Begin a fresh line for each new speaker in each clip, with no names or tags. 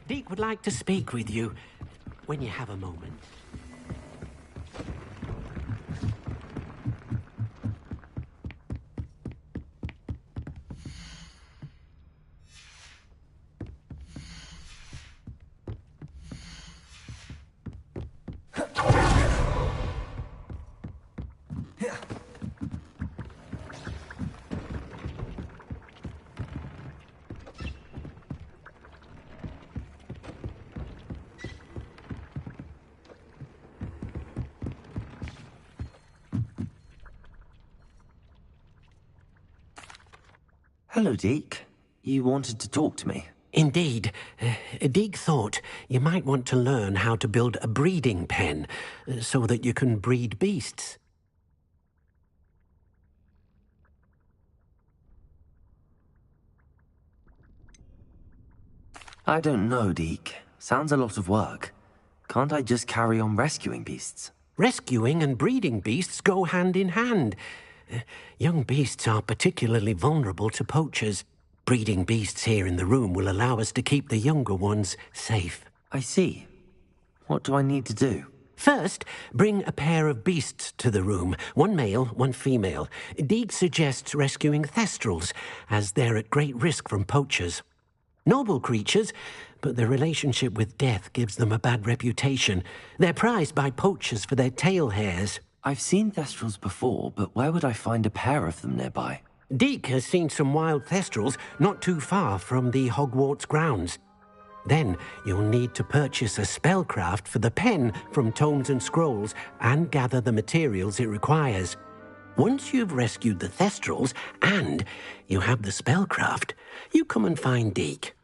Deke would like to speak with you when you have a moment.
Hello, Deke. You wanted to talk to me?
Indeed. Deke thought you might want to learn how to build a breeding pen so that you can breed beasts.
I don't know, Deke. Sounds a lot of work. Can't I just carry on rescuing beasts?
Rescuing and breeding beasts go hand in hand. Young beasts are particularly vulnerable to poachers. Breeding beasts here in the room will allow us to keep the younger ones safe.
I see. What do I need to do?
First, bring a pair of beasts to the room. One male, one female. Deke suggests rescuing thestrals, as they're at great risk from poachers. Noble creatures, but their relationship with death gives them a bad reputation. They're prized by poachers for their tail hairs.
I've seen thestrals before, but where would I find a pair of them nearby?
Deke has seen some wild thestrals not too far from the Hogwarts grounds. Then you'll need to purchase a spellcraft for the pen from Tomes and Scrolls and gather the materials it requires. Once you've rescued the thestrals and you have the spellcraft, you come and find Deke.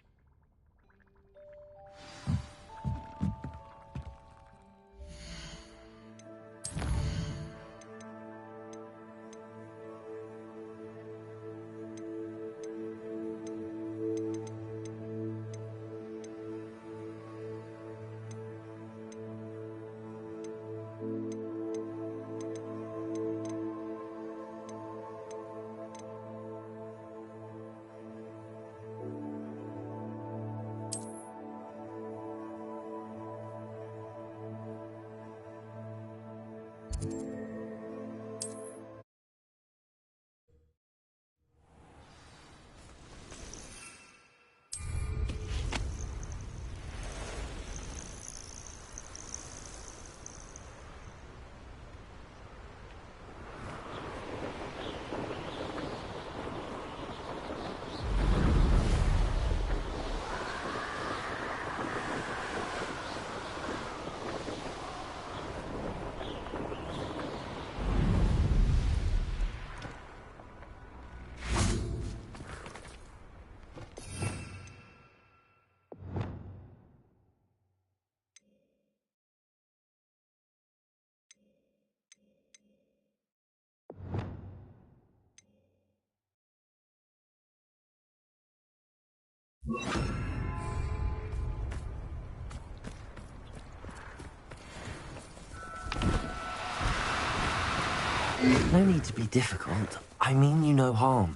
No need to be difficult. I mean you no harm.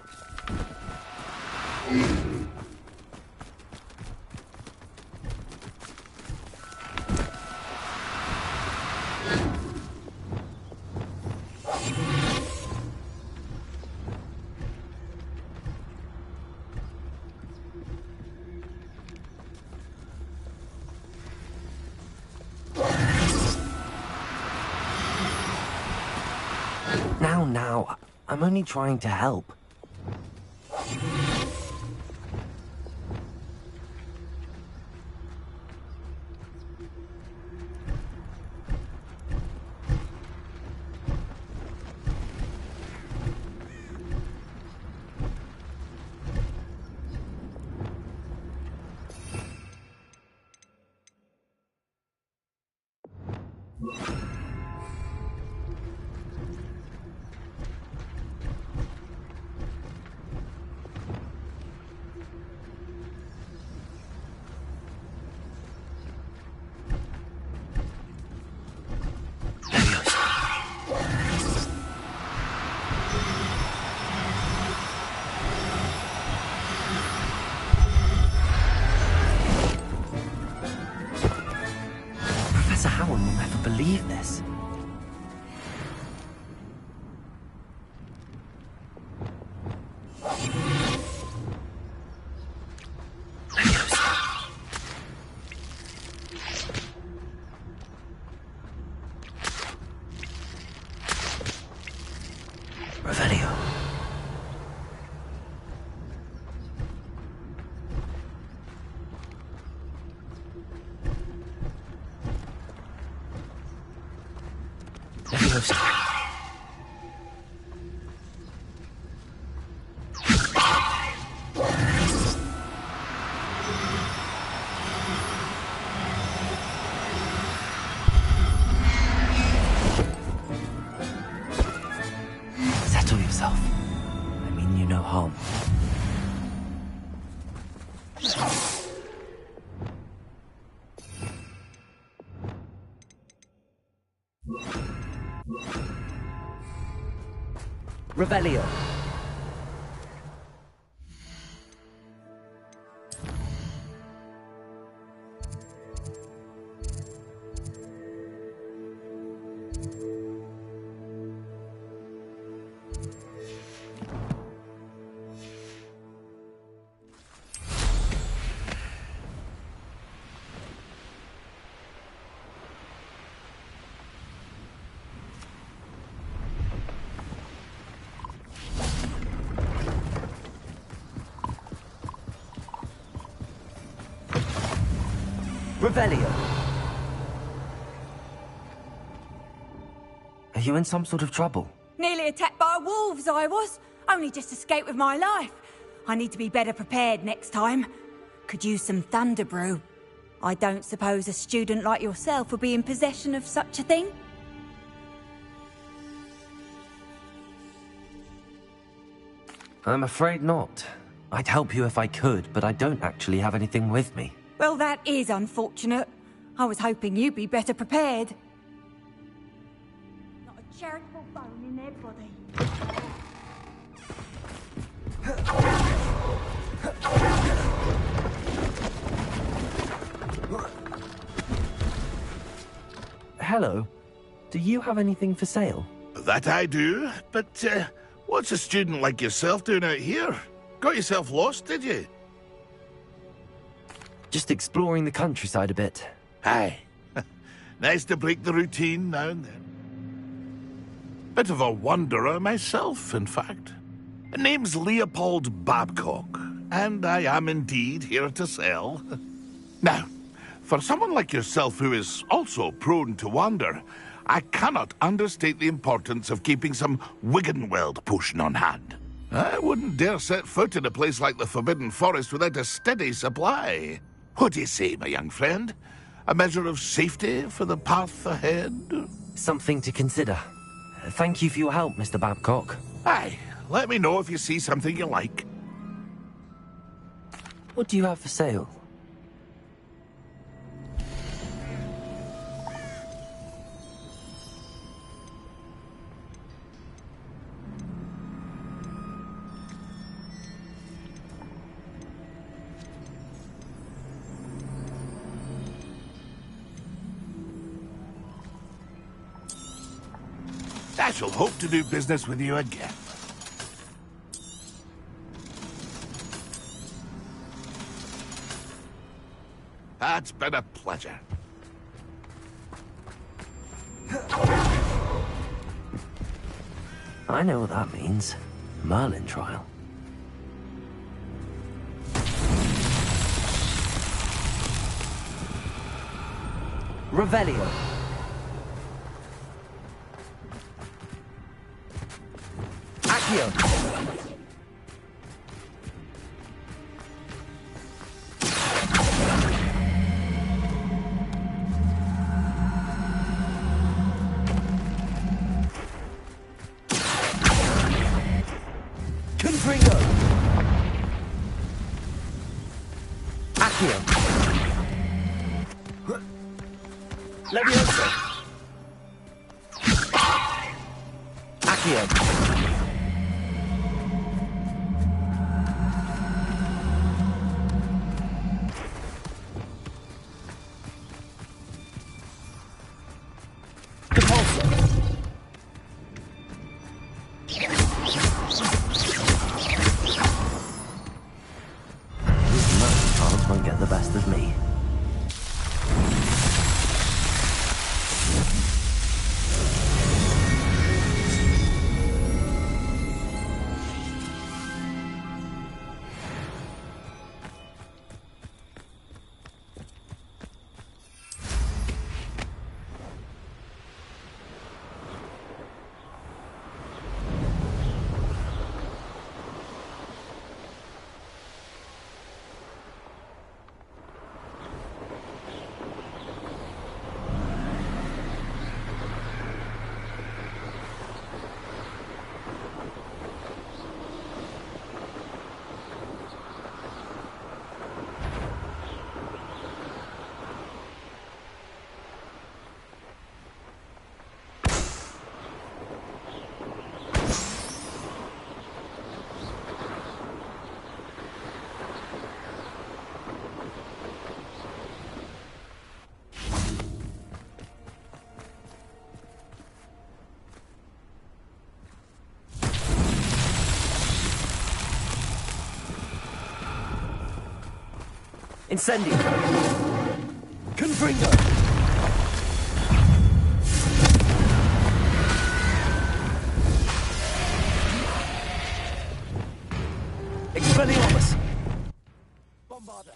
Now, I'm only trying to help. believe this. Revelio. Settle yourself. I mean you no harm. Revelio. Revelio. Are you in some sort of trouble?
Nearly attacked by wolves, I was. Only just escaped with my life. I need to be better prepared next time. Could use some thunder brew. I don't suppose a student like yourself would be in possession of such a thing?
I'm afraid not. I'd help you if I could, but I don't actually have anything with me.
Well, that is unfortunate. I was hoping you'd be better prepared. Not a charitable bone in their body.
Hello. Do you have anything for sale?
That I do, but what's a student like yourself doing out here? Got yourself lost, did you?
Just exploring the countryside a bit.
Aye. Nice to break the routine now and then. Bit of a wanderer myself, in fact. Name's Leopold Babcock, and I am indeed here to sell. Now, for someone like yourself who is also prone to wander, I cannot understate the importance of keeping some Wiggenweld potion on hand. I wouldn't dare set foot in a place like the Forbidden Forest without a steady supply. What do you say, my young friend? A measure of safety for the path ahead?
Something to consider. Thank you for your help, Mr. Babcock.
Aye, let me know if you see something you like.
What do you have for sale?
I shall hope to do business with you again. It's been a pleasure.
I know what that means. Merlin trial. Revelio. Accio. Confringo. Accio. Levioso. Accio. won't get the best of me. Incendio! Confringo! Expelliarmus! Bombarda!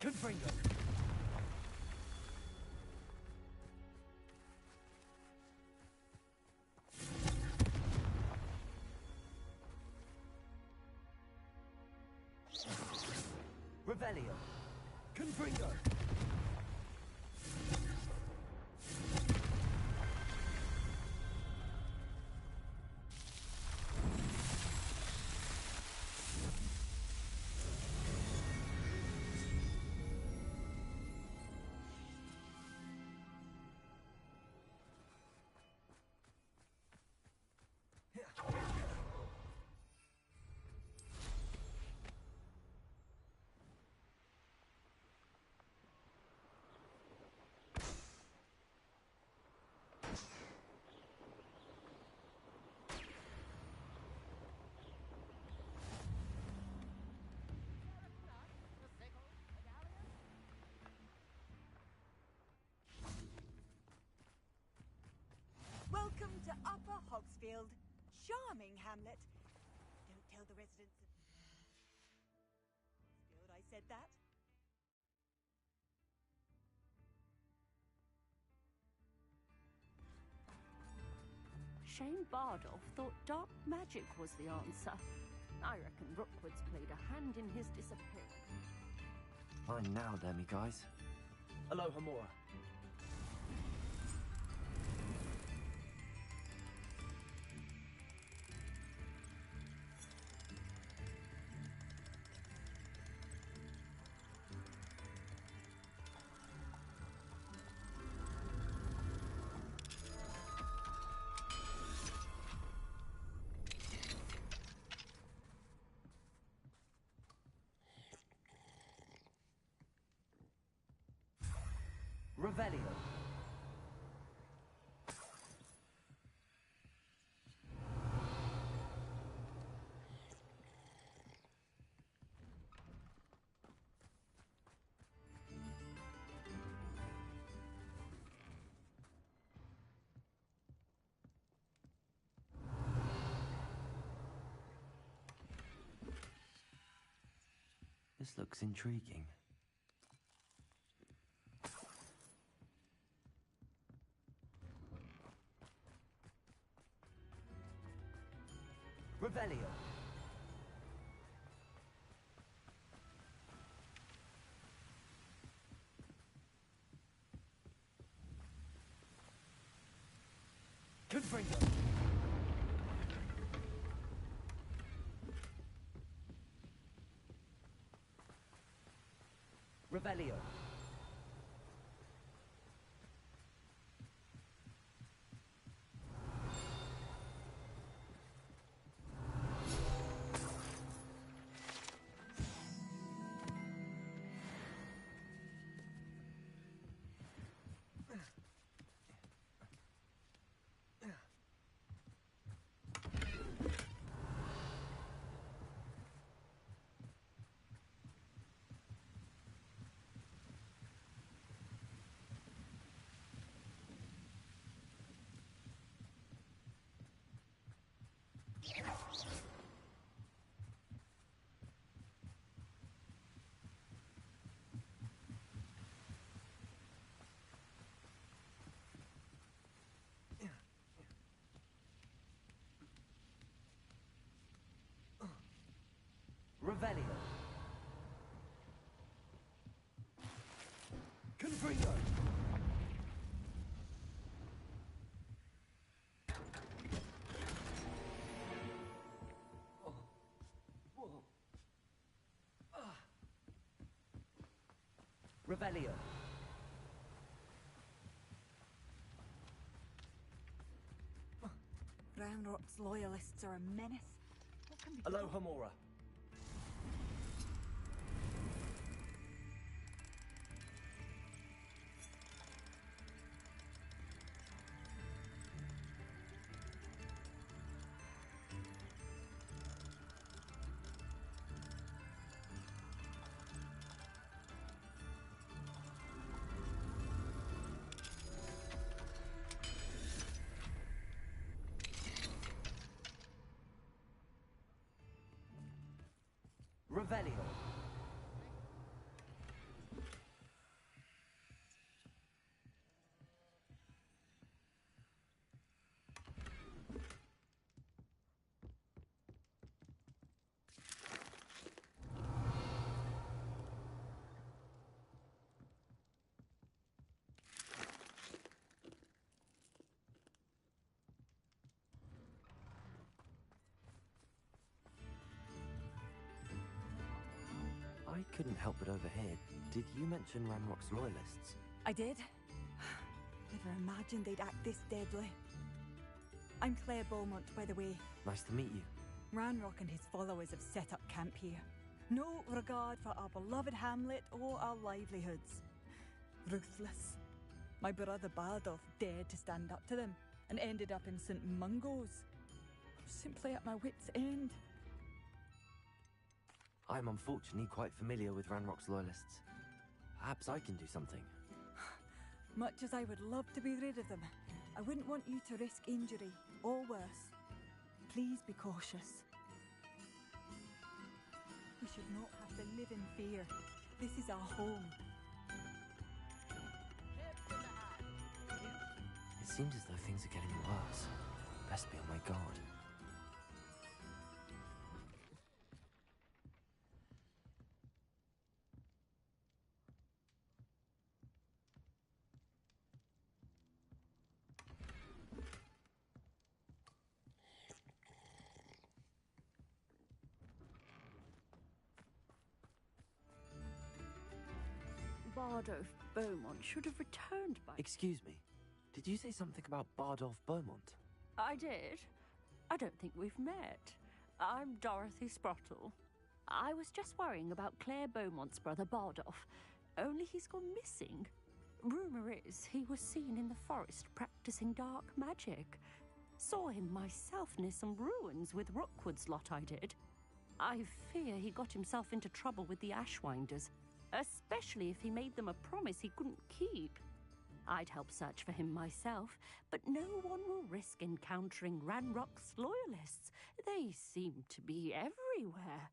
Confringo! Revelio. Confringo.
Welcome to Upper Hogsfield. Charming hamlet. Don't tell the residents of Hogsfield I said that.
Shane Bardolph thought dark magic was the answer. I reckon Rookwood's played a hand in his disappearance.
Fine now, Demi, guys. Aloha Mora. Revelio. This looks intriguing. Revelio. Confringo. Revelio.
Revelio. Confringo. Revelio.
Ranrock's loyalists are a menace. What can we do?
Alohomora. Revelio.
I couldn't help but overhear. Did you mention Ranrock's loyalists?
I did. Never imagined they'd act this deadly. I'm Claire Beaumont, by the way.
Nice to meet you.
Ranrock and his followers have set up camp here. No regard for our beloved hamlet or our livelihoods. Ruthless. My brother Bardolph dared to stand up to them and ended up in St. Mungo's. I'm simply at my wit's end.
I'm unfortunately quite familiar with Ranrock's loyalists. Perhaps I can do something.
Much as I would love to be rid of them, I wouldn't want you to risk injury, or worse. Please be cautious. We should not have to live in fear. This is our home.
It seems as though things are getting worse. Best be on my guard.
Bardolph Beaumont should have returned by...
Excuse me. Did you say something about Bardolph Beaumont?
I did. I don't think we've met. I'm Dorothy Sprottle. I was just worrying about Claire Beaumont's brother Bardolph. Only he's gone missing. Rumour is he was seen in the forest practicing dark magic. Saw him myself near some ruins with Rookwood's lot I did. I fear he got himself into trouble with the Ashwinders, especially if he made them a promise he couldn't keep. I'd help search for him myself, but no one will risk encountering Ranrock's loyalists. They seem to be everywhere.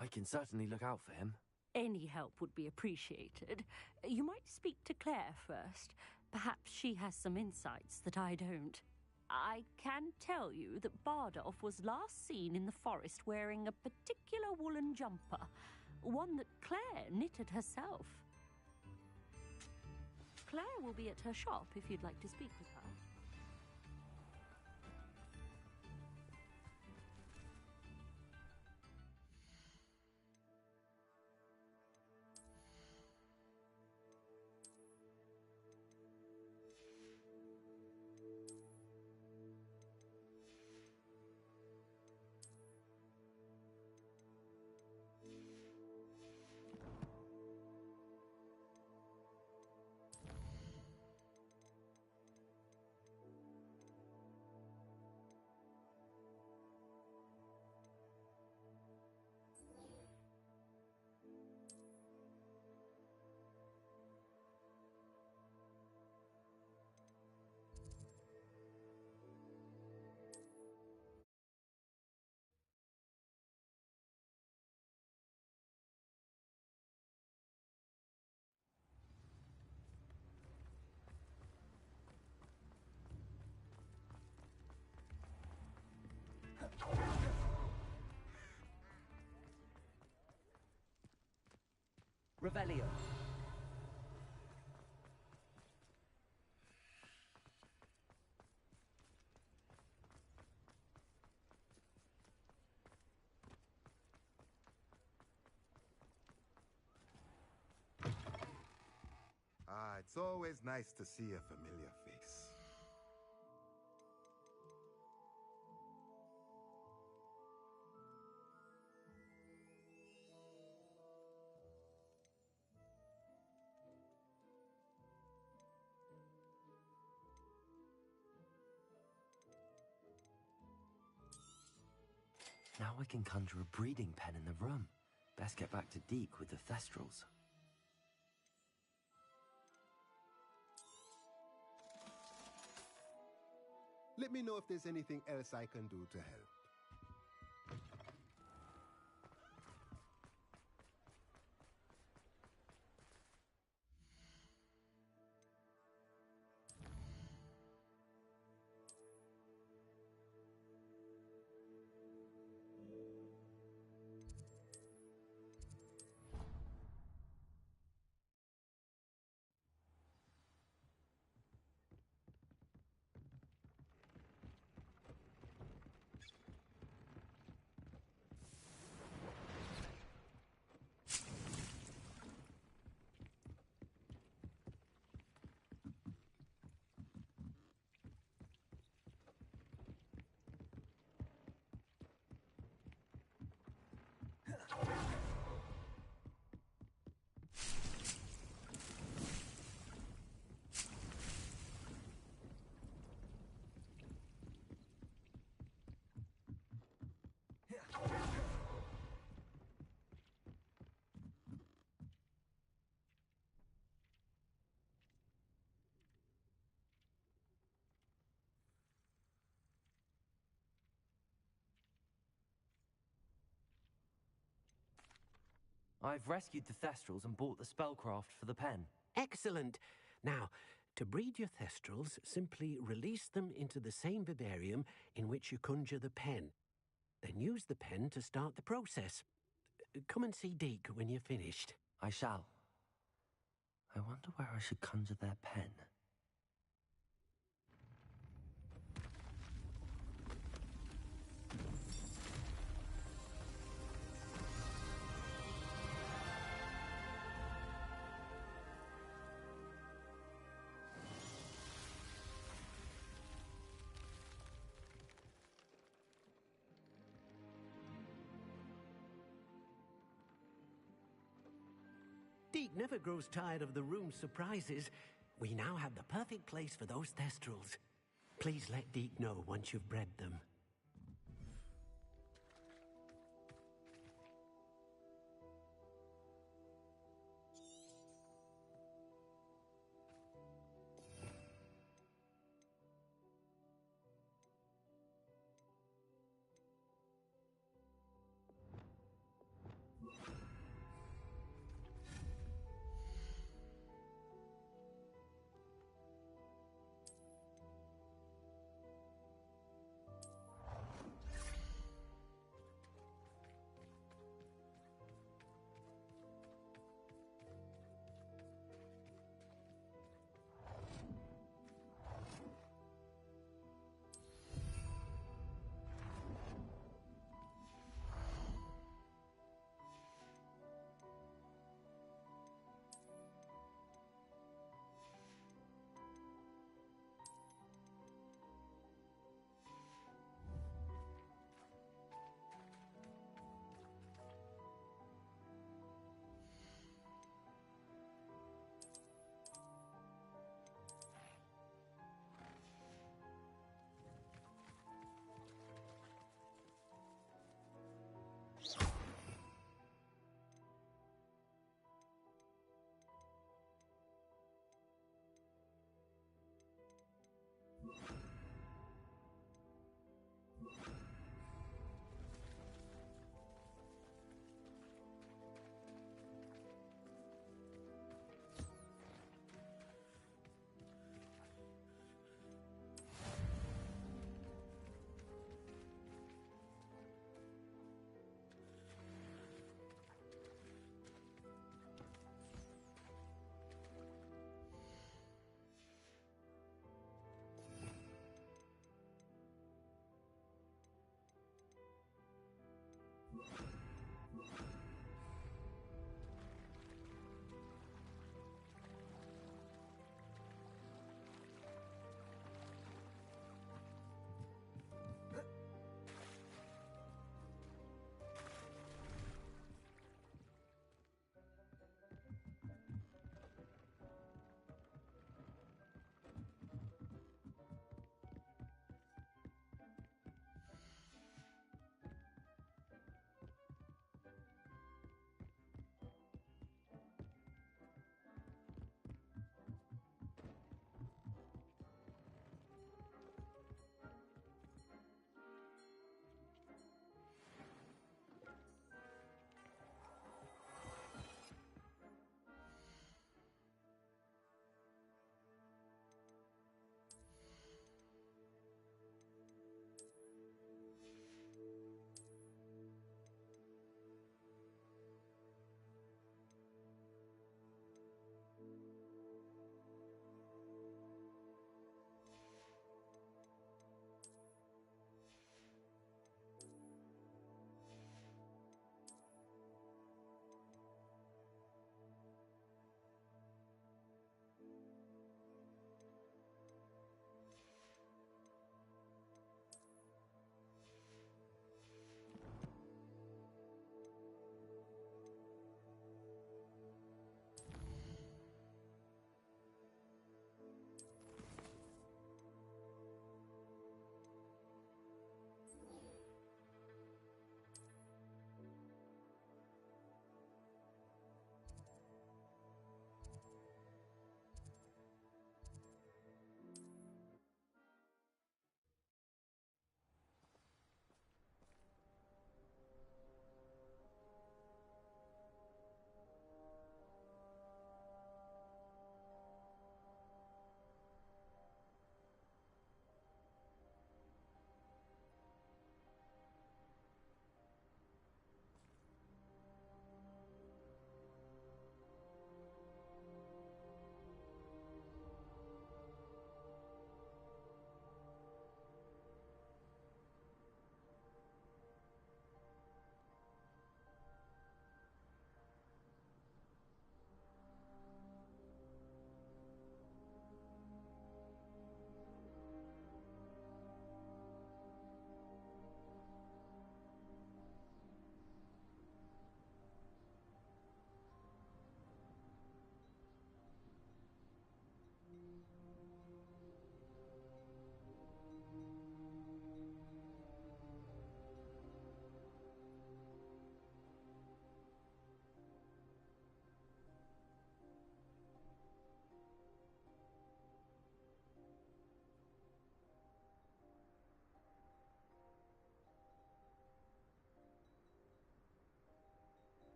I can certainly look out for him.
Any help would be appreciated. You might speak to Claire first. Perhaps she has some insights that I don't. I can tell you that Bardolph was last seen in the forest wearing a particular woolen jumper, one that Claire knitted herself. Claire will be at her shop if you'd like to speak with her.
Revelio.
Ah, it's always nice to see a familiar face.
Now I can conjure a breeding pen in the room. Best get back to Deke with the Thestrals.
Let me know if there's anything else I can do to help.
I've rescued the Thestrals and bought the spellcraft for the pen.
Excellent. Now, to breed your Thestrals, simply release them into the same vivarium in which you conjure the pen. Then use the pen to start the process. Come and see Deke when you're finished.
I shall. I wonder where I should conjure their pen.
Deke never grows tired of the room's surprises. We now have the perfect place for those Thestrals. Please let Deke know once you've bred them.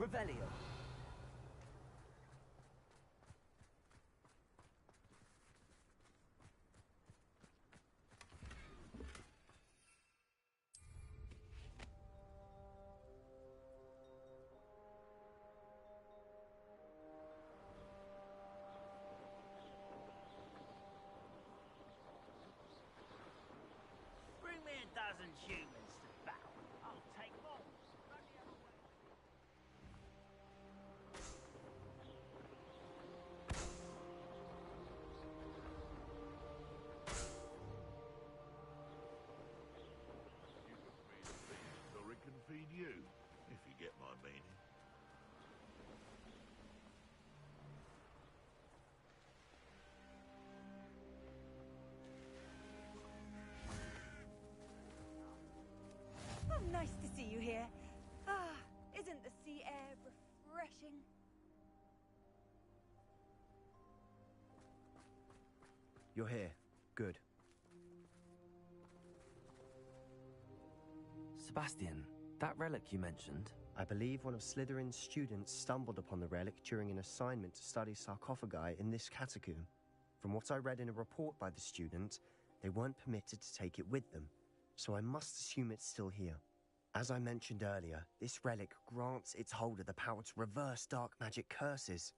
Revelio.
Bring me a dozen humans to battle. I'll take more. Run the other way.
You can feed a beast, or it can feed you, if you get my meaning.
Oh, nice to see you here. Ah, isn't the sea air refreshing?
You're here. Good.
Sebastian, that relic you mentioned,
I believe one of Slytherin's students stumbled upon the relic during an assignment to study sarcophagi in this catacomb. From what I read in a report by the student, they weren't permitted to take it with them, so I must assume it's still here. As I mentioned earlier, this relic grants its holder the power to reverse dark magic curses.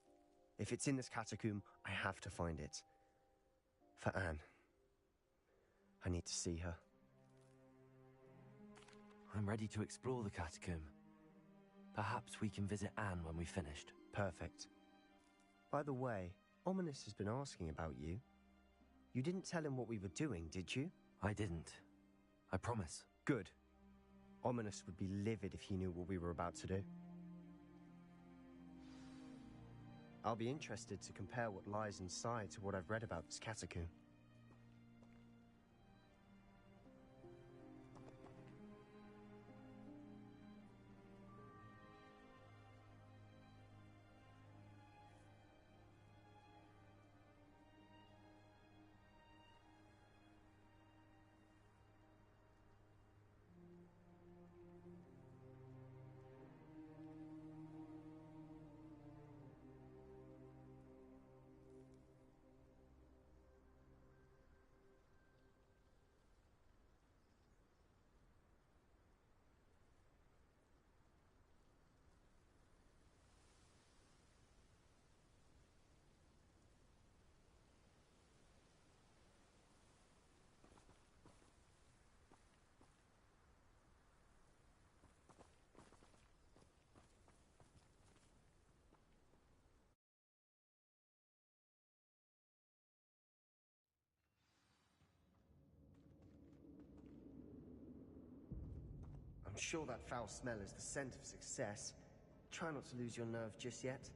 If it's in this catacomb, I have to find it. For Anne. I need to see her.
I'm ready to explore the catacomb. Perhaps we can visit Anne when we've finished.
Perfect. By the way, Ominous has been asking about you. You didn't tell him what we were doing, did you?
I didn't. I promise.
Good. Ominous would be livid if he knew what we were about to do. I'll be interested to compare what lies inside to what I've read about this catacomb. I'm sure that foul smell is the scent of success. Try not to lose your nerve just yet.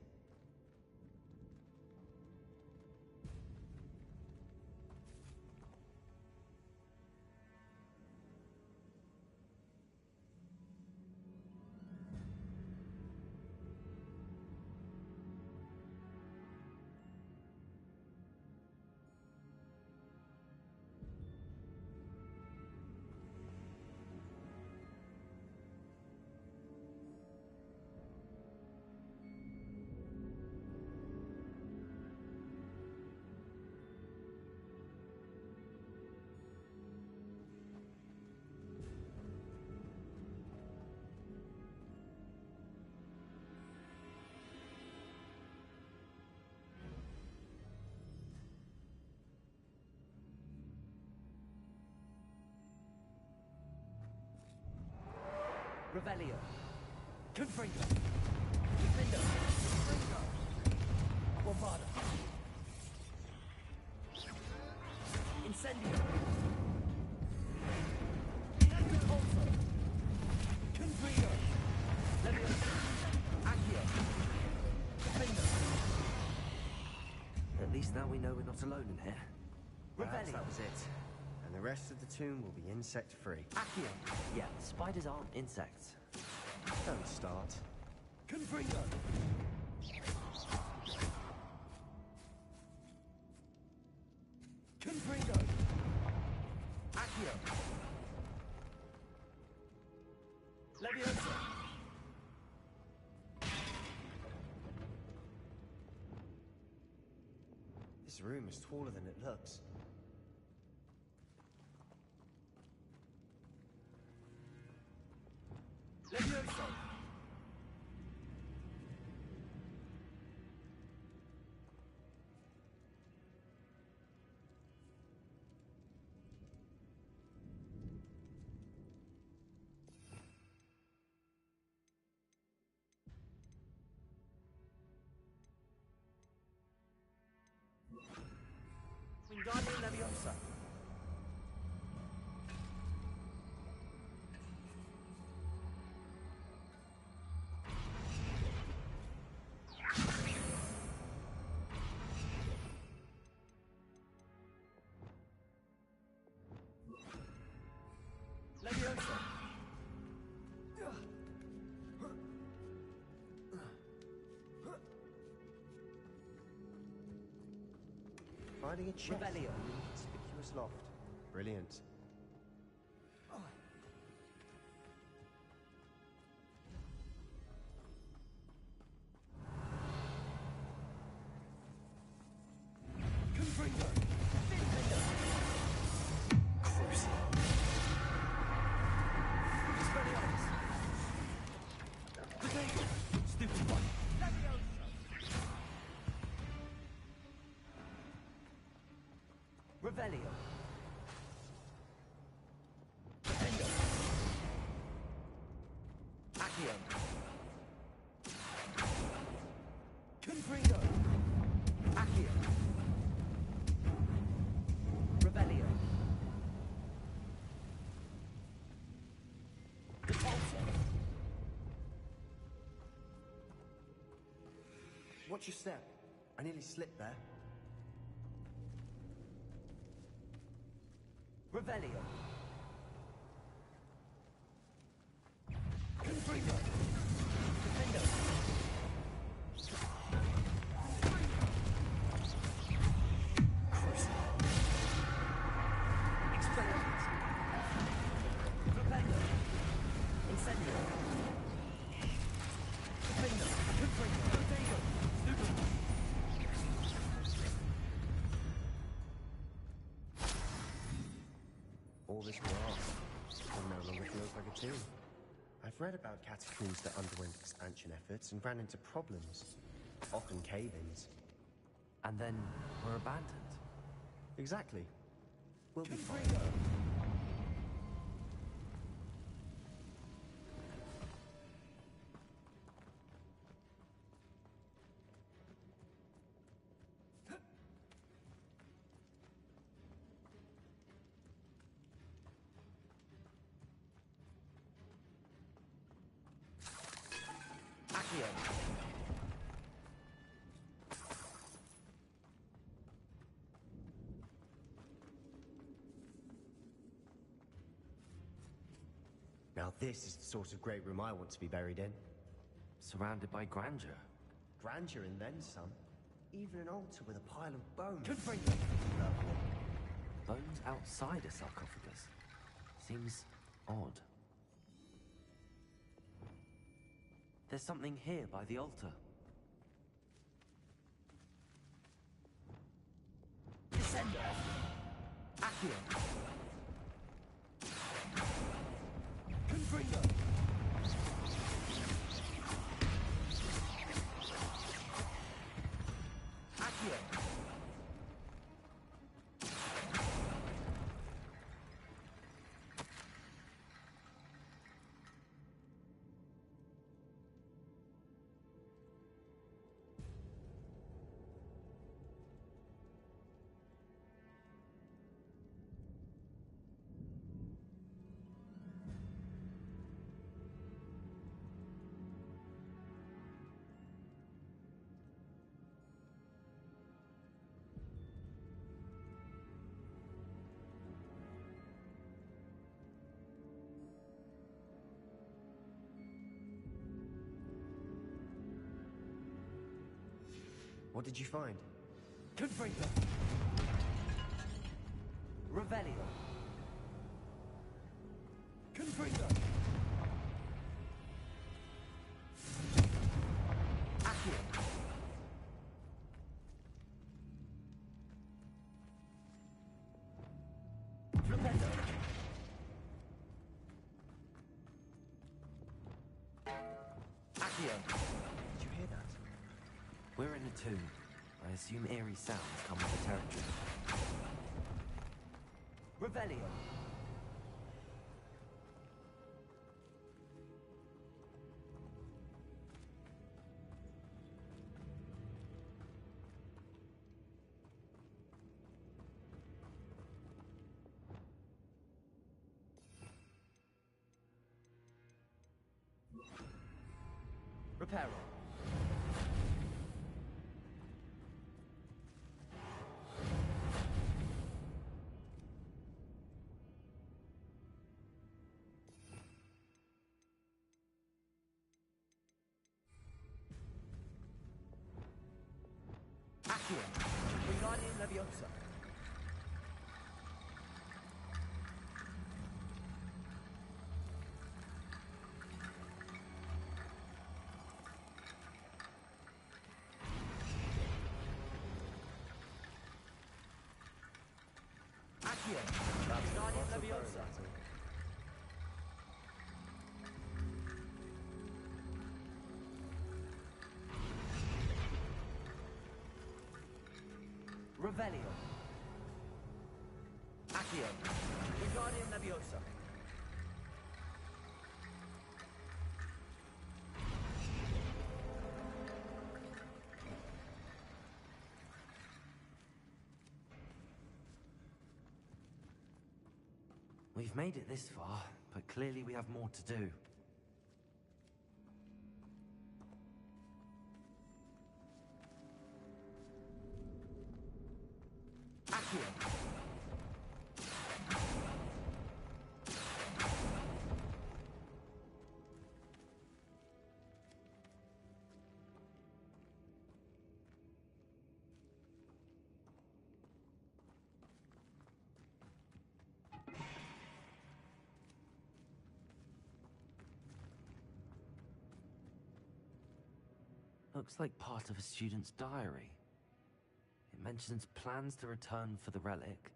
Revelio. Confringo. Defendo. Confringo. Bombarda. Incendio. Repulso. Confringo. Leviosa. Accio. Defendo.
At least now we know we're not alone in here.
Perhaps
Revelio.
that was it. And the rest of the tomb will be insect-free.
Accio.
Yeah, spiders aren't insects.
Don't start.
Confringo. Confringo. Accio. Leviosa.
This room is taller than it looks.
Levioso! Wingardium Leviosa! Leviosa!
Finding a chest
Revelio.
in an inconspicuous loft. Brilliant.
Confringo! Expelliarmus! Potato! Stupid one! Revelio! Defendo! Accio! Confringo! Accio! Revelio! Repulsor!
Watch your step. I nearly slipped there.
Revelio! Confringo! Defendo! Expelliarmus! Defendo! Incendio! Defendo! Confringo! Potato! Stupid!
All this grass. It no longer feels like a tomb. I've read about catacombs that underwent expansion efforts and ran into problems. Often cave-ins.
And then were abandoned.
Exactly. We'll be fine.
Confringo! Accio!
Now this is the sort of great room I want to be buried in.
Surrounded by grandeur.
Grandeur and then some. Even an altar with a pile of bones.
Confringo!
Lovely.
Bones outside a sarcophagus. Seems odd. There's something here by the altar.
Descendo! Accio! Confringo! Accio!
What did you find?
Confringo! Revelio! Confringo! Accio! Accio.
Did you hear that?
We're in a tomb. I assume eerie sounds come with the territory.
Revelio. Reparo. Accio. Wingardium Leviosa. Accio. Wingardium Leviosa. Revelio. Accio. Wingardium Leviosa.
We've made it this far, but clearly we have more to do.
Accio.
Looks like part of a student's diary. It mentions plans to return for the relic,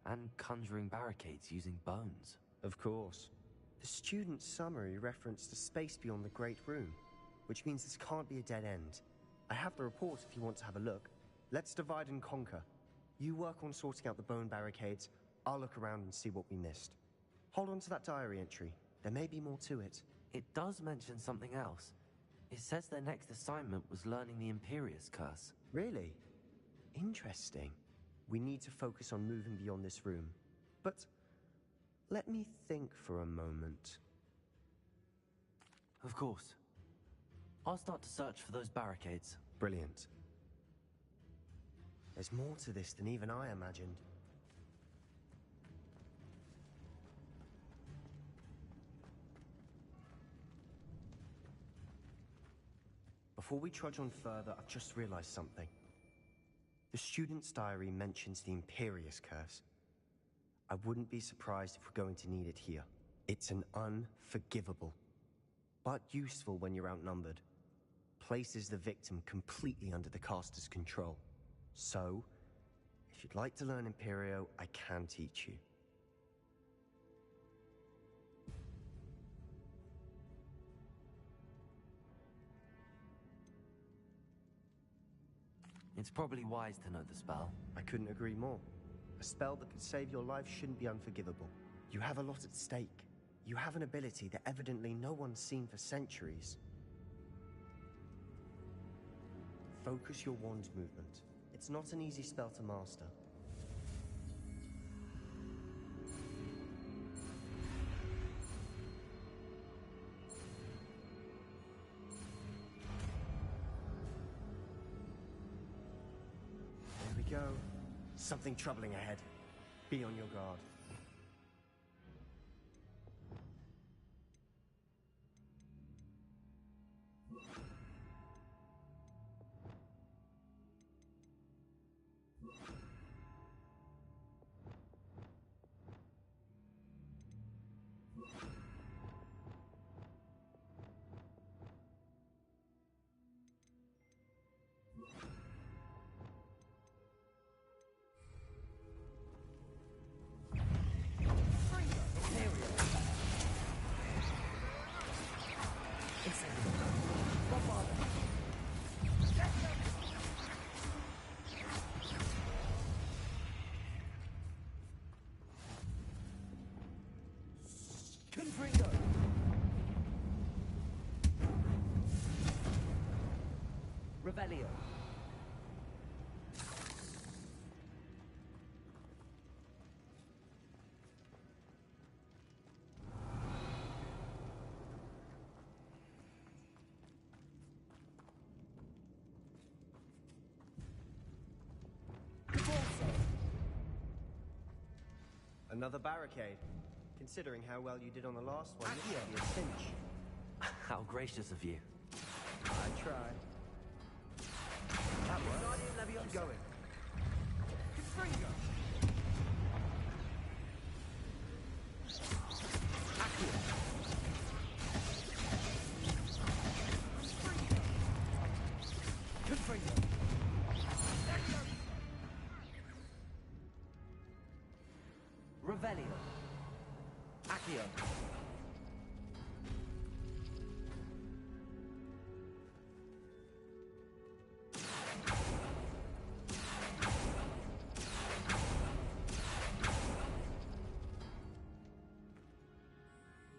and conjuring barricades using bones.
Of course. The student's summary referenced a space beyond the Great Room, which means this can't be a dead end. I have the report if you want to have a look. Let's divide and conquer. You work on sorting out the bone barricades, I'll look around and see what we missed. Hold on to that diary entry. There may be more to it.
It does mention something else. It says their next assignment was learning the Imperious Curse.
Really? Interesting. We need to focus on moving beyond this room. But let me think for a moment.
Of course. I'll start to search for those barricades.
Brilliant. There's more to this than even I imagined. Before we trudge on further, I've just realized something. The student's diary mentions the Imperious Curse. I wouldn't be surprised if we're going to need it here. It's an unforgivable, but useful when you're outnumbered. Places the victim completely under the caster's control. So, if you'd like to learn Imperio, I can teach you.
It's probably wise to know the spell.
I couldn't agree more. A spell that could save your life shouldn't be unforgivable. You have a lot at stake. You have an ability that evidently no one's seen for centuries. Focus your wand movement. It's not an easy spell to master. There we go. Something troubling ahead. Be on your guard.
Revelio.
Another barricade. Considering how well you did on the last one, this should be a cinch.
How gracious of you.
I tried.
That works. Keep going. Confringo. Accio. Confringo. Revelio. Accio.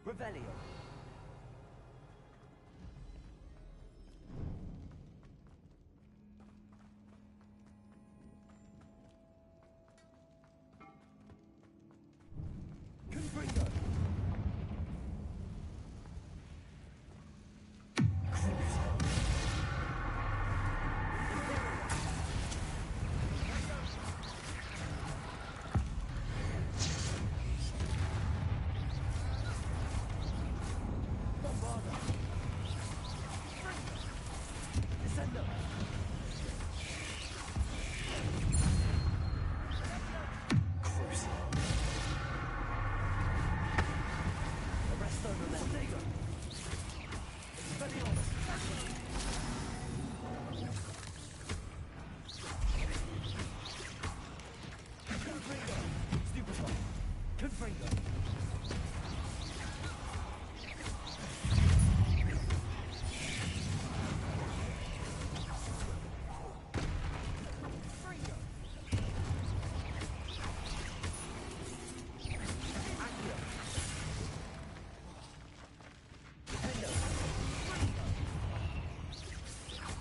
Revelio. Confringo. Descendo. Arresto Revelio. Confringo. Stupefy.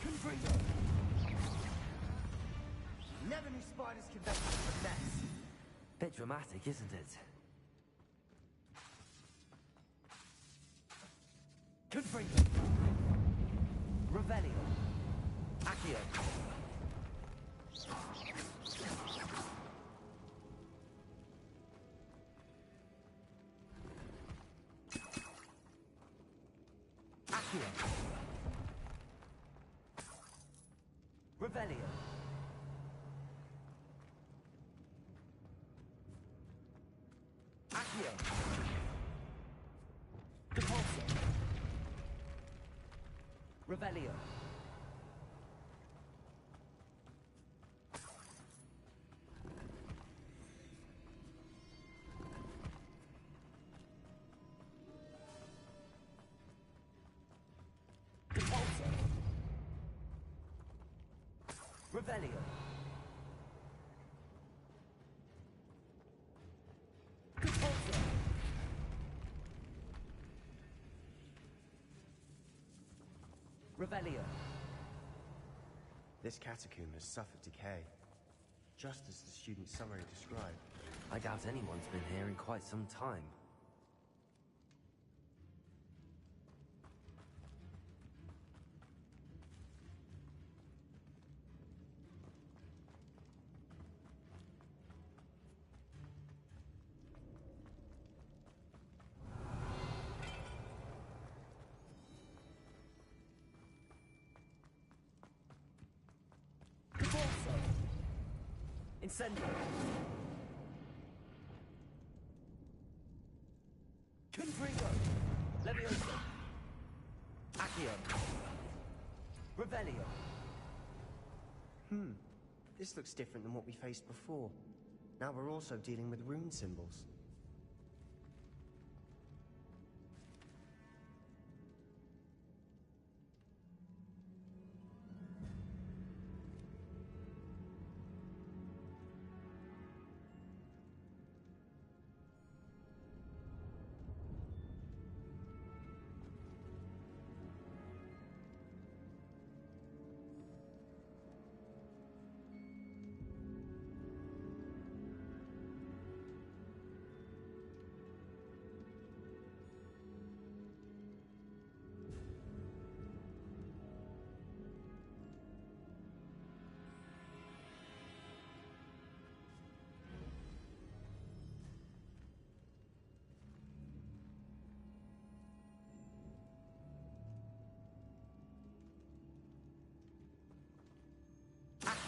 Confringo.
Never knew spiders could make such a mess.
Bit dramatic, isn't it?
Confringo. Revelio. Accio. Accio. Revelio. Accio. Depulso. Revelio. Depulso. Revelio. Depulso. Revelio.
This catacomb has suffered decay, just as the student summary described.
I doubt anyone's been here in quite some time.
Depulso. Incendio. Confringo. Leviosa. Accio. Revelio.
This looks different than what we faced before. Now we're also dealing with rune symbols.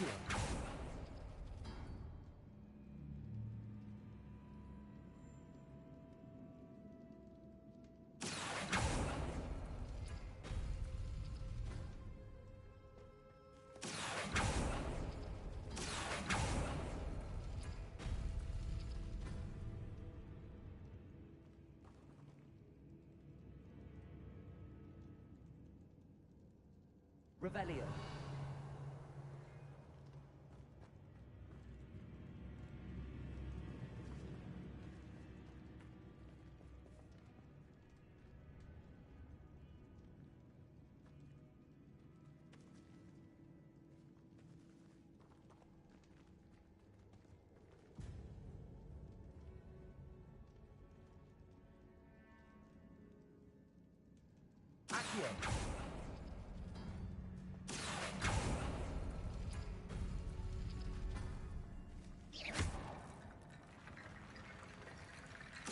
Accio. Revelio. Accio.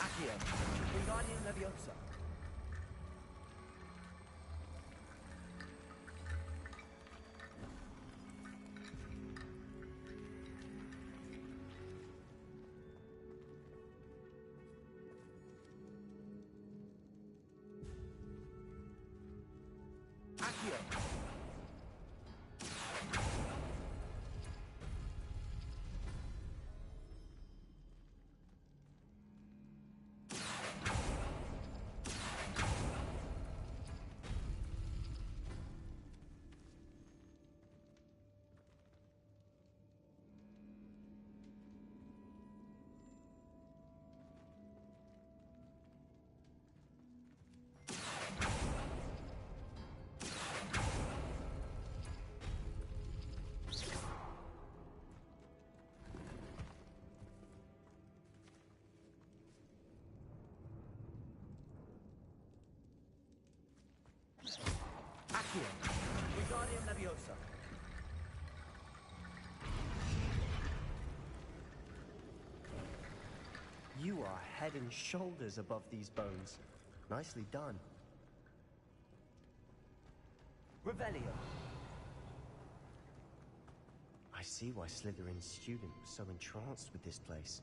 Accio. Wingardium Leviosa. Accio. Accio. Wingardium Leviosa.
You are head and shoulders above these bones. Nicely done.
Revelio.
I see why Slytherin's student was so entranced with this place.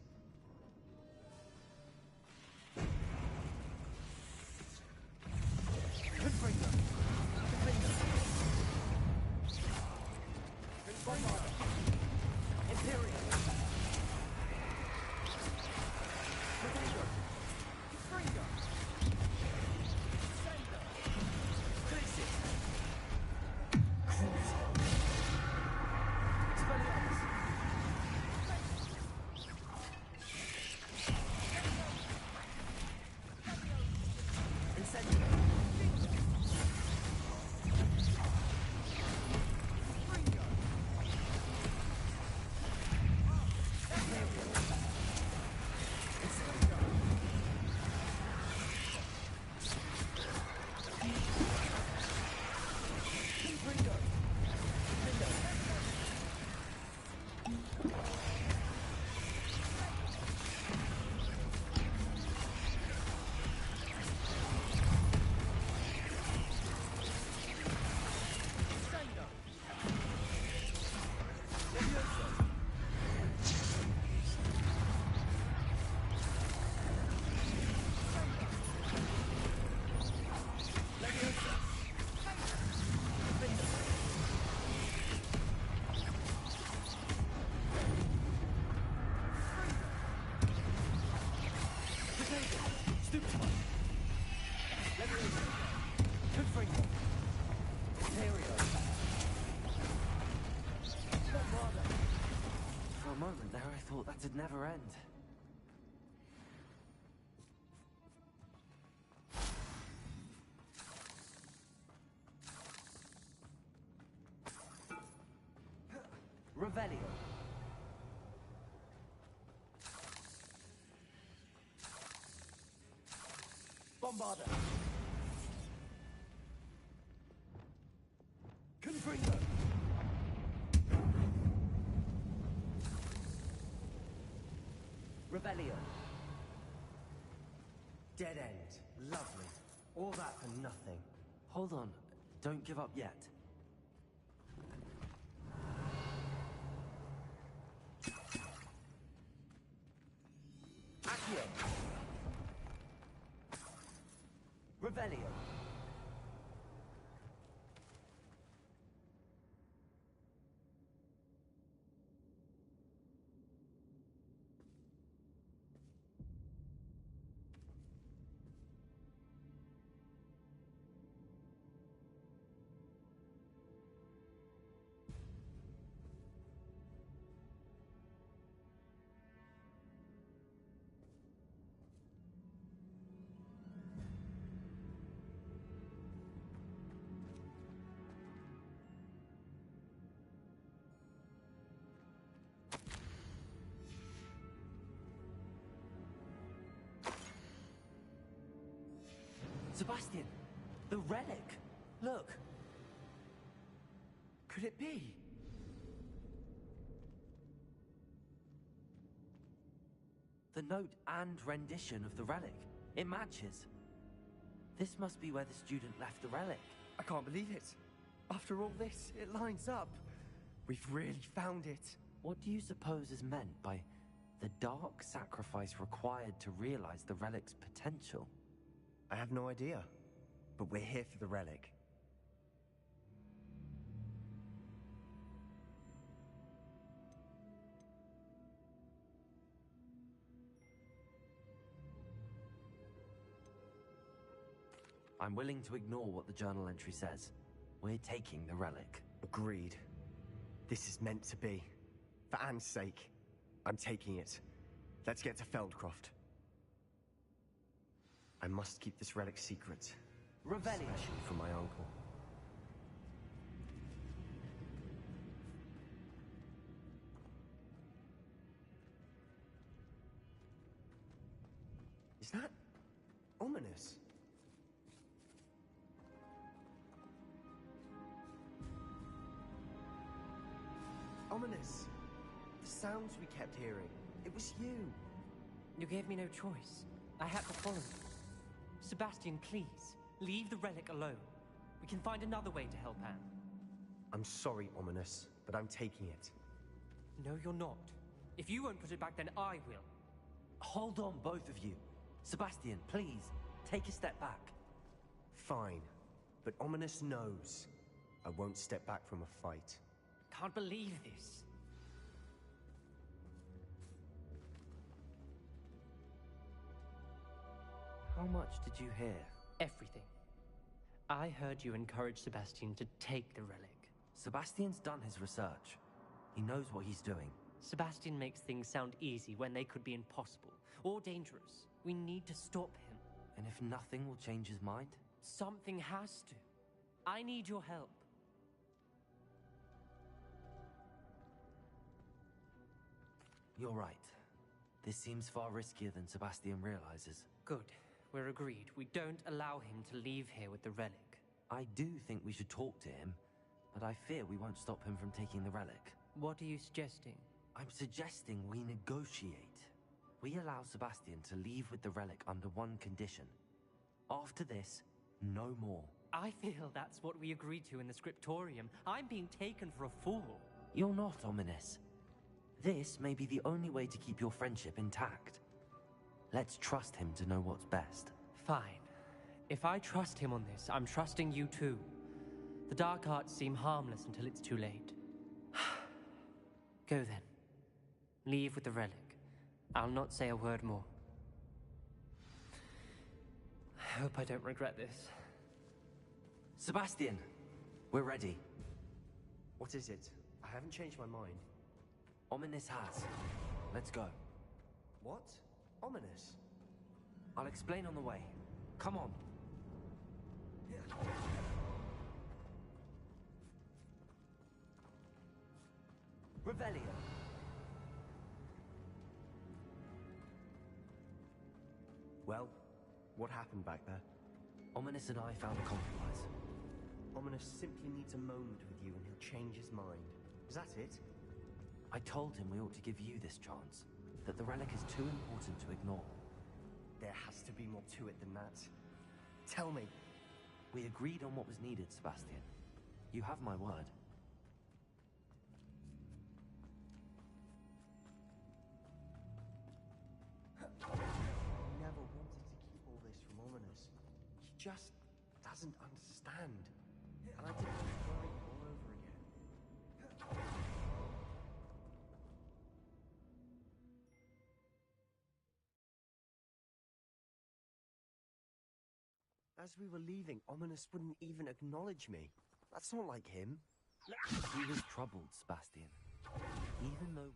Confringo. Confringo. Bombarda. Imperial. Confringo. Confringo. Sender. Crisis. Expelliarmus. Incendio.
For a moment there, I thought that'd never end.
Revelio. Bombarda. Confringo. Revelio.
Dead end. Lovely. All that for nothing.
Hold on. Don't give up yet. Accio! Revelio! Sebastian! The relic! Look! Could it be? The note and rendition of the relic. It matches. This must be where the student left the relic.
I can't believe it. After all this, it lines up. We've really found it.
What do you suppose is meant by the dark sacrifice required to realize the relic's potential?
I have no idea, but we're here for the relic.
I'm willing to ignore what the journal entry says. We're taking the relic.
Agreed. This is meant to be. For Anne's sake, I'm taking it. Let's get to Feldcroft. I must keep this relic secret.
Revelio!
Especially from my uncle. Is that ominous? Ominous. The sounds we kept hearing. It was you.
You gave me no choice. I had to follow you. Sebastian, please, leave the relic alone. We can find another way to help Anne.
I'm sorry, Ominous, but I'm taking it.
No, you're not. If you won't put it back, then I will.
Hold on, both of you. Sebastian, please, take a step back.
Fine, but Ominous knows I won't step back from a fight.
Can't believe this.
How much did you hear?
Everything. I heard you encourage Sebastian to take the relic.
Sebastian's done his research. He knows what he's doing.
Sebastian makes things sound easy when they could be impossible or dangerous. We need to stop him.
And if nothing will change his mind?
Something has to. I need your help.
You're right. This seems far riskier than Sebastian realizes.
Good. We're agreed. We don't allow him to leave here with the relic.
I do think we should talk to him, but I fear we won't stop him from taking the relic.
What are you suggesting?
I'm suggesting we negotiate. We allow Sebastian to leave with the relic under one condition. After this, no more.
I feel that's what we agreed to in the scriptorium. I'm being taken for a fool.
You're not, Ominous. This may be the only way to keep your friendship intact. Let's trust him to know what's best.
Fine. If I trust him on this, I'm trusting you too. The dark arts seem harmless until it's too late. Go then. Leave with the relic. I'll not say a word more. I hope I don't regret this.
Sebastian, we're ready.
What is it? I haven't changed my mind.
Ominous has. Let's go.
What? Ominous?
I'll explain on the way. Come on. Revelio.
Well, what happened back there?
Ominous and I found a compromise.
Ominous simply needs a moment with you and he'll change his mind. Is that it?
I told him we ought to give you this chance. That the relic is too important to ignore.
There has to be more to it than that. Tell me.
We agreed on what was needed, Sebastian. You have my word.
just doesn't understand. And I did this worry all over again. As we were leaving, Ominous wouldn't even acknowledge me. That's not like him.
He was troubled, Sebastian. Even though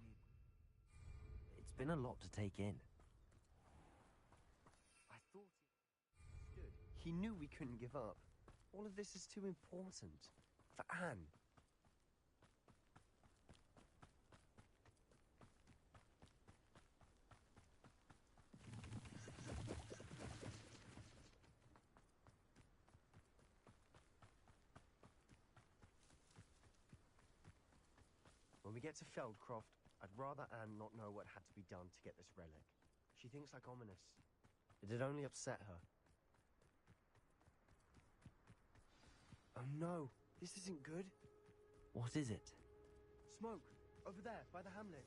it's been a lot to take in.
I thought he understood. He knew we couldn't give up. All of this is too important. For Anne. When we get to Feldcroft, I'd rather Anne not know what had to be done to get this relic. She thinks like Ominous. It'd only upset her. Oh no, this isn't good.
What is it?
Smoke, over there, by the hamlet.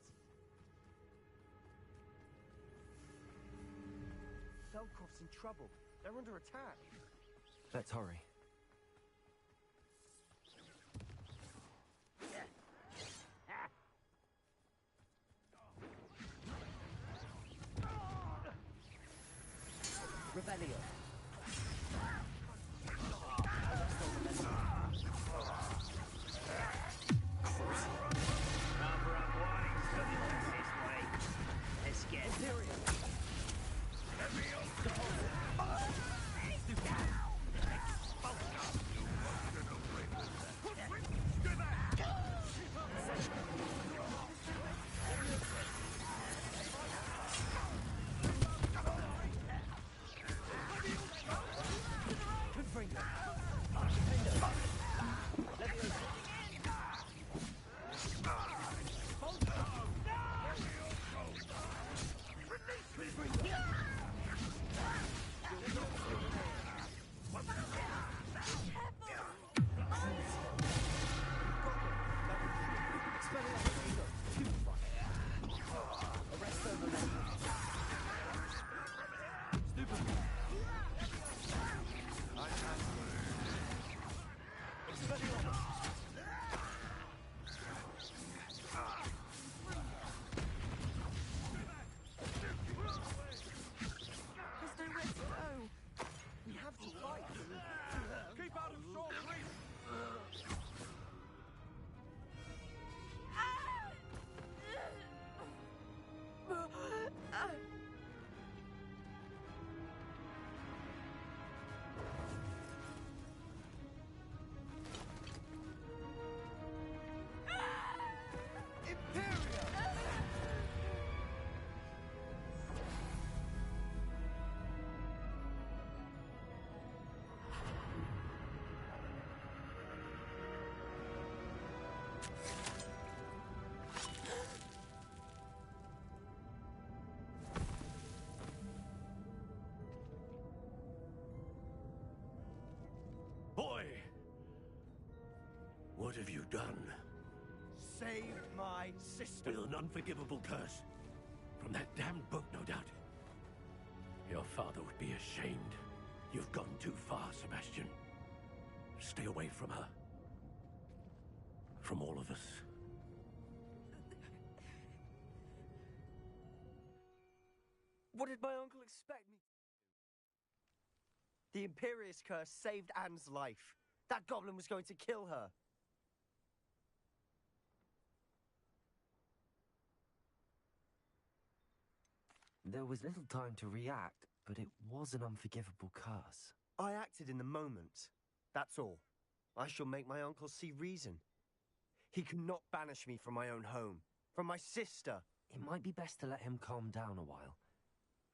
Feldcroft's in trouble. They're under attack.
Let's hurry.
Revelio.
Boy! What have you done?
Saved my sister.
With an unforgivable curse. From that damned book, no doubt. Your father would be ashamed. You've gone too far, Sebastian. Stay away from her. From all of us.
What did my uncle expect me to do? The Imperius curse saved Anne's life. That goblin was going to kill her.
There was little time to react, but it was an unforgivable curse.
I acted in the moment. That's all. I shall make my uncle see reason. He cannot banish me from my own home. From my sister.
It might be best to let him calm down a while.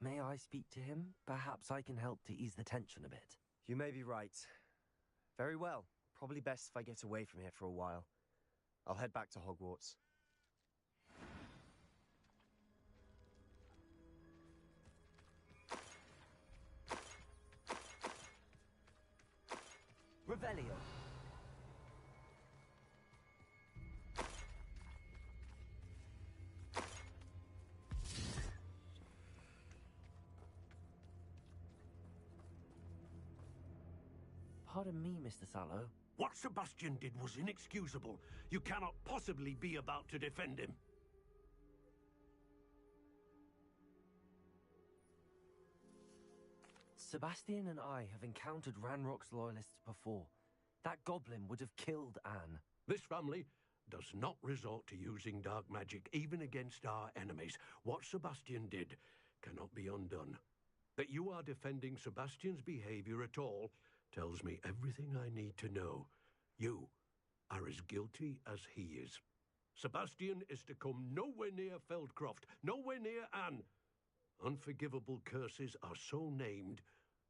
May I speak to him? Perhaps I can help to ease the tension a bit.
You may be right. Very well. Probably best if I get away from here for a while. I'll head back to Hogwarts.
Revelio.
Pardon me, Mr. Sallow.
What Sebastian did was inexcusable. You cannot possibly be about to defend him.
Sebastian and I have encountered Ranrock's loyalists before. That goblin would have killed Anne.
This family does not resort to using dark magic even against our enemies. What Sebastian did cannot be undone. That you are defending Sebastian's behavior at all tells me everything I need to know. You are as guilty as he is. Sebastian is to come nowhere near Feldcroft, nowhere near Anne. Unforgivable curses are so named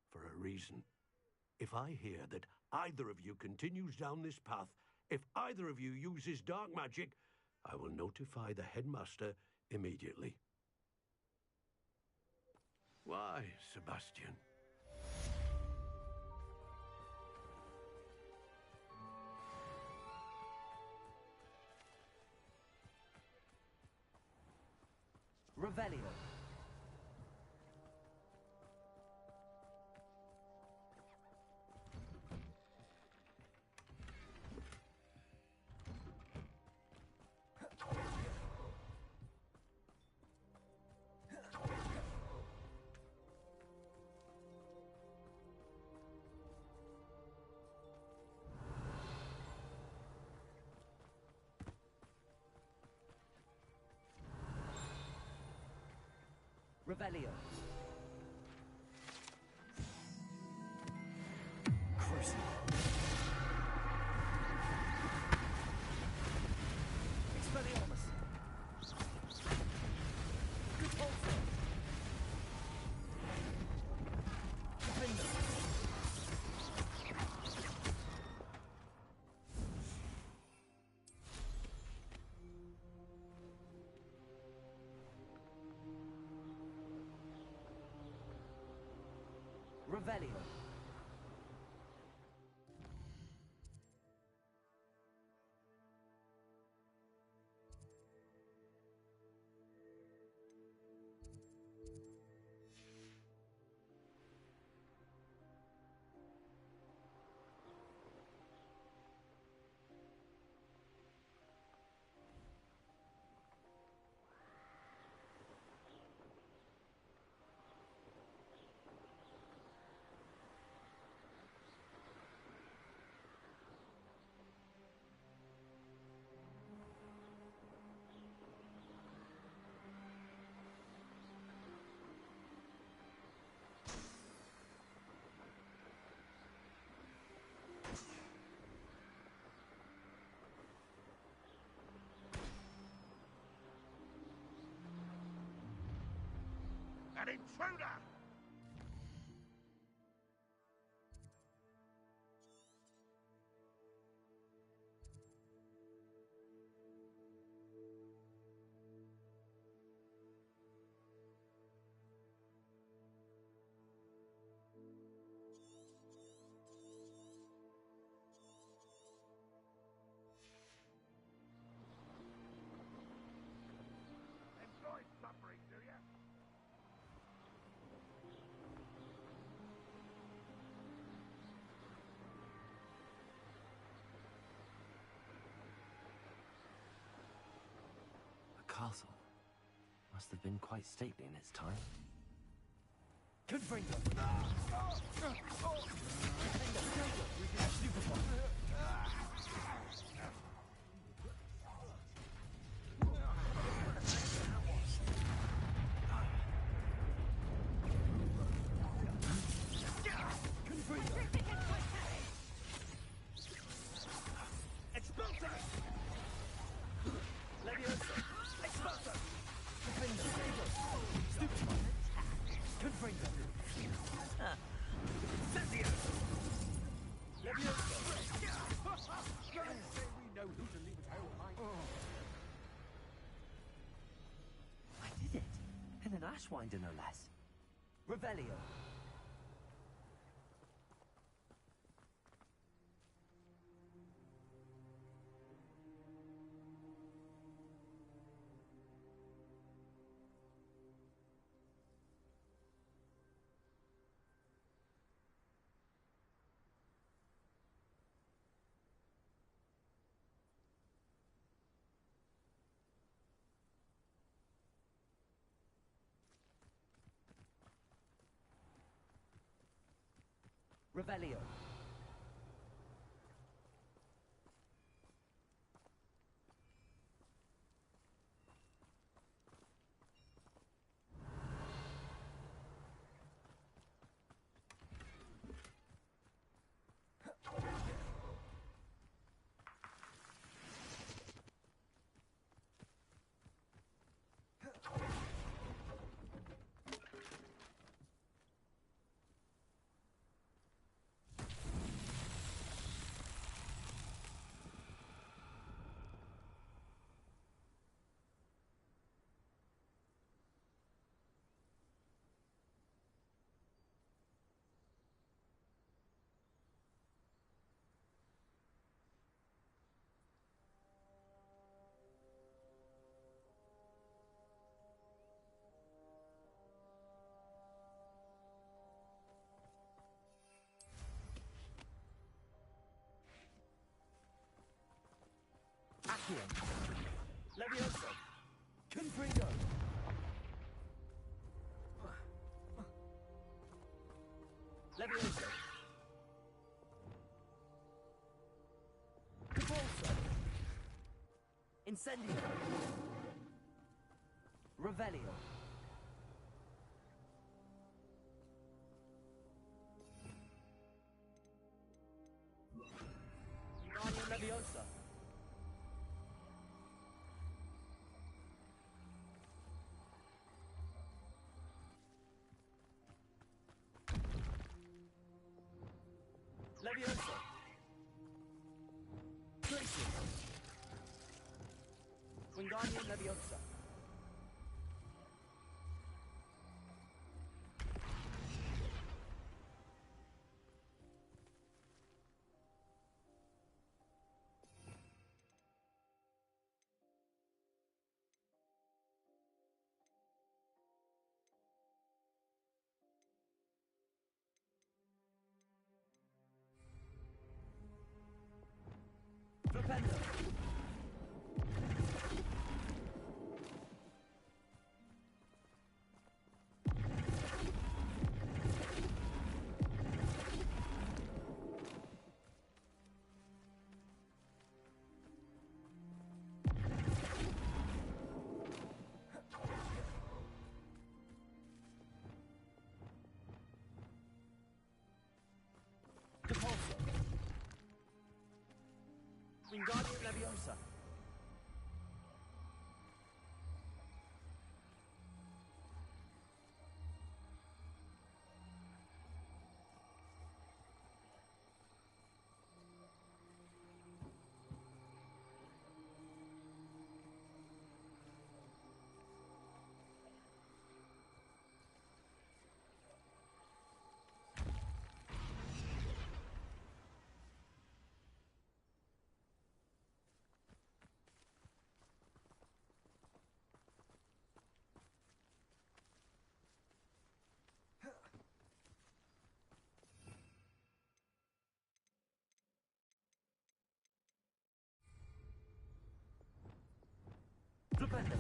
for a reason. If I hear that either of you continues down this path, if either of you uses dark magic, I will notify the headmaster immediately. Why, Sebastian?
Revelio. Revelio. Crucible. Expelliarmus. Repulsor. Defender. Revelio.
An intruder! Enjoy suffering, do you?
The castle must have been quite stately in its time. Confringo! Ashwinder, no less. Revelio.
Revelio. Accio. Levioso. Confringo. Levioso. Capulso. Incendio. Revelio. Wingardium Leviosa. Leviosa. Tracy. Wingardium Leviosa. Flipendo. Depulso. Wingardium Leviosa. Flipendo.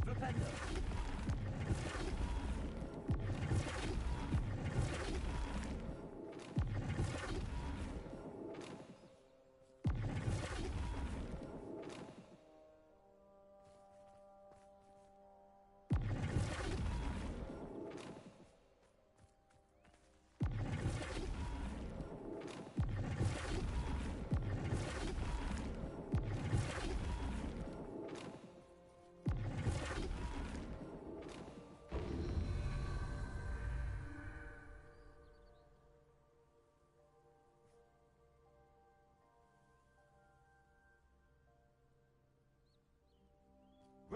Flipendo.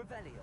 Revelio.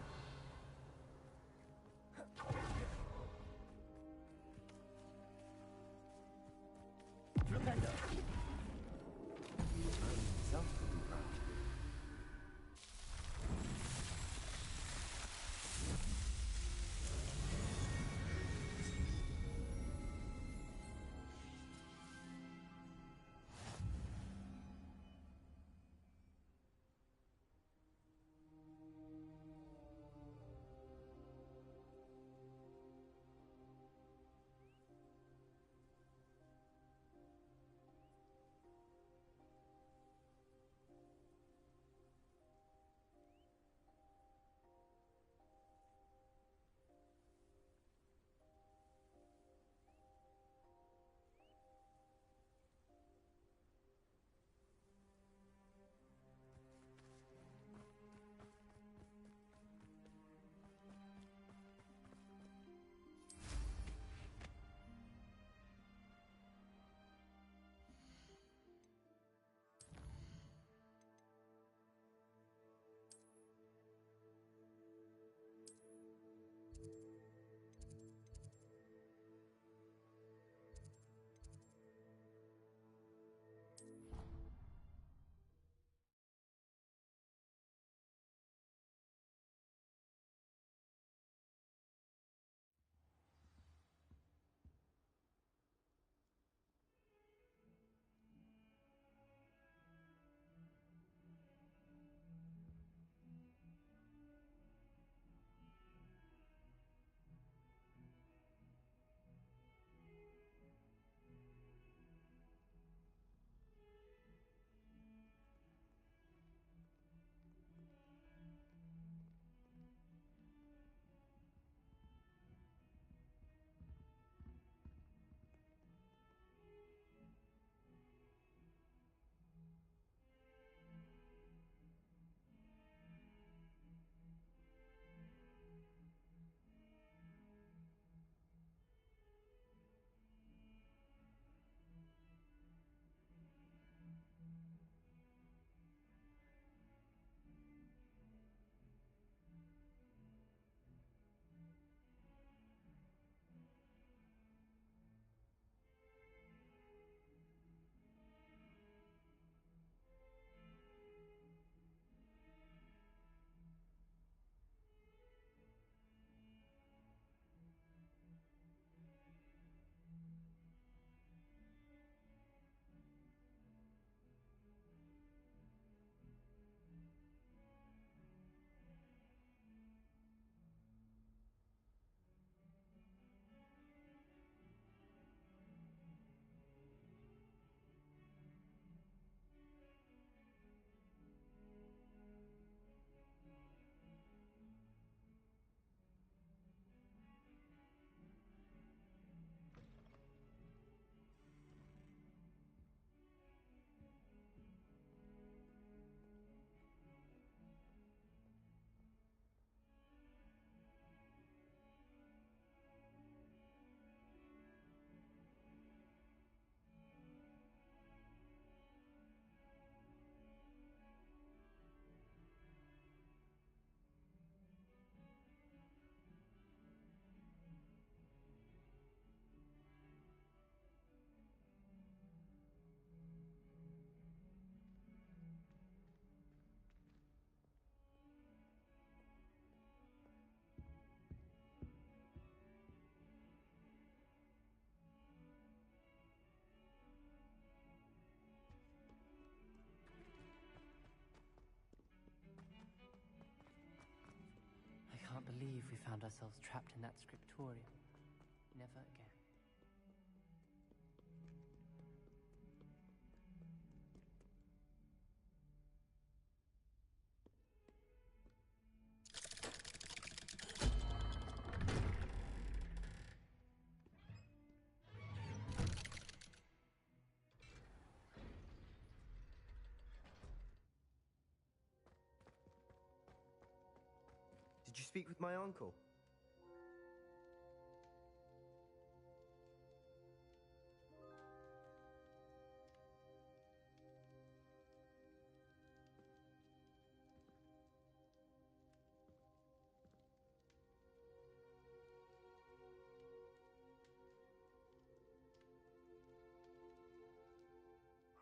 found ourselves trapped in that scriptorium. Never again.
Did you speak with my uncle?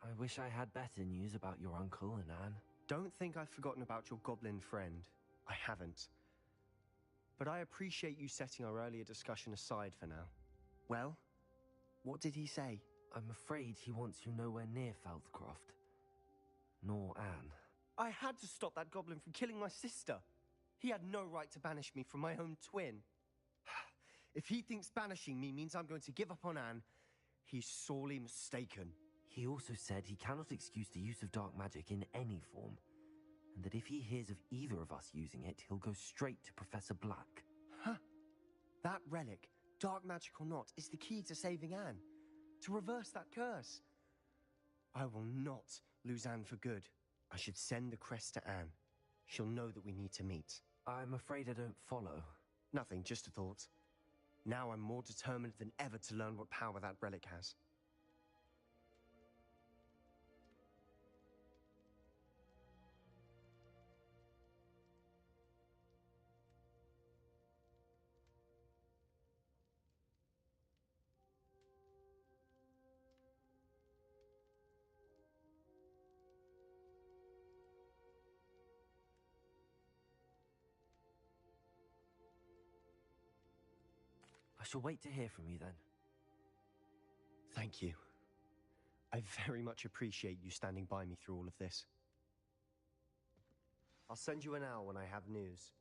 I wish I had better news about your uncle and Anne.
Don't think I've forgotten about your goblin friend. I haven't. But I appreciate you setting our earlier discussion aside for now. Well, what did he say?
I'm afraid he wants you nowhere near Falthcroft. Nor Anne.
I had to stop that goblin from killing my sister. He had no right to banish me from my own twin. If he thinks banishing me means I'm going to give up on Anne, he's sorely mistaken.
He also said he cannot excuse the use of dark magic in any form, and that if he hears of either of us using it, he'll go straight to Professor Black.
Huh. That relic, dark magic or not, is the key to saving Anne. To reverse that curse. I will not lose Anne for good. I should send the crest to Anne. She'll know that we need to meet.
I'm afraid I don't follow.
Nothing, just a thought. Now I'm more determined than ever to learn what power that relic has.
I shall wait to hear from you then.
Thank you. I very much appreciate you standing by me through all of this. I'll send you an owl when I have news.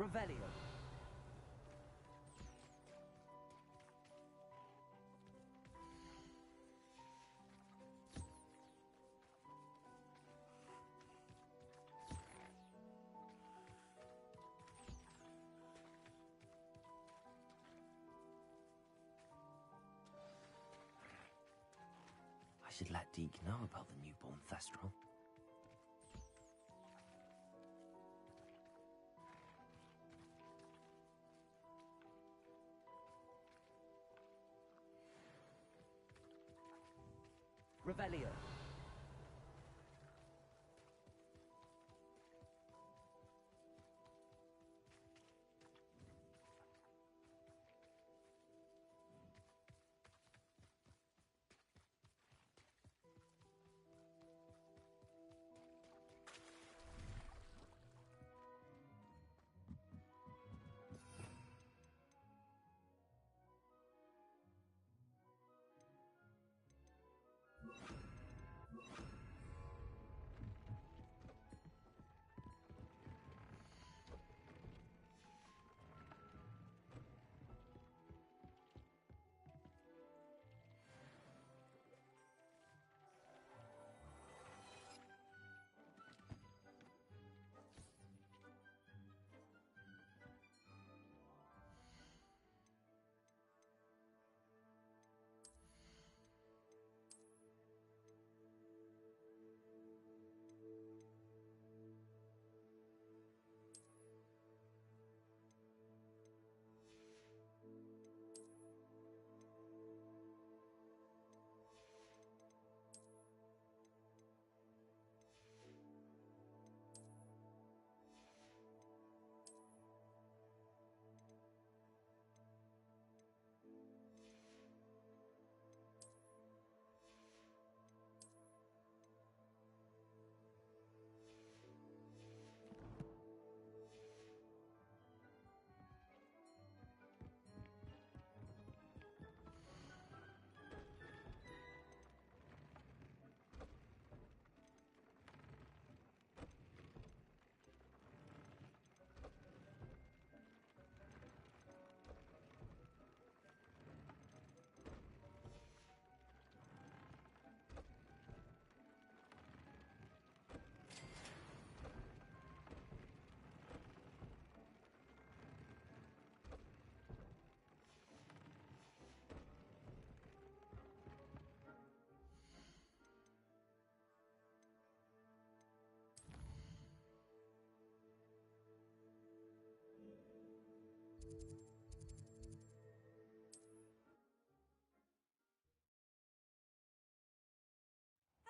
Revelio. I should let Deke know about the newborn Thestral. Revelio.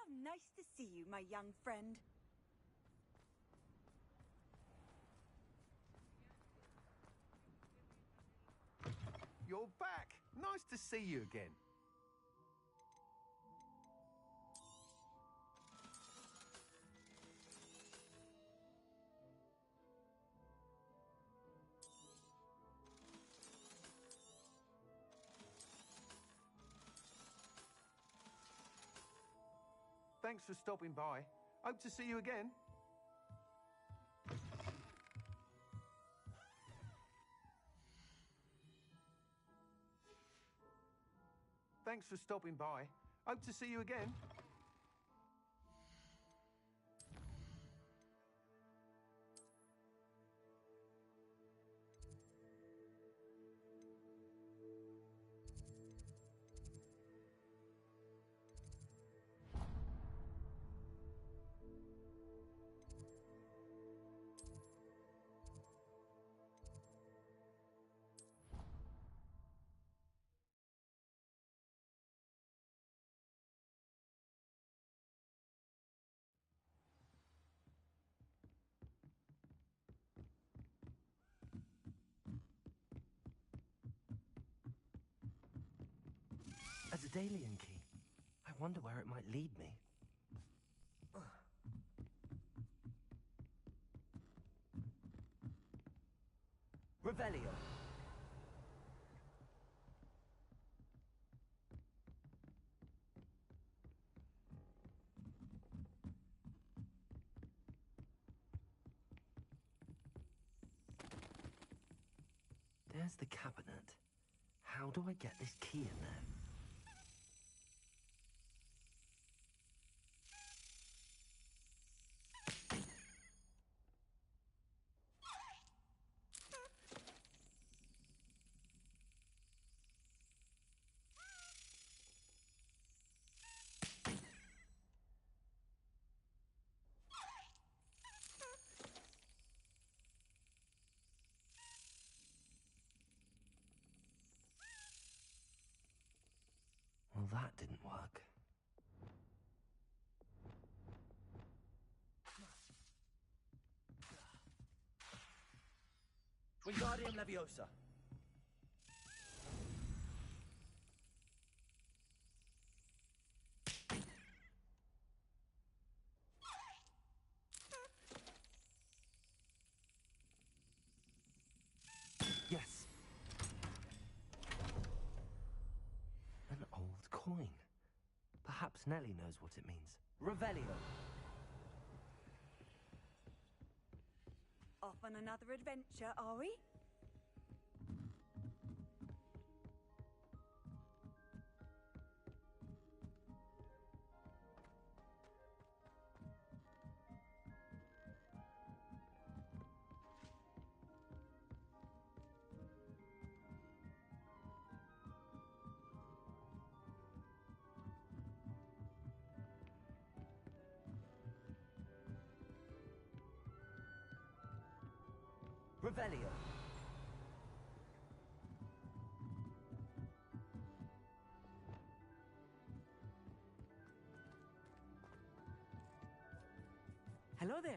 How nice to see you, my young friend.
You're back! Nice to see you again. Thanks for stopping by. Hope to see you again. Thanks for stopping by. Hope to see you again.
A Daedalian key. I wonder where it might lead me. Revelio. There's the cabinet. How do I get this key in there? Well, that didn't work. Leviosa. Yes. An old coin. Perhaps Nellie knows what it means. Revelio.
Off on another adventure, are we?
Revelio.
Hello there.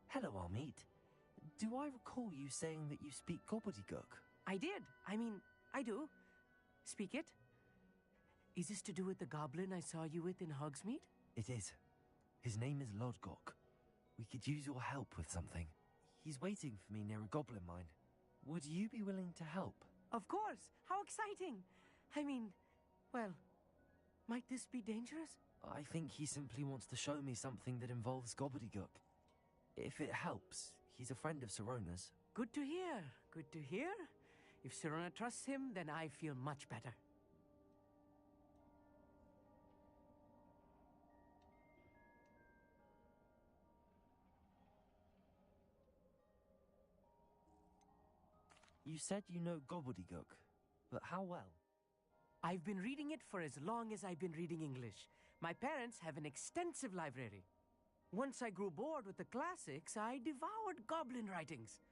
Hello, Armid. Do I recall you saying that you speak gobbledygook?
I did. I mean, I do. Speak it. Is this to do with the goblin I saw you with in Hogsmeade?
It is. His name is Lodgok. We could use your help with something. He's waiting for me near a goblin mine. Would you be willing to help?
Of course. How exciting. I mean, well, might this be dangerous?
I think he simply wants to show me something that involves gobbledygook. If it helps, he's a friend of Sirona's.
Good to hear. Good to hear. If Sirona trusts him, then I feel much better.
You said you know gobbledygook, but how well?
I've been reading it for as long as I've been reading English. My parents have an extensive library. Once I grew bored with the classics, I devoured goblin writings.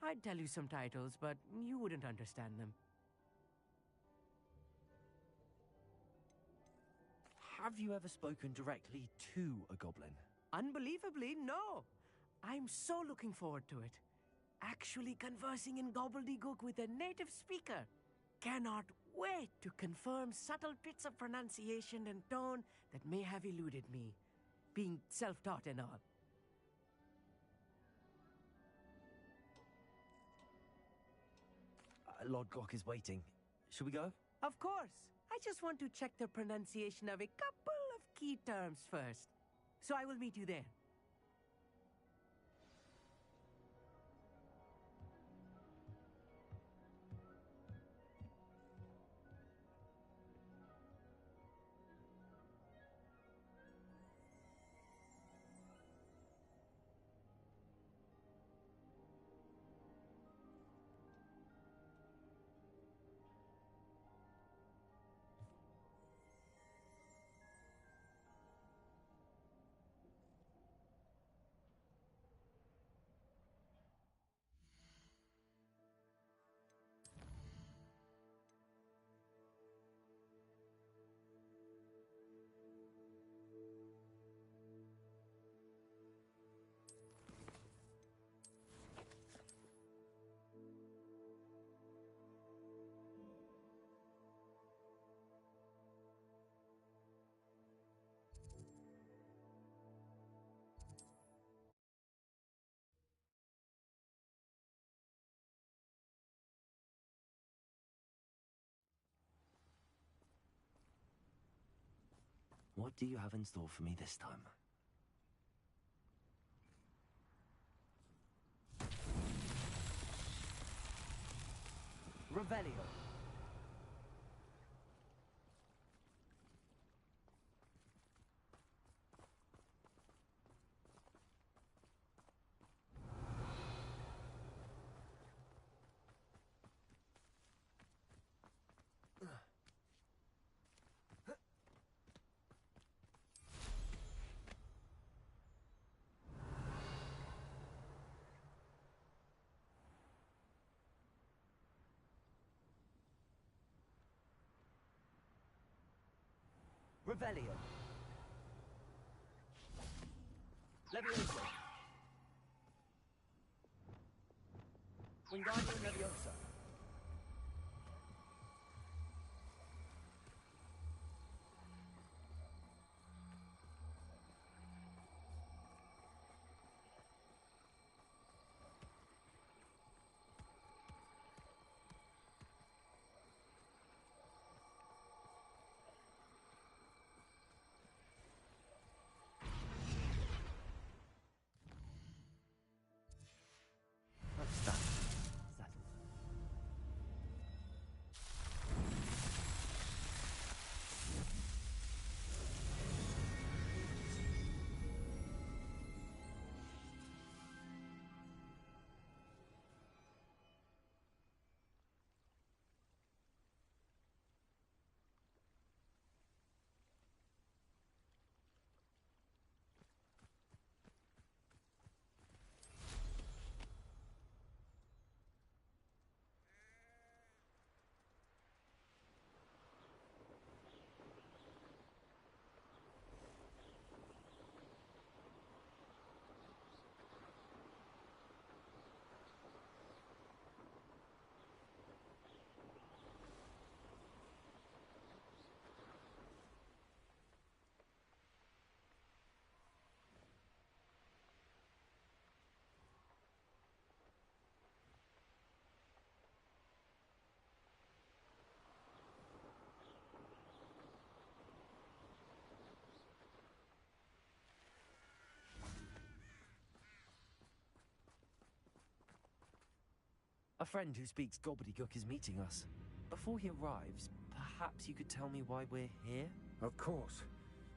I'd tell you some titles, but you wouldn't understand them.
Have you ever spoken directly to a goblin?
Unbelievably, no. I'm so looking forward to it. Actually conversing in gobbledygook with a native speaker. Cannot wait to confirm subtle bits of pronunciation and tone that may have eluded me, being self-taught and all.
Lodgok is waiting. Shall we go?
Of course. I just want to check the pronunciation of a couple of key terms first. So I will meet you there.
What do you have in store for me this time? Revelio. Revelio. Leviosa.
Wingardium Leviosa.
What's that? Settled. A friend who speaks gobbledygook is meeting us. Before he arrives, perhaps you could tell me why we're here?
Of course.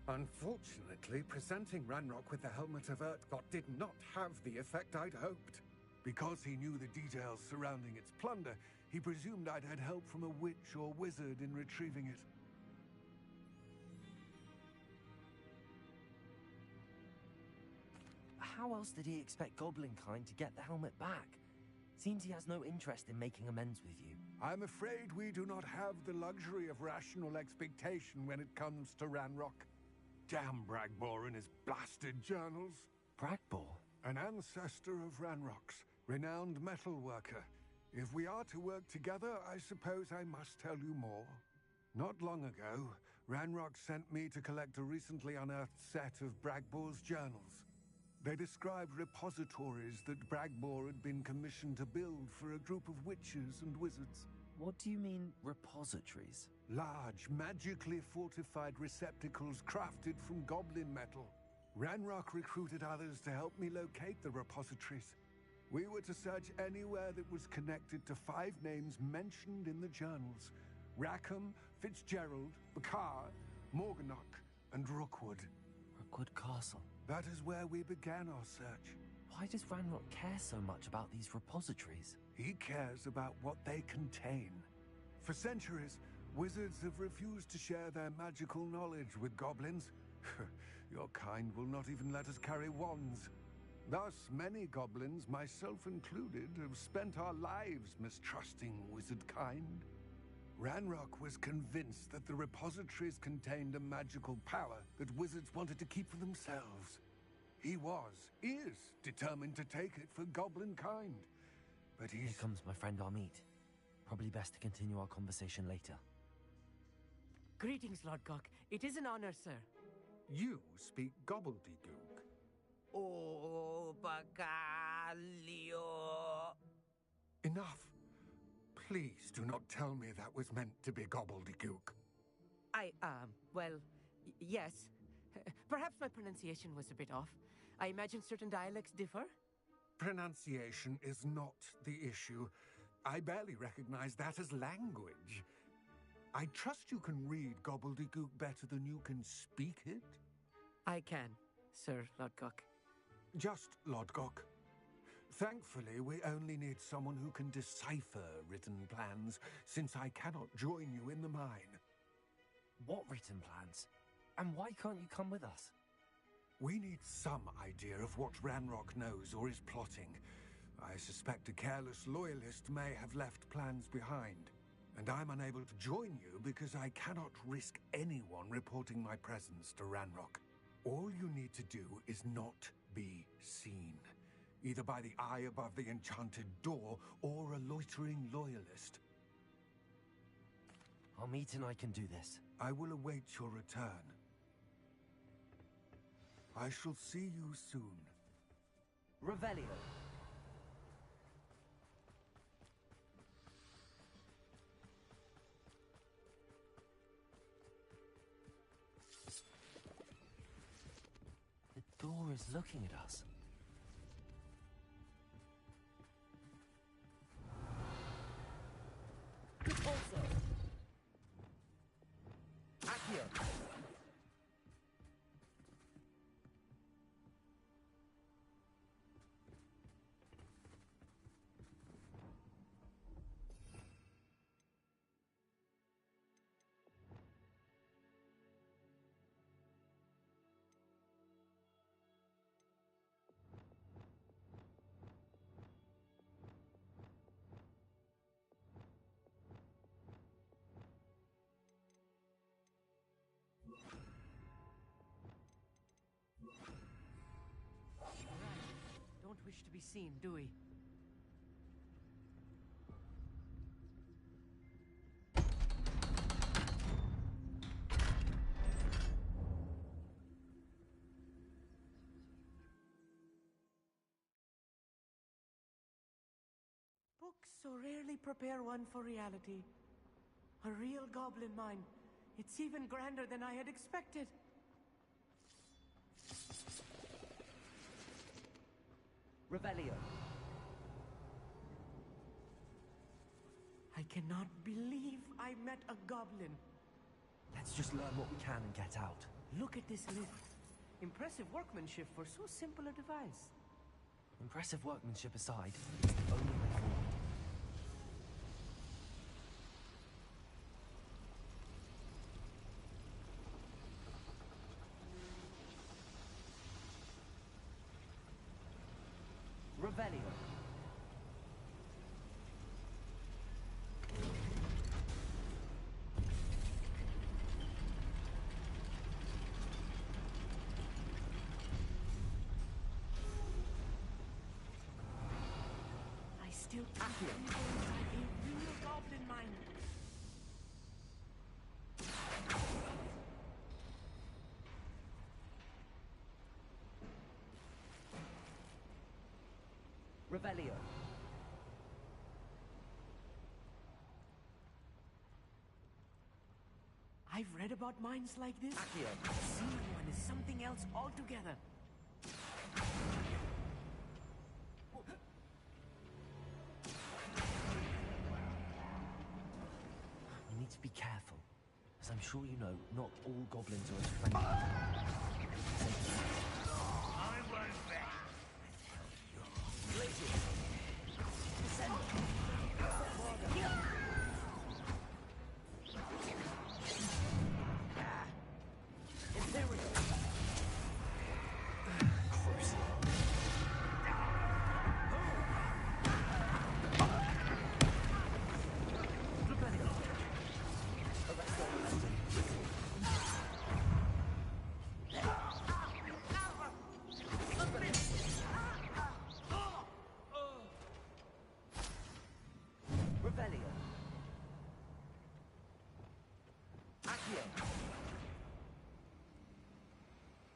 Unfortunately, presenting Ranrock with the Helmet of Urtkot did not have the effect I'd hoped. Because he knew the details surrounding its plunder, he presumed I'd had help from a witch or wizard in retrieving it.
How else did he expect Goblinkind to get the helmet back? Seems he has no interest in making amends with you.
I'm afraid we do not have the luxury of rational expectation when it comes to Ranrock. Damn Bragbor and his blasted journals.
Bragbor?
An ancestor of Ranrock's, renowned metal worker. If we are to work together, I suppose I must tell you more. Not long ago, Ranrock sent me to collect a recently unearthed set of Bragbor's journals. They described repositories that Bragbor had been commissioned to build for a group of witches and wizards.
What do you mean, repositories?
Large, magically fortified receptacles crafted from goblin metal. Ranrock recruited others to help me locate the repositories. We were to search anywhere that was connected to 5 names mentioned in the journals: Rackham, Fitzgerald, Bakar, Morganach, and Rookwood.
Rookwood Castle.
That is where we began our search.
Why does Ranrock care so much about these repositories?
He cares about what they contain. For centuries, wizards have refused to share their magical knowledge with goblins. Your kind will not even let us carry wands. Thus, many goblins, myself included, have spent our lives mistrusting wizard kind. Ranrock was convinced that the repositories contained a magical power that wizards wanted to keep for themselves. He is determined to take it for goblin kind. But
Here comes my friend Amit. Probably best to continue our conversation later.
Greetings, Lord Gok. It is an honor, sir.
You speak gobbledygook.
Oh, Bacalio.
Enough. Please do not tell me that was meant to be gobbledygook.
Yes. Perhaps my pronunciation was a bit off. I imagine certain dialects differ?
Pronunciation is not the issue. I barely recognize that as language. I trust you can read gobbledygook better than you can speak it?
I can, Sir Lodgok.
Just Lodgok. Thankfully, we only need someone who can decipher written plans, since I cannot join you in the mine.
What written plans? And why can't you come with us?
We need some idea of what Ranrock knows or is plotting. I suspect a careless loyalist may have left plans behind. And I'm unable to join you because I cannot risk anyone reporting my presence to Ranrock. All you need to do is not be seen. either by the eye above the enchanted door or a loitering loyalist.
Our meet and I can do this.
I will await your return. I shall see you soon.
Revelio. The door is looking at us. Also. Accio.
Don't wish to be seen, do we? Books so rarely prepare one for reality. A real goblin mine. It's even grander than I had expected.
Revelio.
I cannot believe I met a goblin.
Let's just learn what we can and get out.
Look at this lift. Impressive workmanship for so simple a device.
Impressive workmanship aside, it's the only way forward. Revelio.
I still feel inside a real goblin mine.
Revelio.
I've read about mines like this.
Accio.
Seeing one is something else altogether.
We need to be careful, as I'm sure you know, not all goblins are as friendly.
I won't bet.
Revelio. Accio.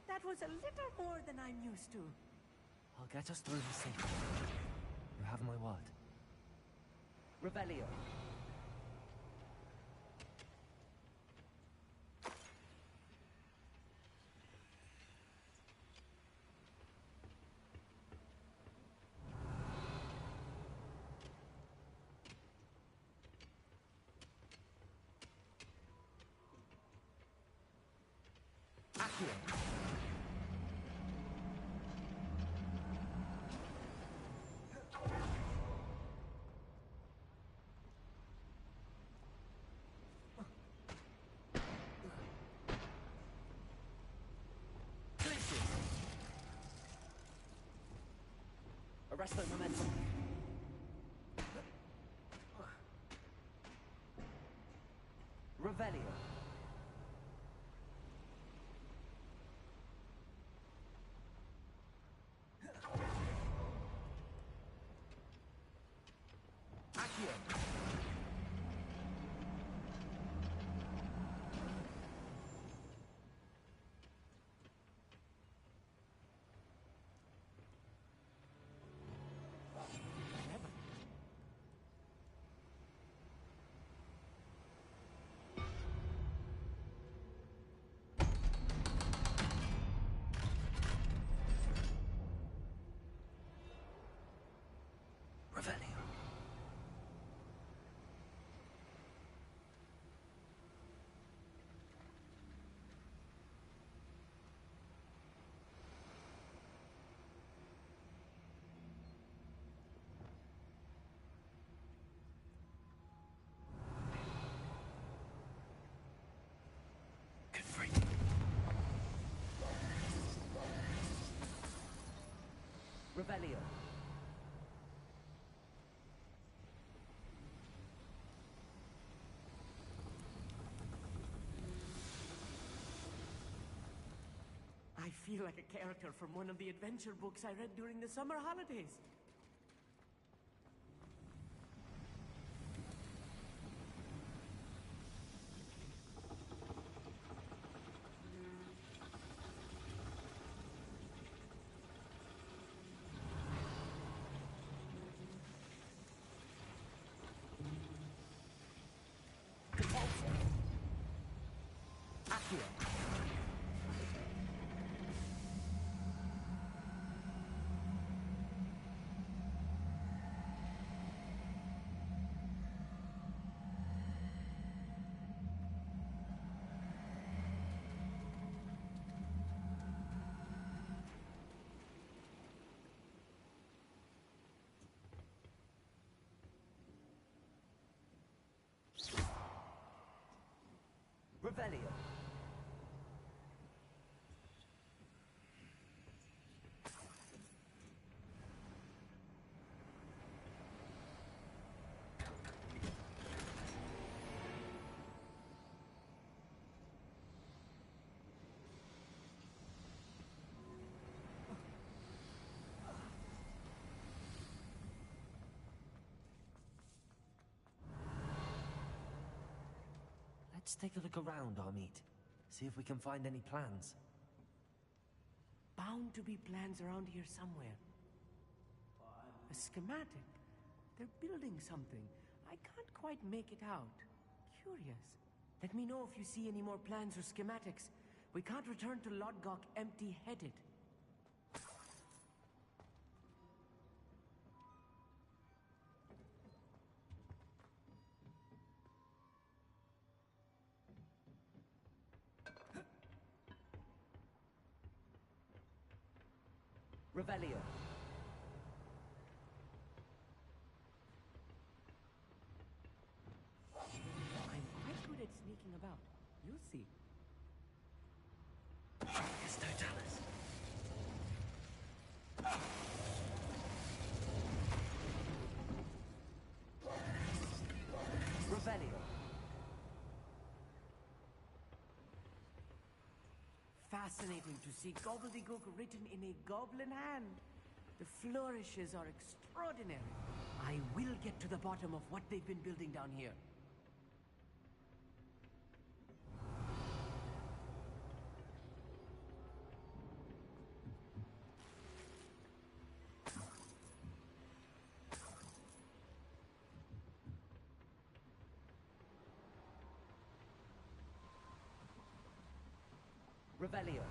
That was a little more than I'm used to.
I'll get us through this safely. You have my word. Revelio. Accio. Arrest the momentum. Revelio.
Revelio. I feel like a character from one of the adventure books I read during the summer holidays. Revelio.
Let's take a look around, Amit. See if we can find any plans.
Bound to be plans around here somewhere. A schematic. They're building something. I can't quite make it out. Curious. Let me know if you see any more plans or schematics. We can't return to Lodgok empty-headed. Revelio. I'm quite good at sneaking about. You'll see.
Yes, Totalis.
Revelio. Fascinating to see gobbledygook written in a goblin hand. The flourishes are extraordinary. I will get to the bottom of what they've been building down here. Revelio.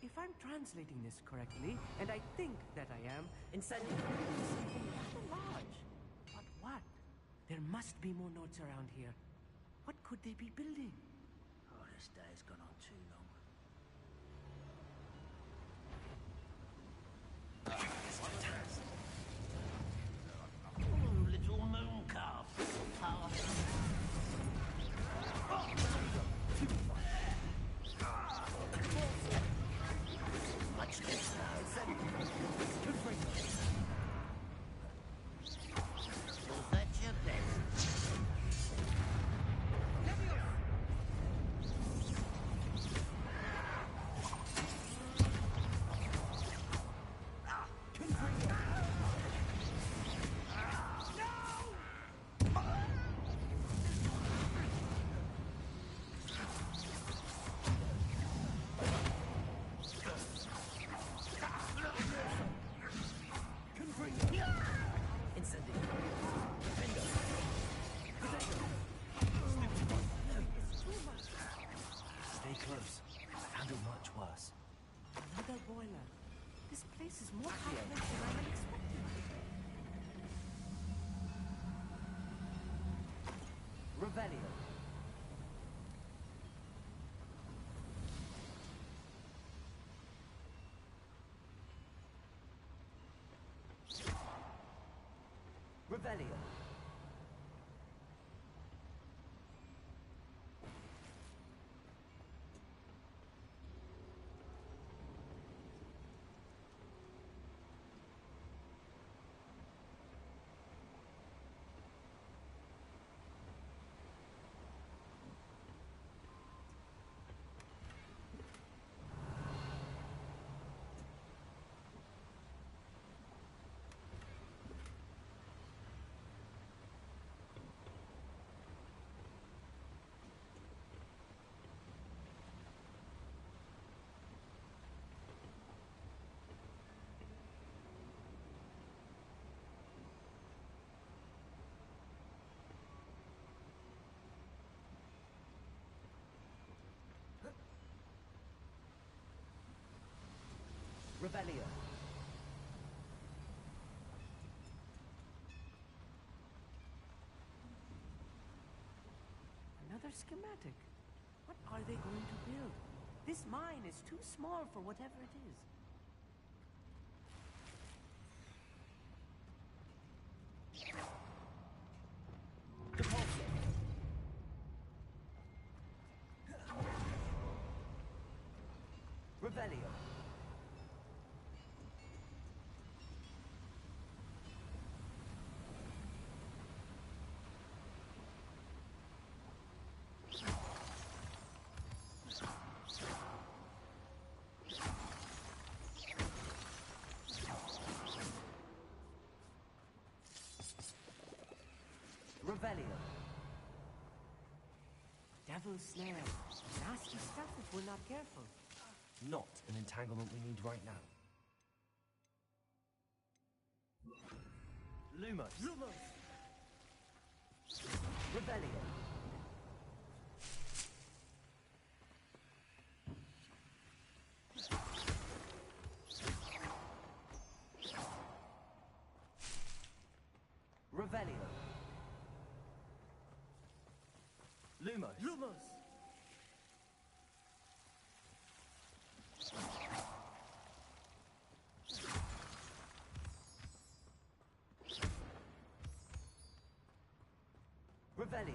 If I'm translating this correctly, and I think that I am, incendiary is rather large. But what? There must be more notes around here. What could they be building?
Oh, this day's gone on too long. Oh, little moon calf. Much too slow. You'll bet your best.
This is more complex than I had expected. Revelio. Revelio. Revelio. Another schematic. What are they going to build? This mine is too small for whatever it is. Revelio. Revelio. Devil's snare. Nasty stuff if we're not careful.
Not an entanglement we need right now. Lumos.
Lumos. Revelio. Revelio.
Lumos.
Lumos. Revelio.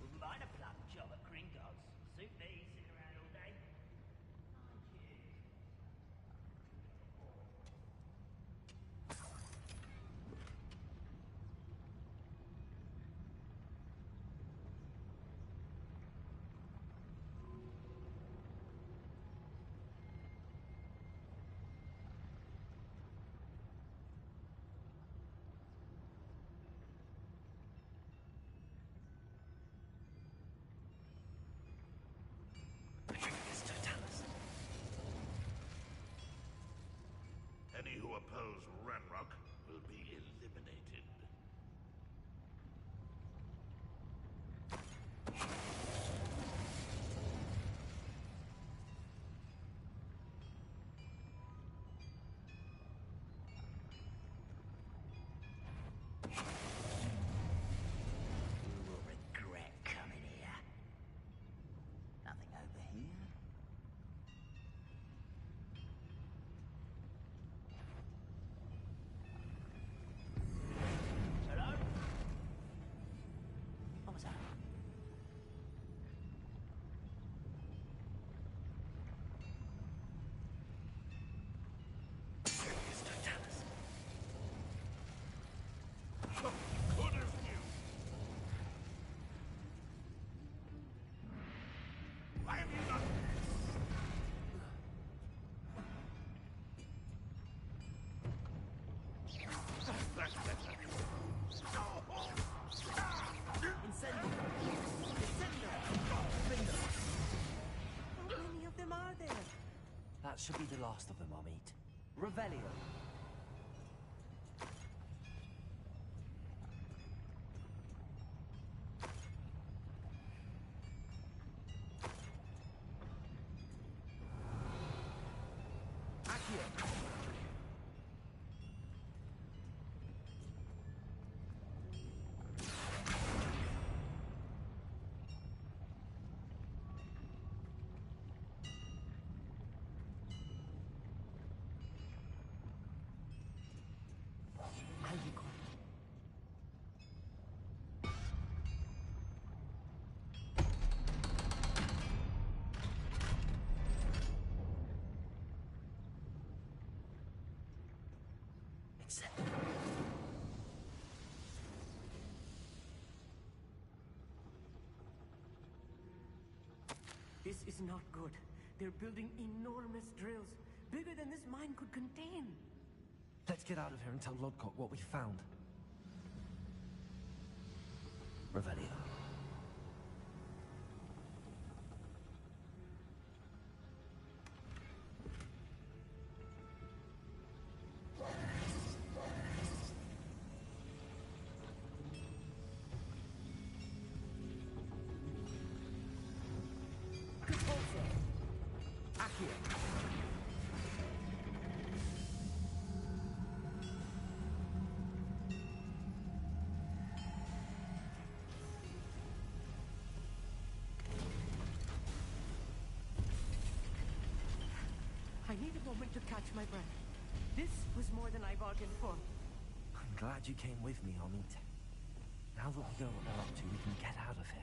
Wouldn't mind a plum job at Gringotts. Suit me, sitting around all day.
Any who oppose Ranrock will be eliminated.
You will regret coming here. Nothing over here. Hello? What was that?
Why have you done
How many of them are there?
That should be the last of them, I'll meet.
Revelio. Accio. Albico. Except. This is not good. They're building enormous drills, bigger than this mine could contain.
Let's get out of here and tell Lodgok what we found. Revelio.
I need a moment to catch my breath. This was more than I bargained for.
I'm glad you came with me, Amit. Now that we know what they're up to, we can get out of here.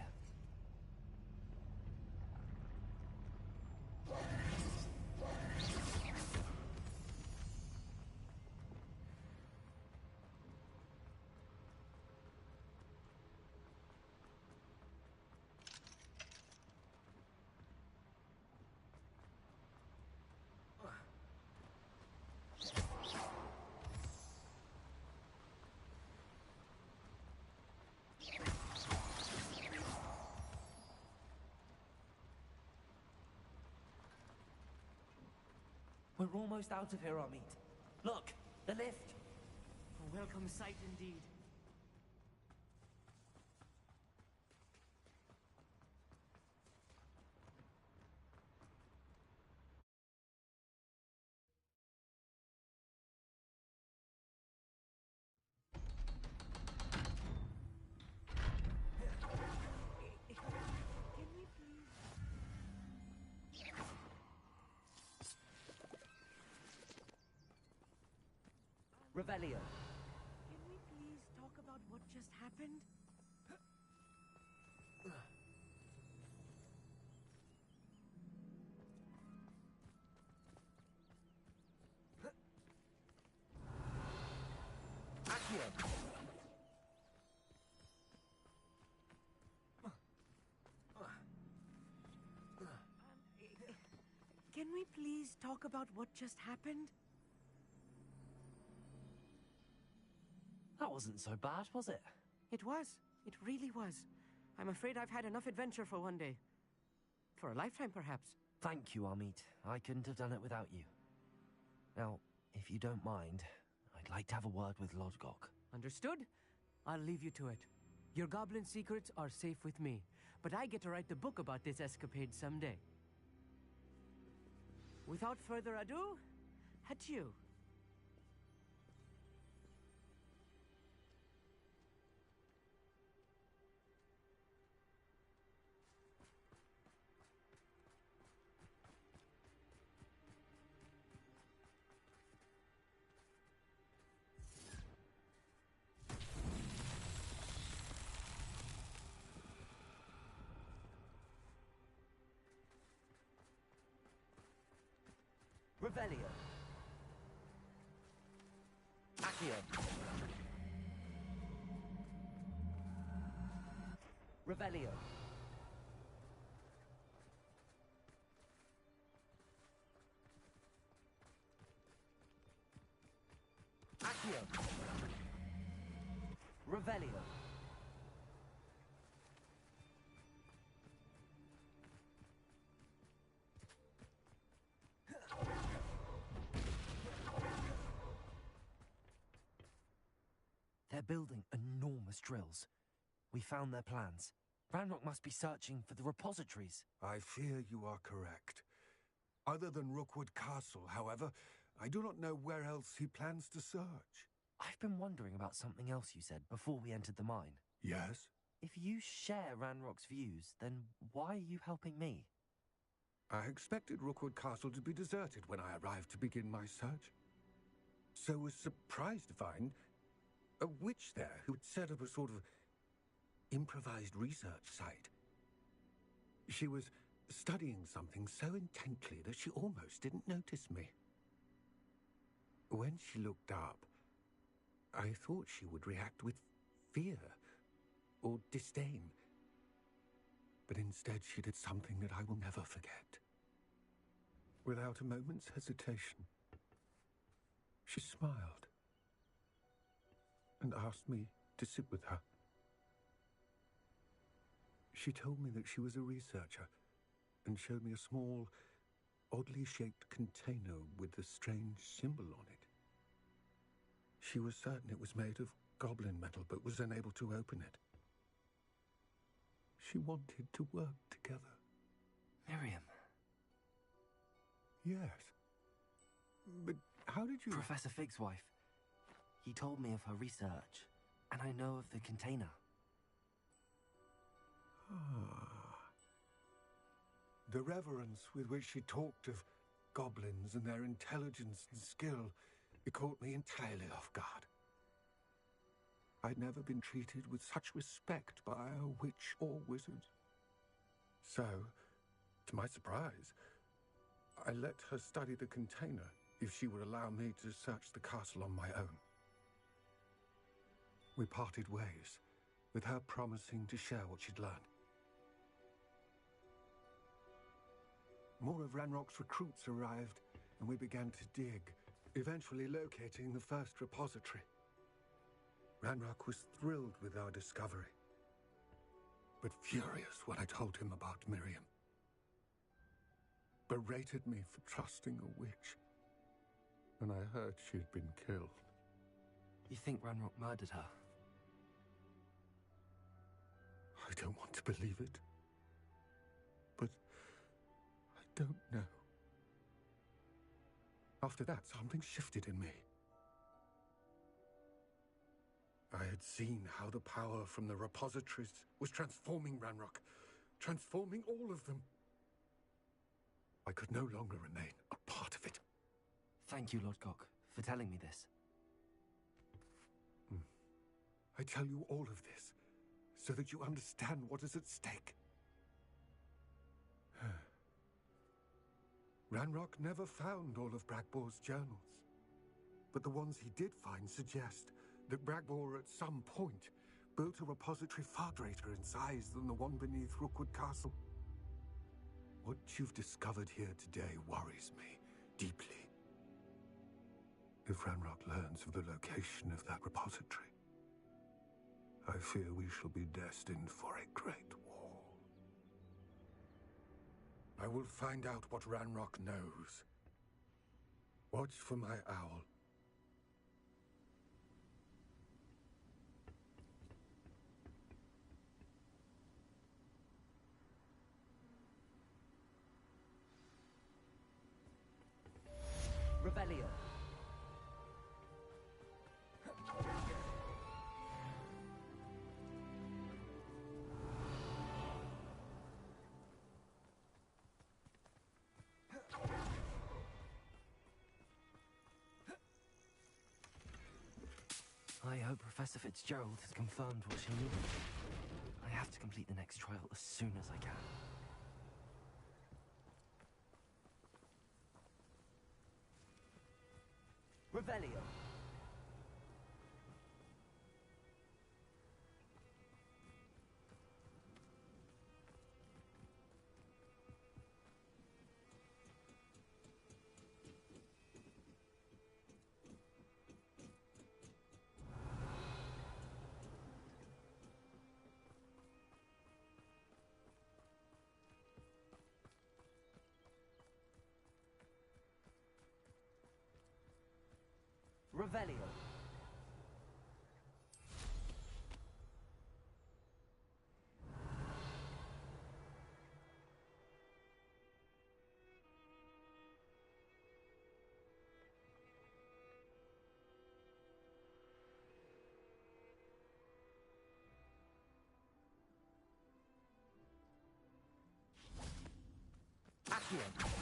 We're almost out of here, Amit. Look, the lift.
A welcome sight indeed.
Revelio.
Can we please talk about what just happened?
Accio.
Can we please talk about what just happened?
That wasn't so bad, was it?
It was. It really was. I'm afraid I've had enough adventure for one day. For a lifetime, perhaps.
Thank you, Amit. I couldn't have done it without you. Now, if you don't mind, I'd like to have a word with Lodgok.
Understood? I'll leave you to it. Your goblin secrets are safe with me, but I get to write the book about this escapade someday. Without further ado, adieu.
Revelio. Accio. Revelio. Accio. Revelio. They're building enormous drills. We found their plans. Ranrock must be searching for the repositories.
I fear you are correct. Other than Rookwood Castle, however, I do not know where else he plans to search.
I've been wondering about something else you said before we entered the mine.
Yes?
If you share Ranrock's views, then why are you helping me?
I expected Rookwood Castle to be deserted when I arrived to begin my search. So was surprised to find a witch there who had set up a sort of improvised research site. She was studying something so intently that she almost didn't notice me. When she looked up, I thought she would react with fear or disdain. But instead she did something that I will never forget. Without a moment's hesitation, she smiled and asked me to sit with her. She told me that she was a researcher and showed me a small, oddly shaped container with a strange symbol on it. She was certain it was made of goblin metal, but was unable to open it. She wanted to work together.
Miriam.
Yes. But how did you...
Professor Fig's wife. He told me of her research, and I know of the container.
The reverence with which she talked of goblins and their intelligence and skill, it caught me entirely off guard. I'd never been treated with such respect by a witch or wizard. So, to my surprise, I let her study the container if she would allow me to search the castle on my own. We parted ways, with her promising to share what she'd learned. More of Ranrock's recruits arrived, and we began to dig, eventually locating the first repository. Ranrock was thrilled with our discovery, but furious when I told him about Miriam. Berated me for trusting a witch, and I heard she'd been killed.
You think Ranrock murdered her?
I don't want to believe it, but I don't know. After that, something shifted in me. I had seen how the power from the repositories was transforming Ranrock, transforming all of them. I could no longer remain a part of it.
Thank you, Lord Cock, for telling me this.
I tell you all of this so that you understand what is at stake. Ranrock never found all of Bragbor's journals, but the ones he did find suggest that Bragbor at some point built a repository far greater in size than the one beneath Rookwood Castle. What you've discovered here today worries me deeply. If Ranrock learns of the location of that repository, I fear we shall be destined for a great war. I will find out what Ranrock knows. Watch for my owl.
Rebellion.
I hope Professor Fitzgerald has confirmed what she needed. I have to complete the next trial as soon as I can.
Rebellion. Revelio. Accio.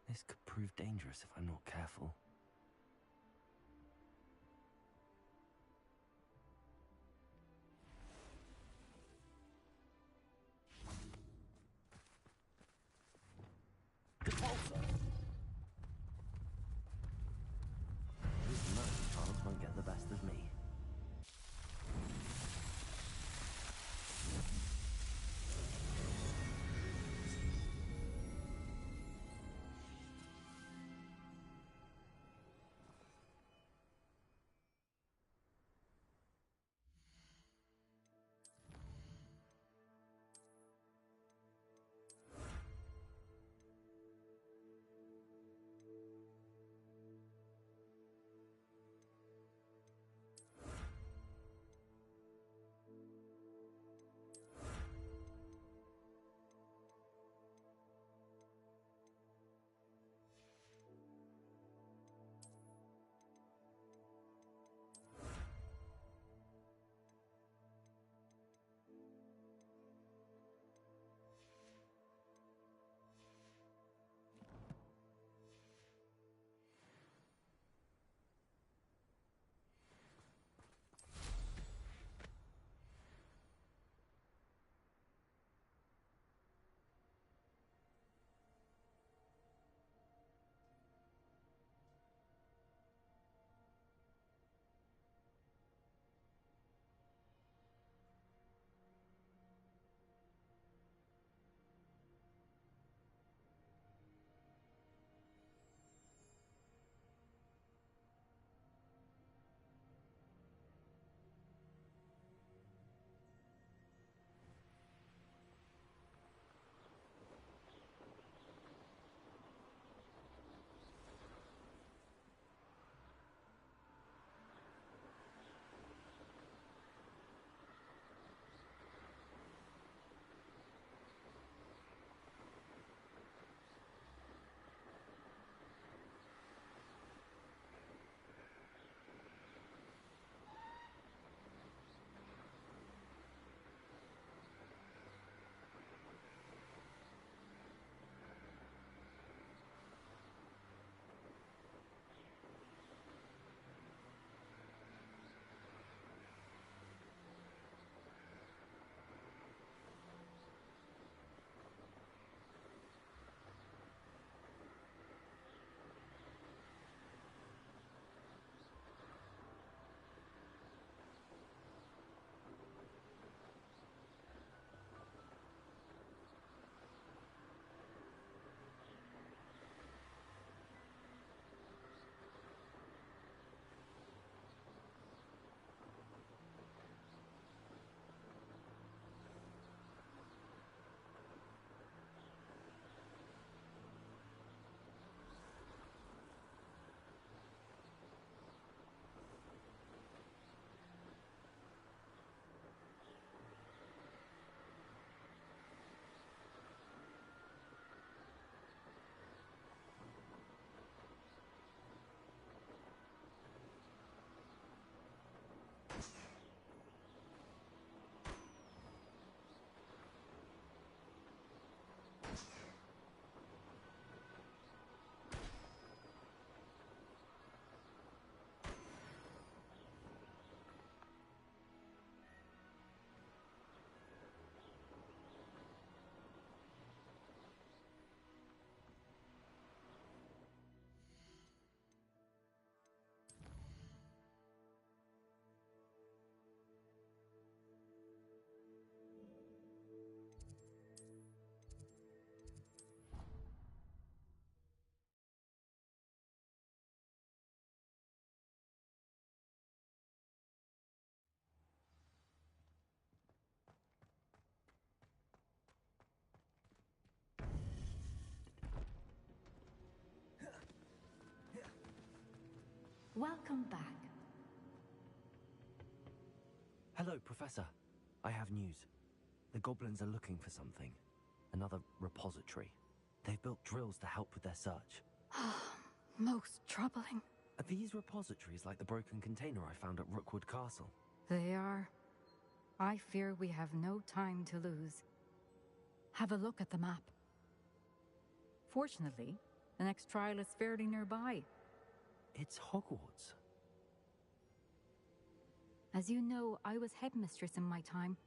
This could prove dangerous if I'm not careful.
Welcome back.
Hello, Professor. I have news. The goblins are looking for something. Another repository. They've built drills to help with their search.
Most troubling.
Are these repositories like the broken container I found at Rookwood Castle?
They are. I fear we have no time to lose. Have a look at the map. Fortunately, the next trial is fairly nearby.
It's Hogwarts.
As you know, I was headmistress in my time.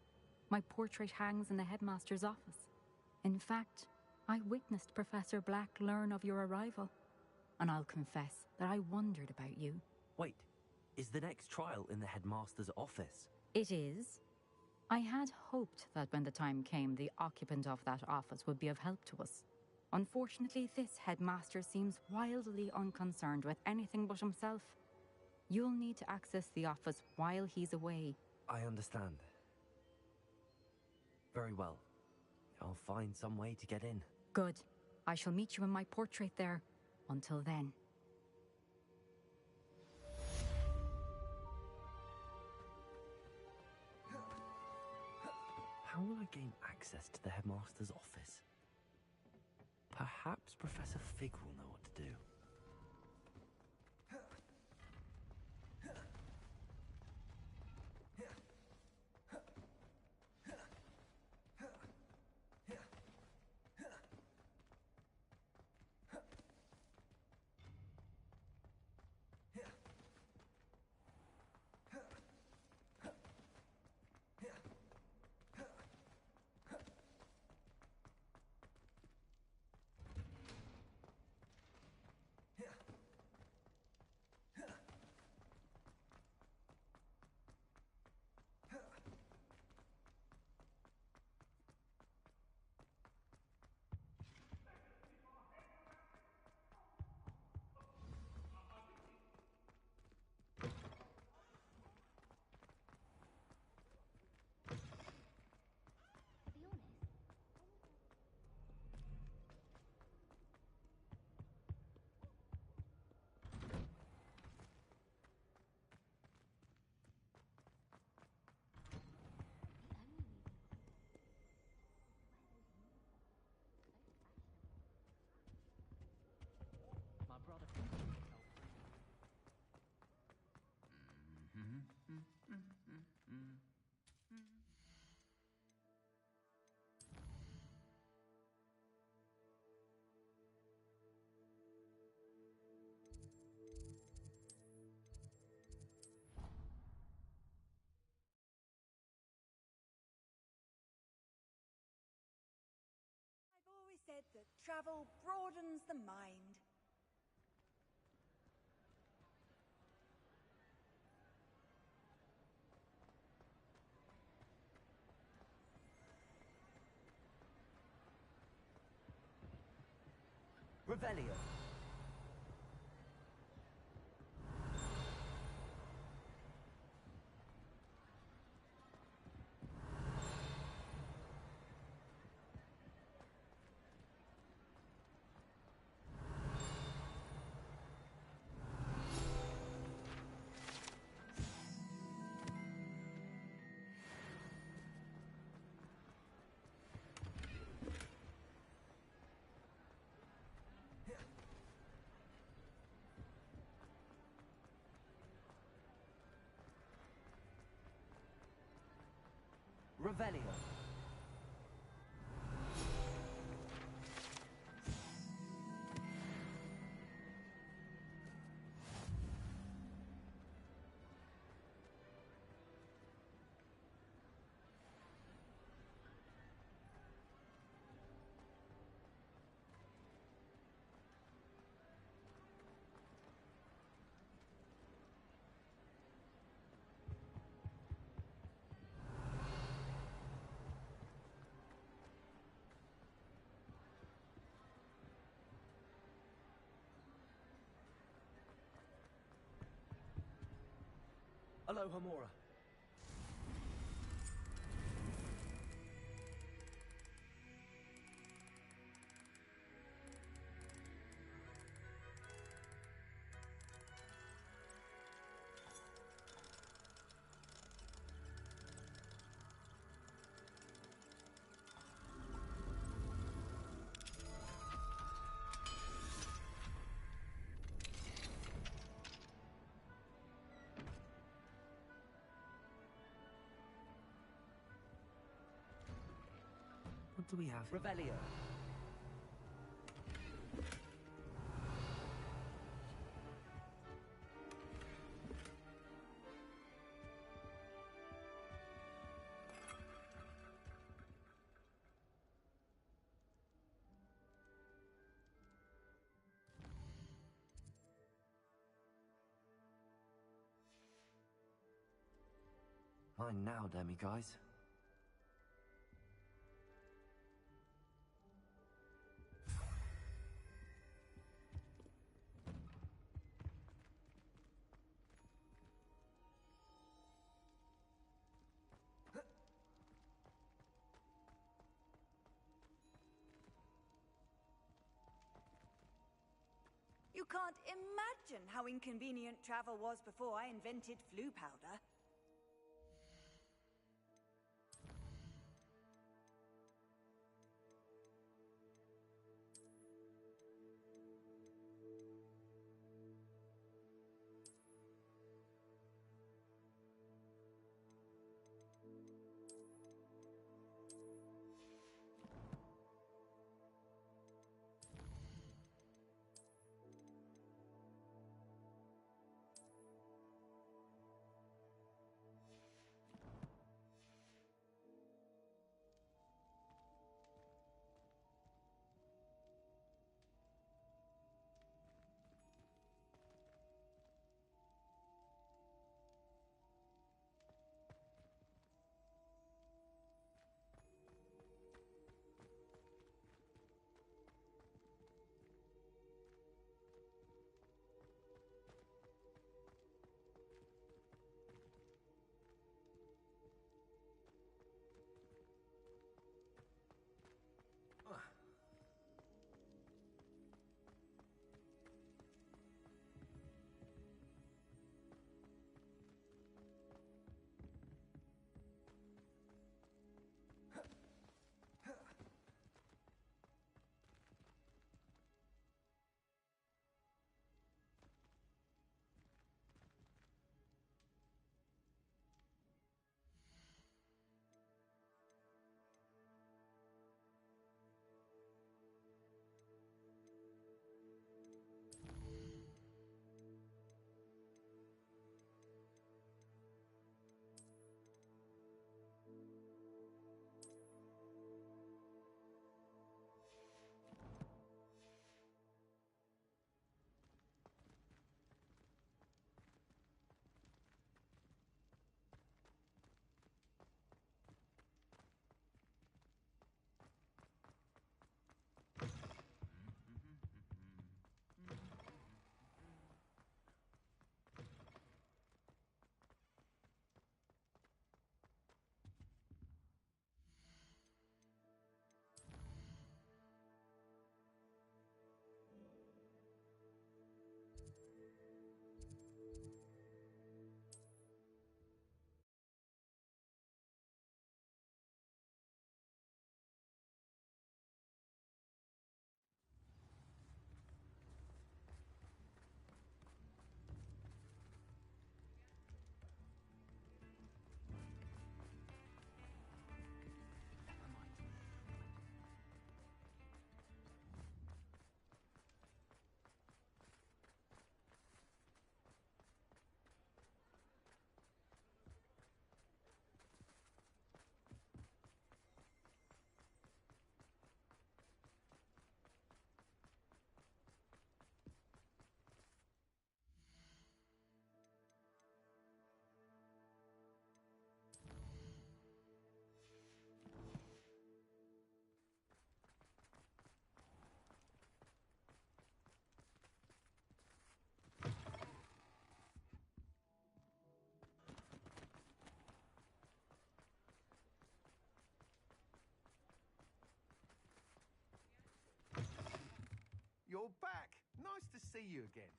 My portrait hangs in the headmaster's office. In fact, I witnessed Professor Black learn of your arrival. And I'll confess that I wondered about you.
Wait, is the next trial in the headmaster's office?
It is. I had hoped that when the time came, the occupant of that office would be of help to us. Unfortunately, this headmaster seems wildly unconcerned with anything but himself. You'll need to access the office while he's away.
I understand. Very well. I'll find some way to get in.
Good. I shall meet you in my portrait there. Until then.
How will I gain access to the headmaster's office? Perhaps Professor Fig will know what to do.
Said that travel broadens the mind.
Revelio. Revelio. Hello, Hamora.
do we have?
Revelio. Mine now, demi guys.
You can't imagine how inconvenient travel was before I invented flu powder.
You're back! Nice to see you again.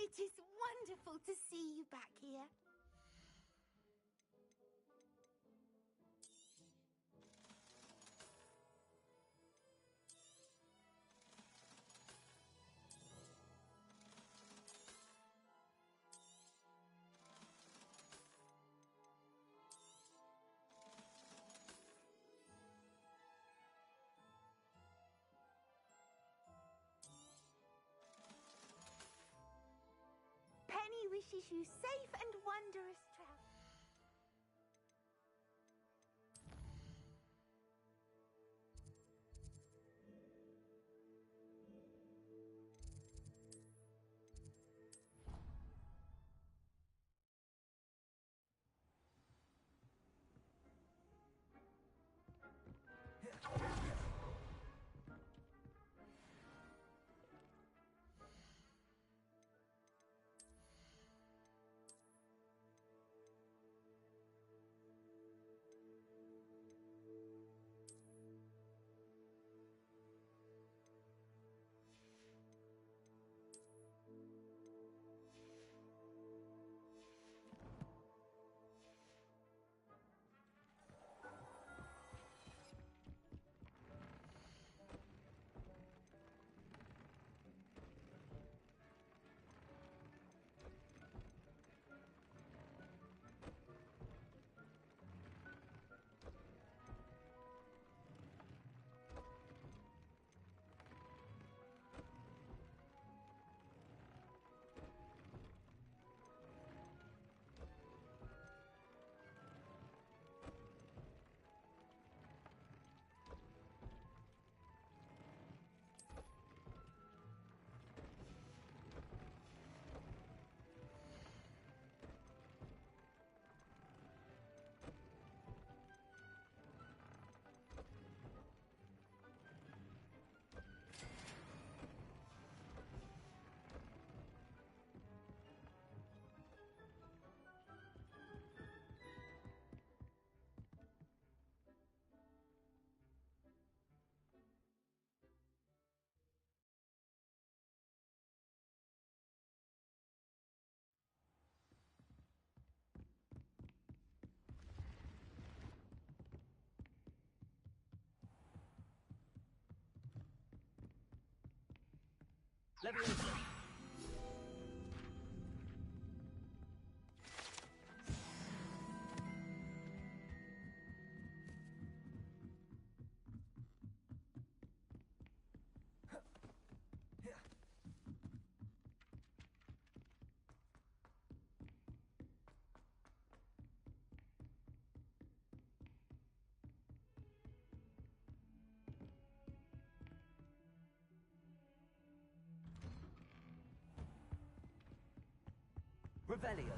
It is wonderful to see you back here. Penny wishes you safe and wondrous travel.
Leviosa. Revelio.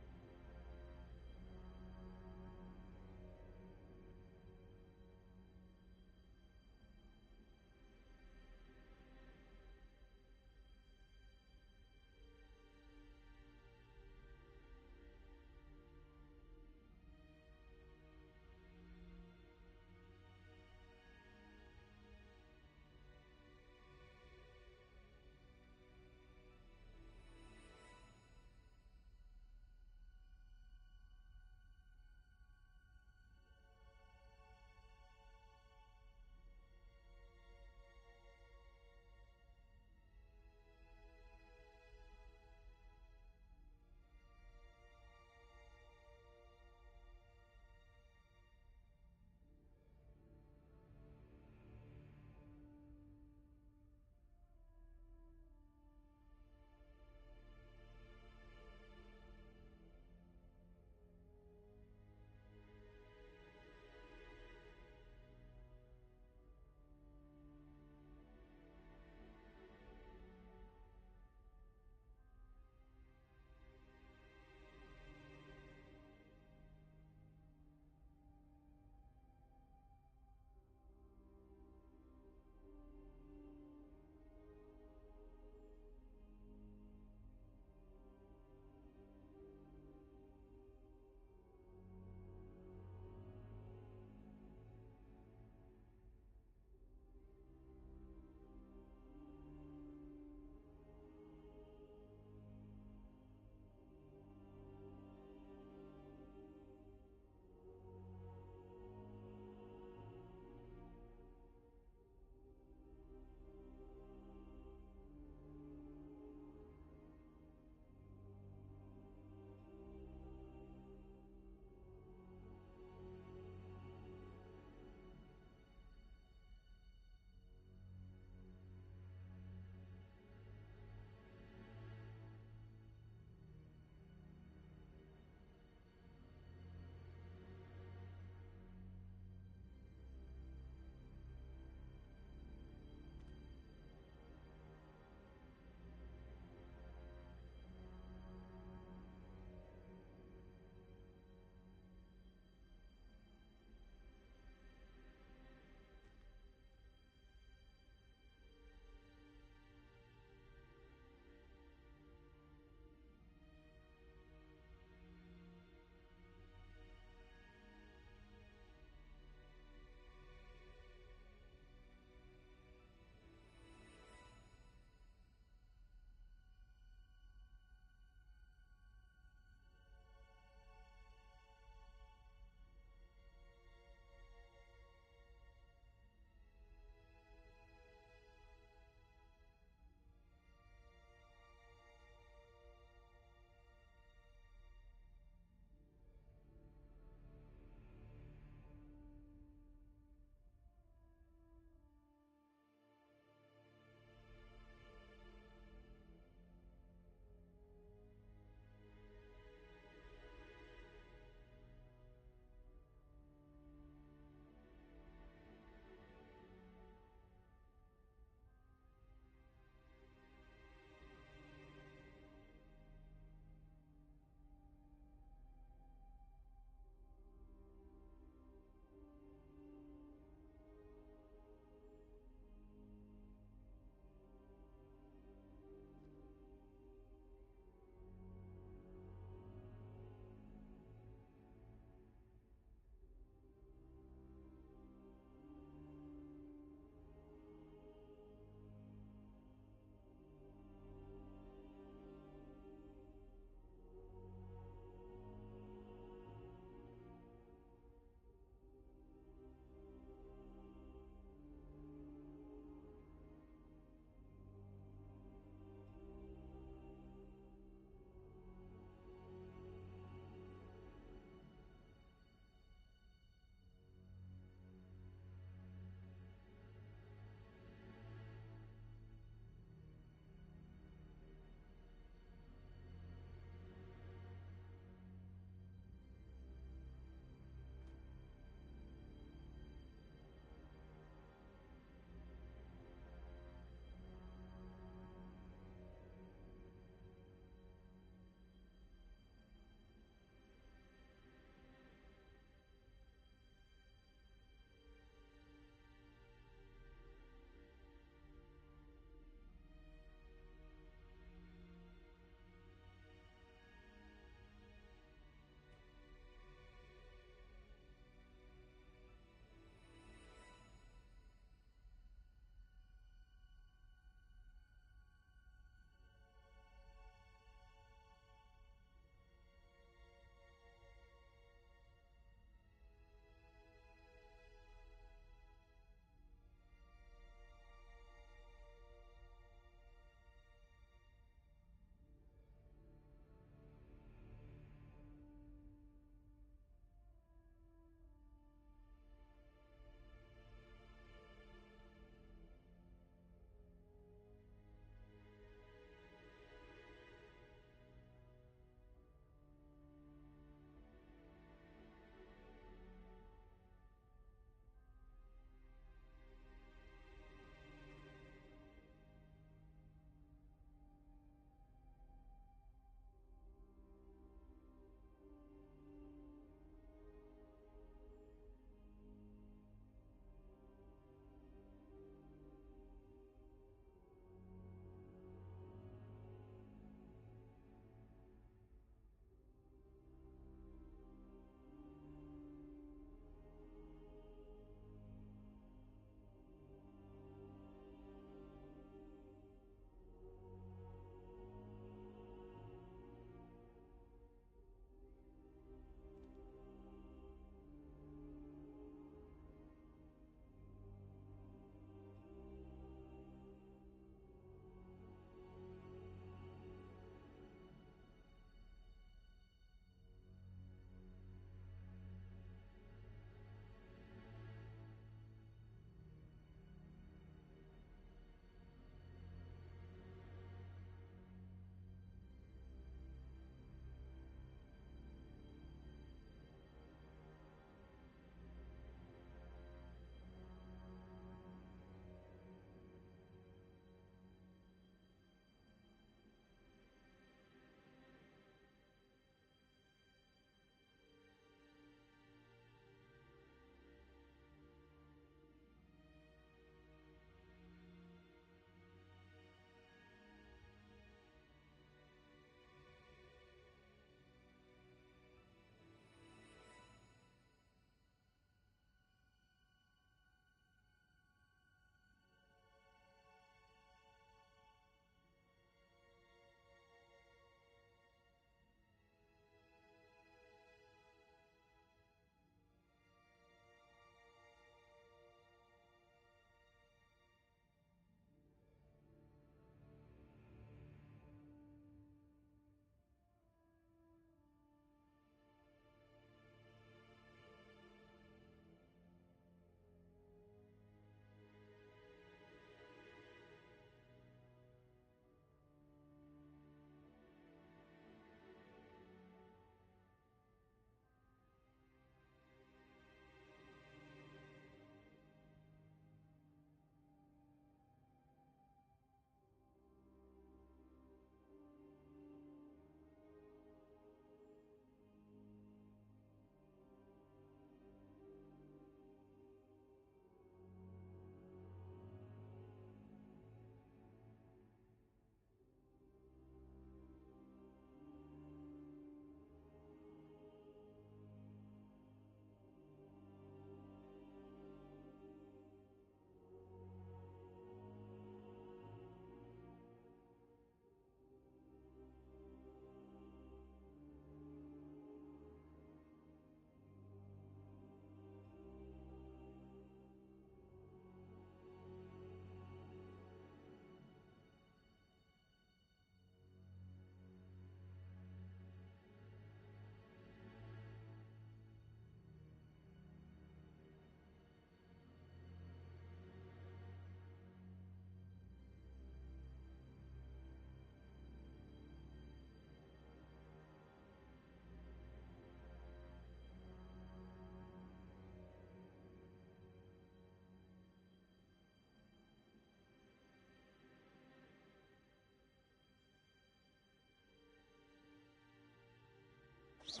Now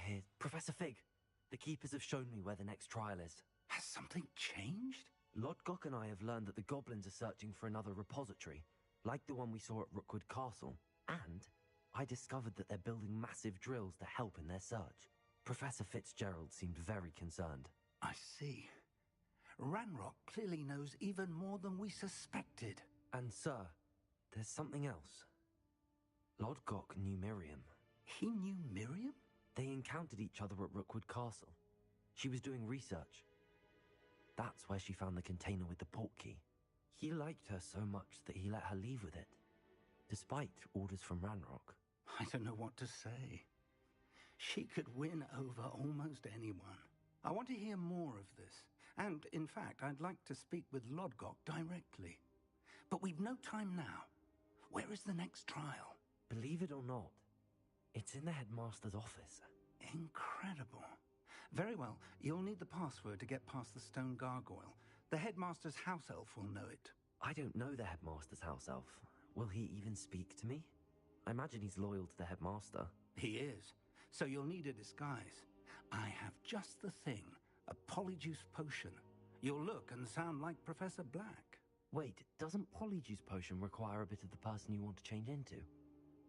here, Professor Fig. The Keepers have shown me where the next trial is.
Has something changed?
Lodgok and I have learned that the goblins are searching for another repository, like the one we saw at Rookwood Castle. And I discovered that they're building massive drills to help in their search. Professor Fitzgerald seemed very concerned.
I see. Ranrock clearly knows even more than we suspected.
And sir, there's something else. Lodgok knew Miriam.
He knew Miriam?
They encountered each other at Rookwood Castle. She was doing research. That's where she found the container with the portkey. He liked her so much that he let her leave with it, despite orders from Ranrock.
I don't know what to say. She could win over almost anyone. I want to hear more of this. And, in fact, I'd like to speak with Lodgok directly. But we've no time now. Where is the next trial?
Believe it or not, it's in the headmaster's office.
Incredible. Very well. You'll need the password to get past the stone gargoyle. The headmaster's house elf will know it.
I don't know the headmaster's house elf. Will he even speak to me? I imagine he's loyal to the headmaster.
He is. So you'll need a disguise. I have just the thing. A polyjuice potion. You'll look and sound like Professor Black.
Wait, doesn't polyjuice potion require a bit of the person you want to change into?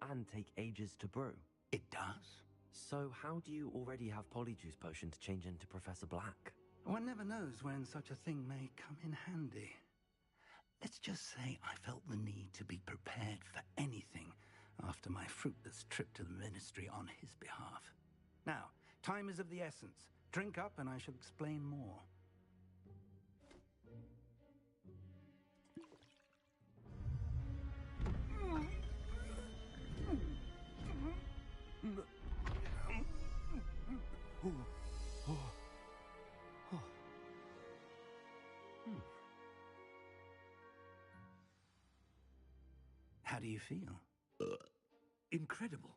And take ages to brew?
It does.
So how do you already have polyjuice potion to change into Professor Black?
One never knows when such a thing may come in handy. Let's just say I felt the need to be prepared for anything after my fruitless trip to the Ministry on his behalf. Now, time is of the essence. Drink up and I shall explain more. How do you feel?
Incredible.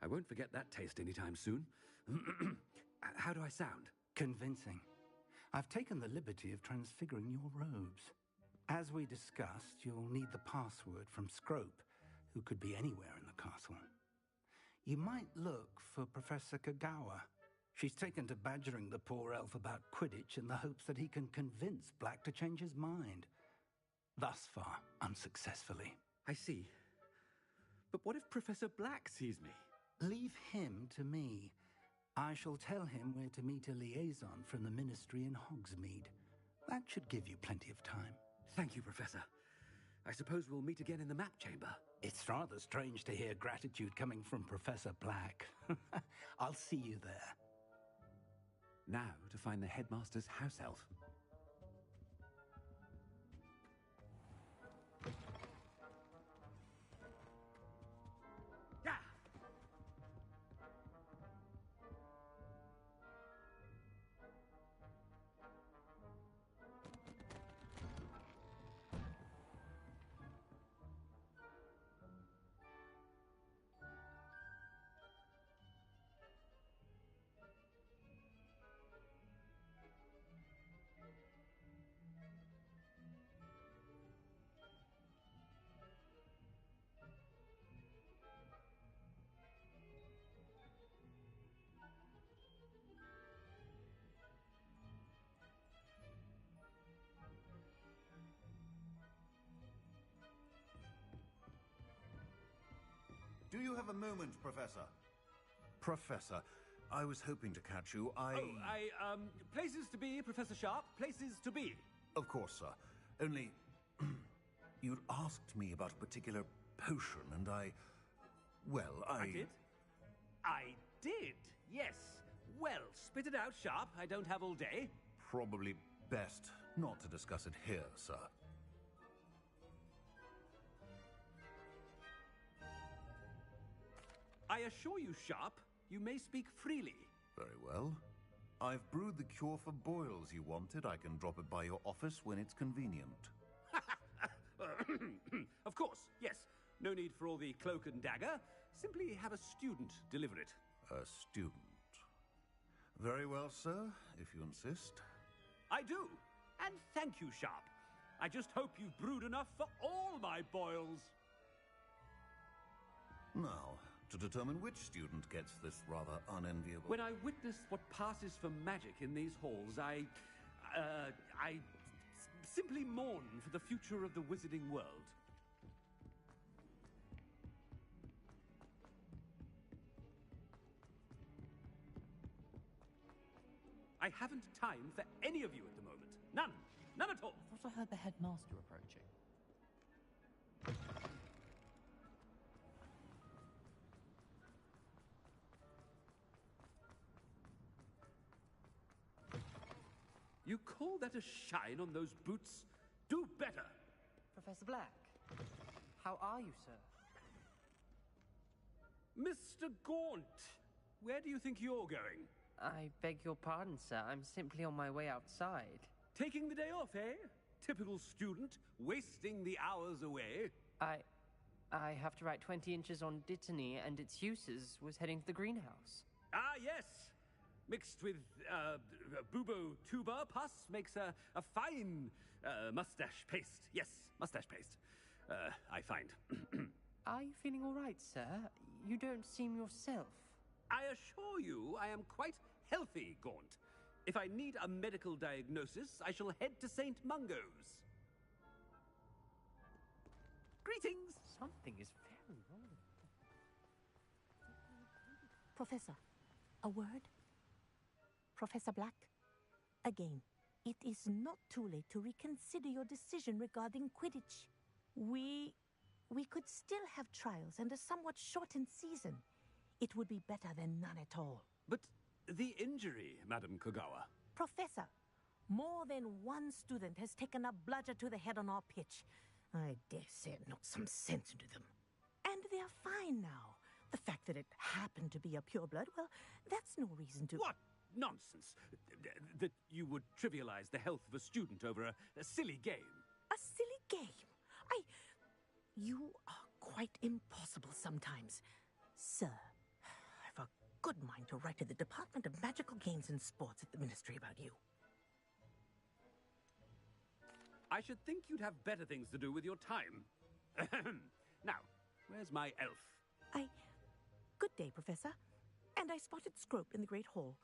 I won't forget that taste anytime soon. How do I sound?
Convincing. I've taken the liberty of transfiguring your robes. As we discussed, you'll need the password from Scrope, who could be anywhere in the castle. You might look for Professor Kagawa. She's taken to badgering the poor elf about Quidditch in the hopes that he can convince Black to change his mind. Thus far, unsuccessfully.
I see. But what if Professor Black sees me?
Leave him to me. I shall tell him where to meet a liaison from the Ministry in Hogsmeade. That should give you plenty of time.
Thank you, Professor. I suppose we'll meet again in the map chamber.
It's rather strange to hear gratitude coming from Professor Black. I'll see you there.
Now to find the headmaster's house elf.
Do you have a moment, Professor? Professor, I was hoping to catch you.
Places to be, Professor Sharp. Places to be.
Of course, sir. Only, you'd asked me about a particular potion, and I
did? I did, yes. Well, spit it out, Sharp. I don't have all day.
Probably best not to discuss it here, sir.
I assure you, Sharp, you may speak freely.
Very well. I've brewed the cure for boils you wanted. I can drop it by your office when it's convenient.
Of course, yes. No need for all the cloak and dagger. Simply have a student deliver it.
A student? Very well, sir, if you insist.
I do. And thank you, Sharp. I just hope you've brewed enough for all my boils.
Now, to determine which student gets this rather unenviable...
When I witness what passes for magic in these halls, I simply mourn for the future of the wizarding world. I haven't time for any of you at the moment. None. None at all.
I thought I heard the headmaster approaching.
You call that a shine on those boots? Do better!
Professor Black, how are you, sir?
Mr. Gaunt, where do you think you're going?
I beg your pardon, sir. I'm simply on my way outside.
Taking the day off, eh? Typical student, wasting the hours away.
I have to write 20 inches on Dittany and its uses. Was heading to the greenhouse.
Ah, yes! Mixed with, bubo tuber pus makes a fine, mustache paste. Yes, mustache paste. I find.
Are you feeling all right, sir? You don't seem yourself.
I assure you I am quite healthy, Gaunt. If I need a medical diagnosis, I shall head to St. Mungo's. Greetings!
Something is very wrong.
Professor, a word? Professor Black, again, it is not too late to reconsider your decision regarding Quidditch. We could still have trials and a somewhat shortened season. It would be better than none at all.
But the injury, Madam Kogawa.
Professor, more than one student has taken a bludger to the head on our pitch. I dare say it knocked some sense into them. And they're fine now. The fact that it happened to be a pureblood, well, that's no reason to...
What nonsense! That you would trivialize the health of a student over a silly game.
A silly game? You are quite impossible sometimes. Sir, I've a good mind to write to the Department of Magical Games and Sports at the Ministry about you.
I should think you'd have better things to do with your time. Now, where's my elf?
Good day, Professor. And I spotted Scrope in the Great Hall.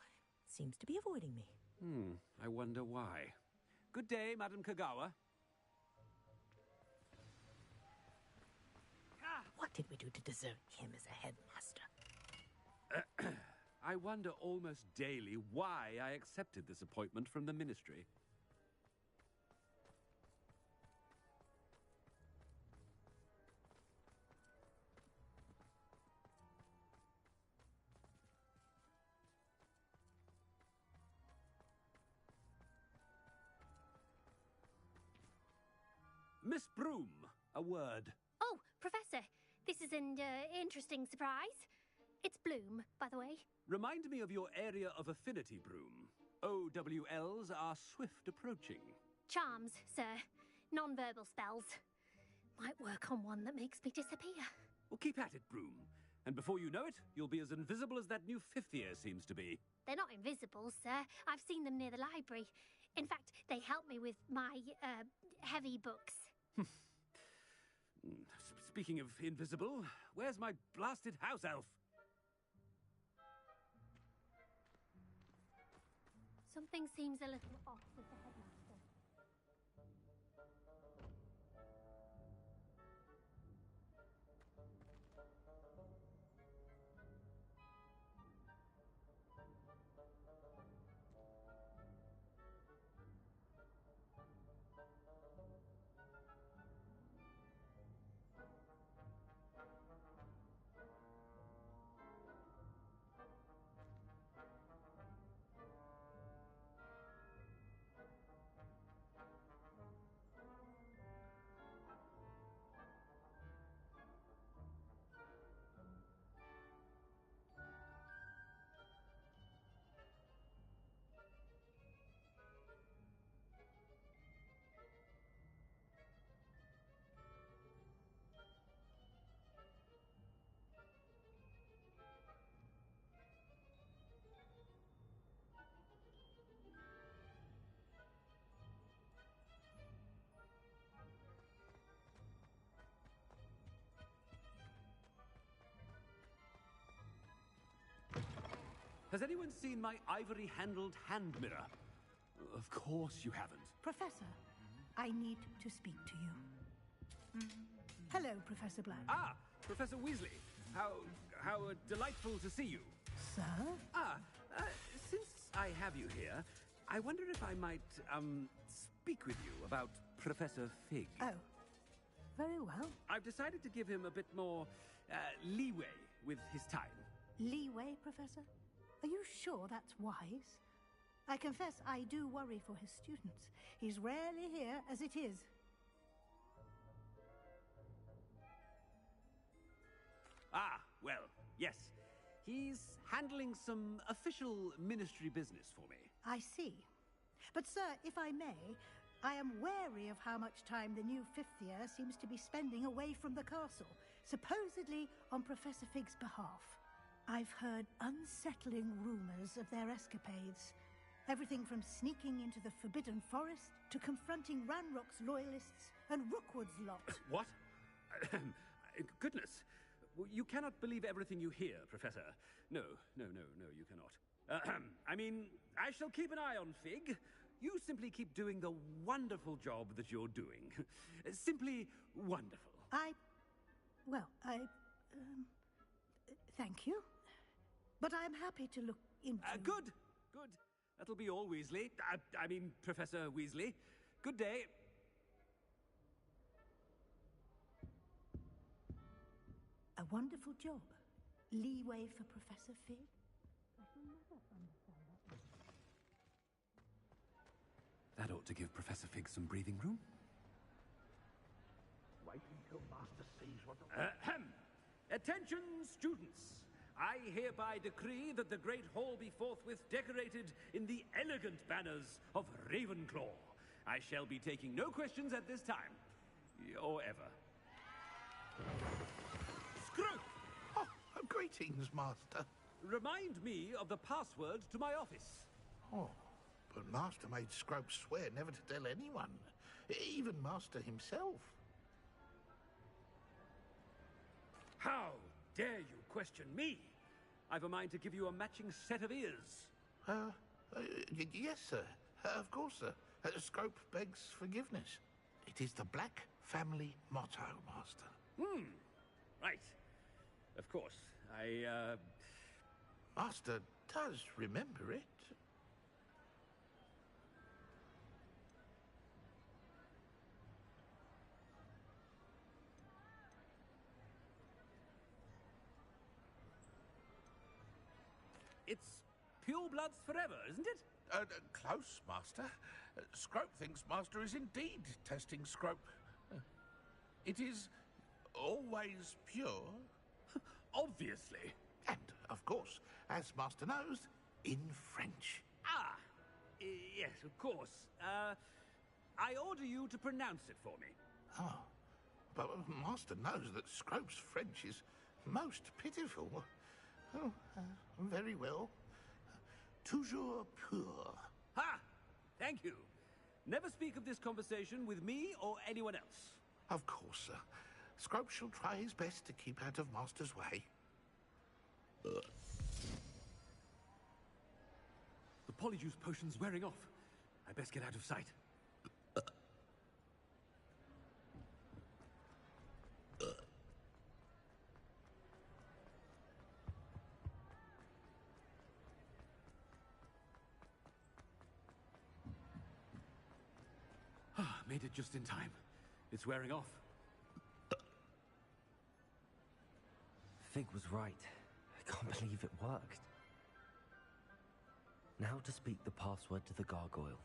Seems to be avoiding me.
I wonder why. Good day, Madam Kogawa.
What did we do to deserve him as a headmaster?
I wonder almost daily why I accepted this appointment from the Ministry. Miss Broom, a word.
Oh, Professor, this is an interesting surprise. It's Bloom, by the way.
Remind me of your area of affinity, Broom. OWLs are swift approaching.
Charms, sir. Non-verbal spells. Might work on one that makes me disappear.
Well, keep at it, Broom. And before you know it, you'll be as invisible as that new fifth year seems to be.
They're not invisible, sir. I've seen them near the library. In fact, they help me with my, heavy books.
Speaking of invisible, where's my blasted house elf?
Something seems a little off with the headmaster.
Has anyone seen my ivory-handled hand mirror? Of course you haven't.
Professor, I need to speak to you. Hello, Professor Black.
Ah, Professor Weasley. How delightful to see you.
Sir?
Since I have you here, I wonder if I might, speak with you about Professor Fig.
Oh, very well.
I've decided to give him a bit more, leeway with his time.
Leeway, Professor? Are you sure that's wise? I confess I do worry for his students. He's rarely here as it is.
Ah, well, yes. He's handling some official ministry business for me.
I see. But, sir, if I may, I am wary of how much time the new fifth year seems to be spending away from the castle, supposedly on Professor Fig's behalf. I've heard unsettling rumors of their escapades. Everything from sneaking into the Forbidden Forest to confronting Ranrock's loyalists and Rookwood's lot.
What? Goodness. You cannot believe everything you hear, Professor. No, you cannot. I mean, I shall keep an eye on Fig. You simply keep doing the wonderful job that you're doing. Simply wonderful.
Thank you. But I'm happy to look into...
Good. That'll be all, Weasley. I mean, Professor Weasley. Good day.
A wonderful job. Leeway for Professor Fig? I shall never understand that.
That ought to give Professor Fig some breathing room.
Wait until Master sees what...
Attention, students! I hereby decree that the Great Hall be forthwith decorated in the elegant banners of Ravenclaw. I shall be taking no questions at this time. Or ever. Screw!
Oh, greetings, Master.
Remind me of the password to my office.
Oh, but Master made Scrope swear never to tell anyone. Even Master himself.
How dare you question me? I've a mind to give you a matching set of ears.
Yes, sir. Of course, sir. Scrope begs forgiveness. It is the Black family motto, Master.
Right. Of course.
Master does remember it.
It's pure bloods forever, isn't it?
Close, Master. Scrope thinks Master is indeed testing Scrope. It is always pure.
Obviously.
And, of course, as Master knows, in French.
Ah! Yes, of course. I order you to pronounce it for me.
Oh, but Master knows that Scrope's French is most pitiful. Oh, very well. Toujours pur.
Ha! Thank you. Never speak of this conversation with me or anyone else.
Of course, sir. Scrope shall try his best to keep out of Master's way.
The Polyjuice potion's wearing off. I best get out of sight. Made it just in time. It's wearing off.
Fig was right. I can't believe it worked. Now to speak the password to the gargoyle.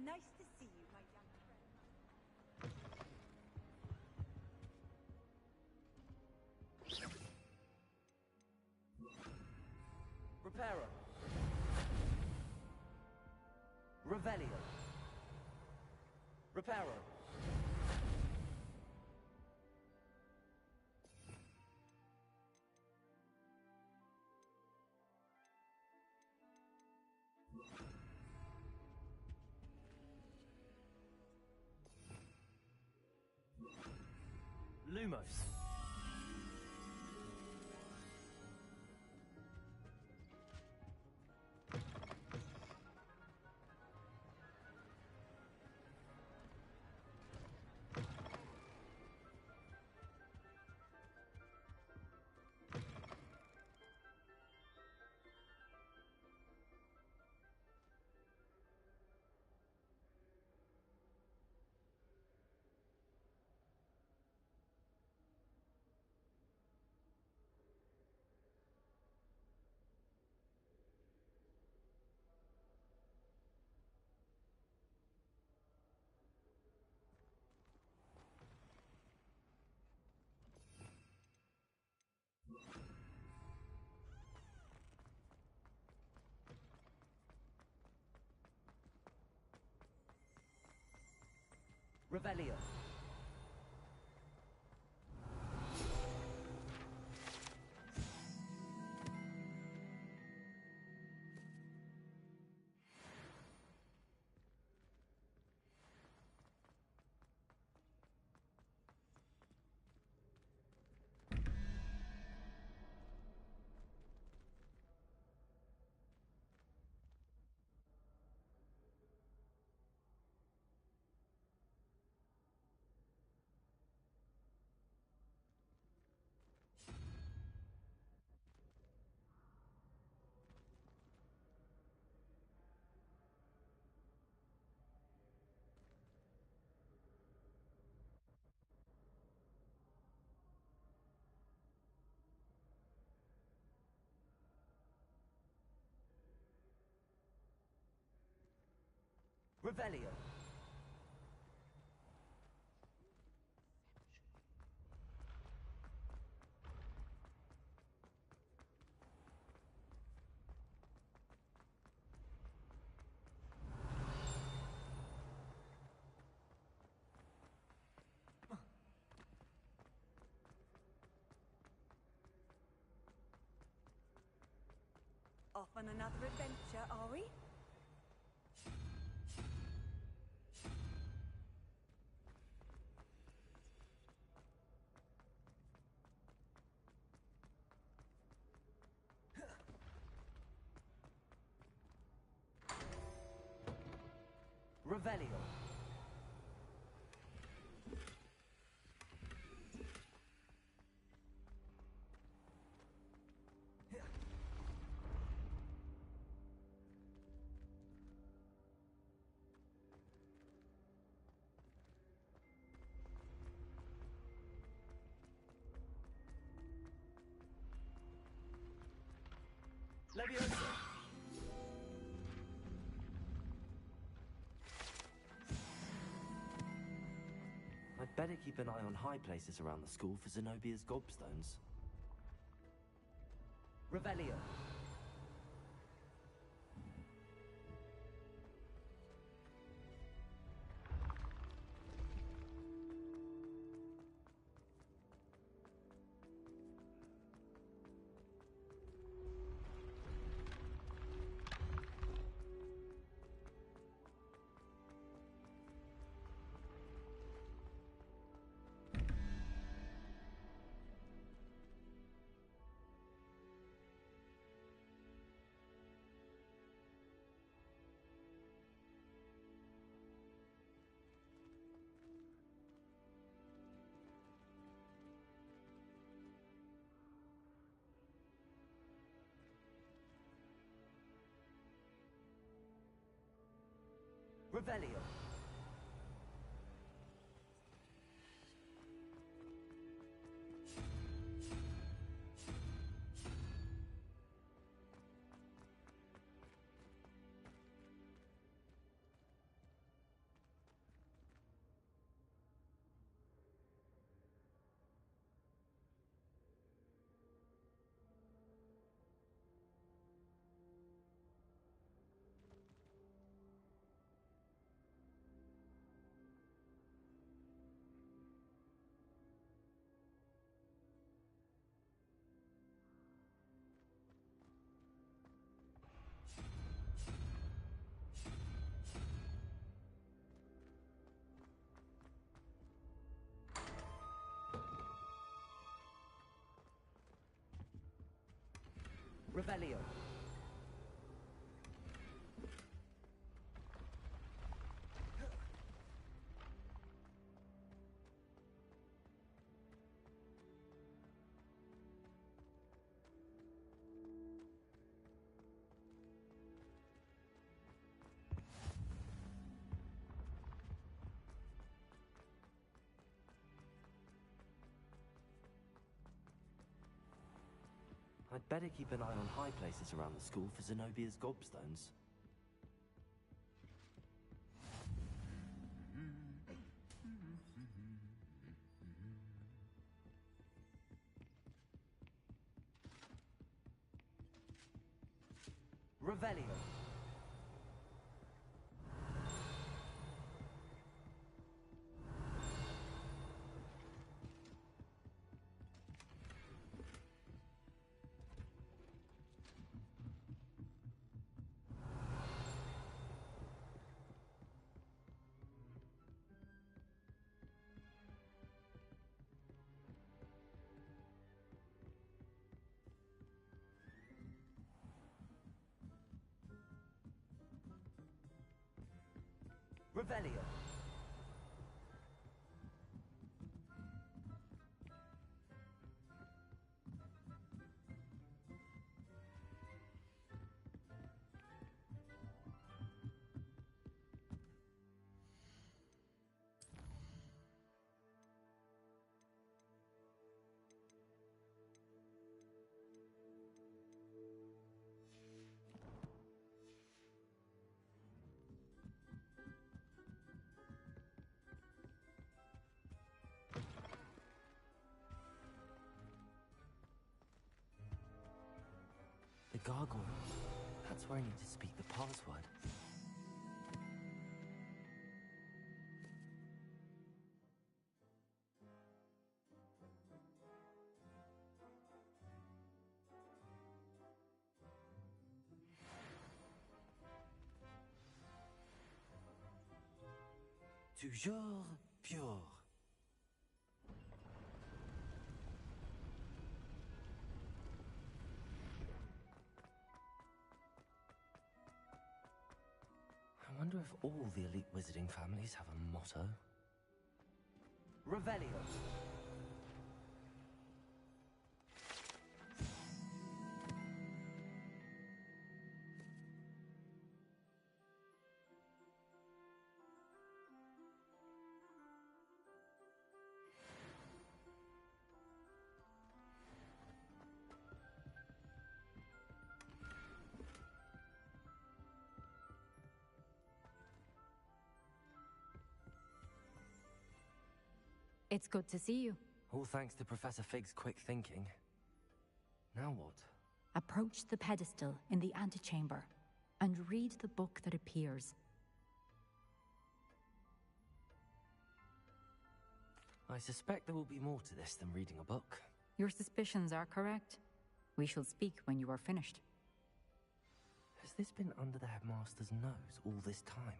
Nice to see you, my young friend.
Reparo. Revelio. Reparo. Lumos. Revelio. Revelio.
Off on another adventure, are we?
Revelio. Leviosa. I'd better keep an eye on high places around the school for Zenobia's gobstones. Revelio. Revelio. Revelio. I'd better keep an eye on high places around the school for Zenobia's gobstones. Revelio. Revelio. The gargoyle. That's where I need to speak the password. Toujours pure. I wonder if all the elite wizarding families have a motto. Revelio.
It's good to see you.
All thanks to Professor Fig's quick thinking. Now what?
Approach the pedestal in the antechamber and read the book that appears.
I suspect there will be more to this than reading a book.
Your suspicions are correct. We shall speak when you are finished.
Has this been under the headmaster's nose all this time?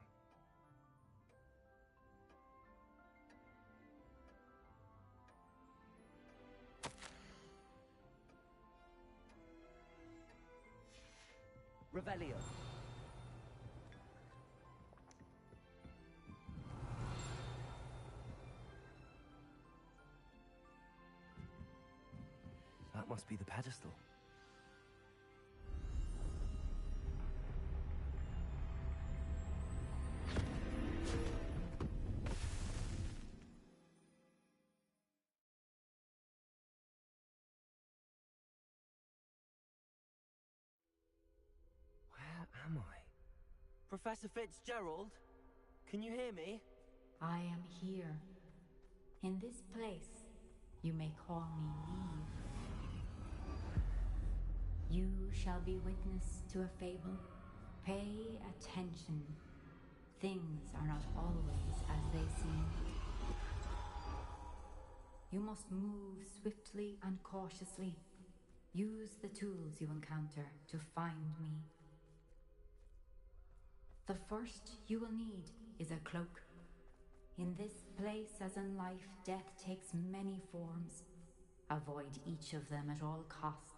Revelio. That must be the pedestal. Where am I? Professor Fitzgerald? Can you hear me?
I am here. In this place, you may call me Eve. You shall be witness to a fable. Pay attention. Things are not always as they seem. You must move swiftly and cautiously. Use the tools you encounter to find me. The first you will need is a cloak. In this place, as in life, death takes many forms. Avoid each of them at all costs.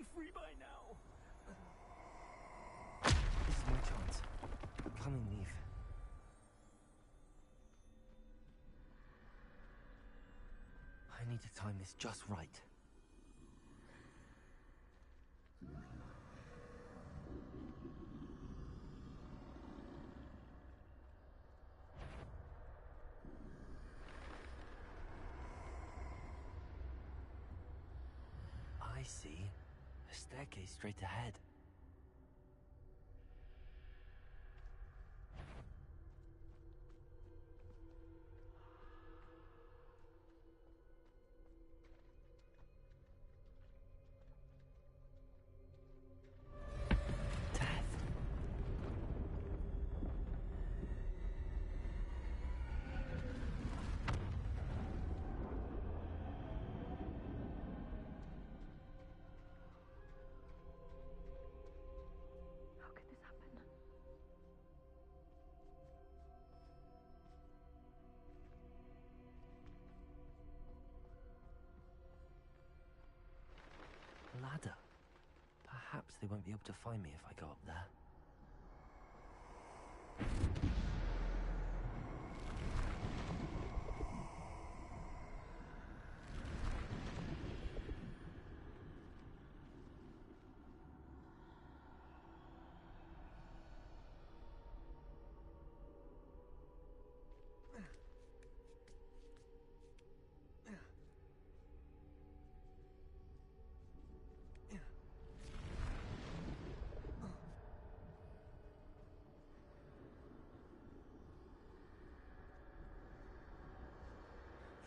be free by now.
This is my chance. Come and leave. I need to time this just right. I see. A staircase straight ahead. Ladder. Perhaps they won't be able to find me if I go up there.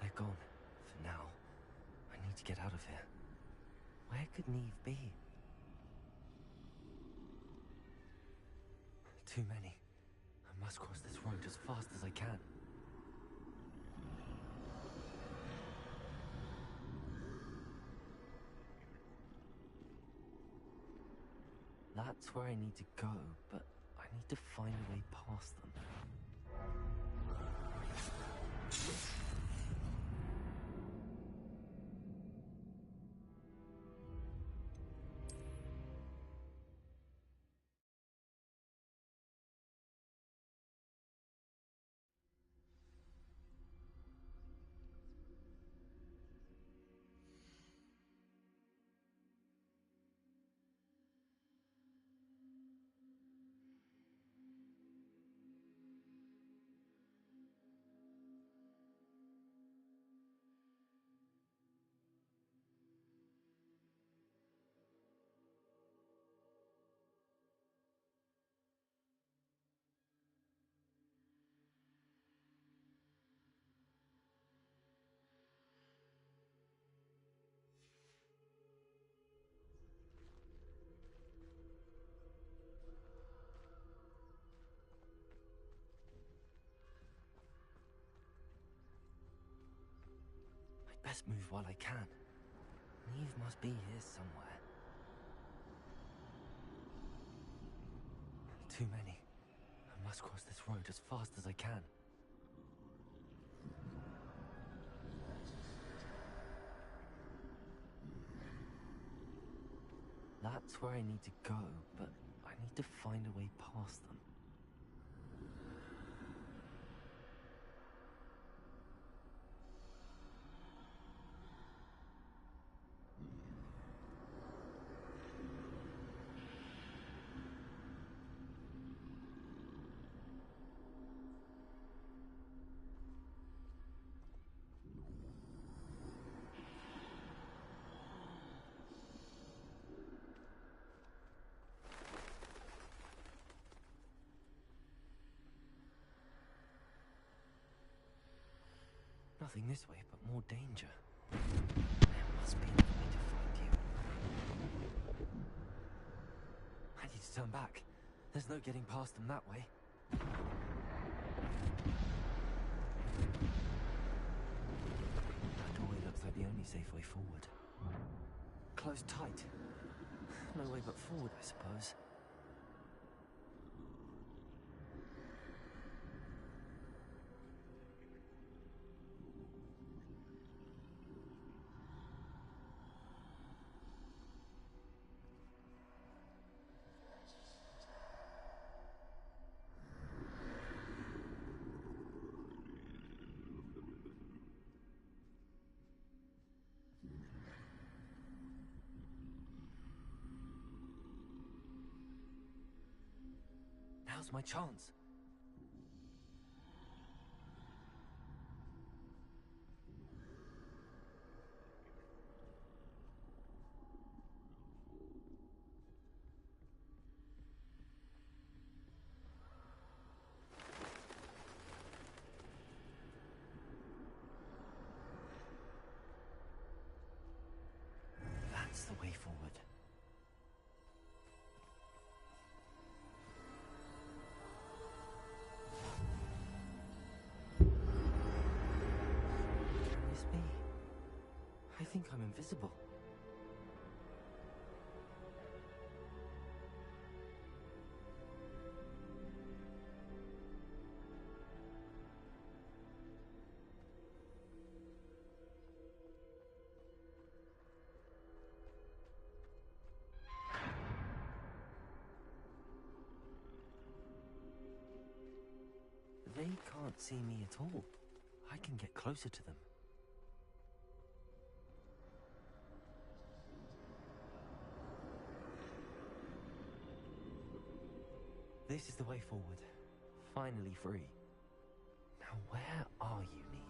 They're gone. For now. I need to get out of here. Where could Neve be? Too many. I must cross this road as fast as I can. That's where I need to go, but I need to find a way past them. Best move while I can. Neve must be here somewhere. Too many. I must cross this road as fast as I can. That's where I need to go, but I need to find a way past them. Nothing this way, but more danger. There must be another way to find you. I need to turn back. There's no getting past them that way. That doorway looks like the only safe way forward. Closed tight. No way but forward, I suppose. Now's my chance. That's the way forward. Can this be? I think I'm invisible. They can't see me at all. I can get closer to them. This is the way forward. Finally free. Now where are you, Neve?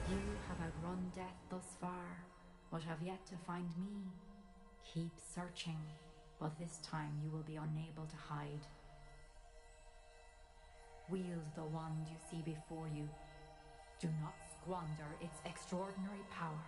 You have outrun death thus far, but have yet to find me. Keep searching, but this time you will be unable to hide. Wield the wand you see before you. Do not squander its extraordinary power.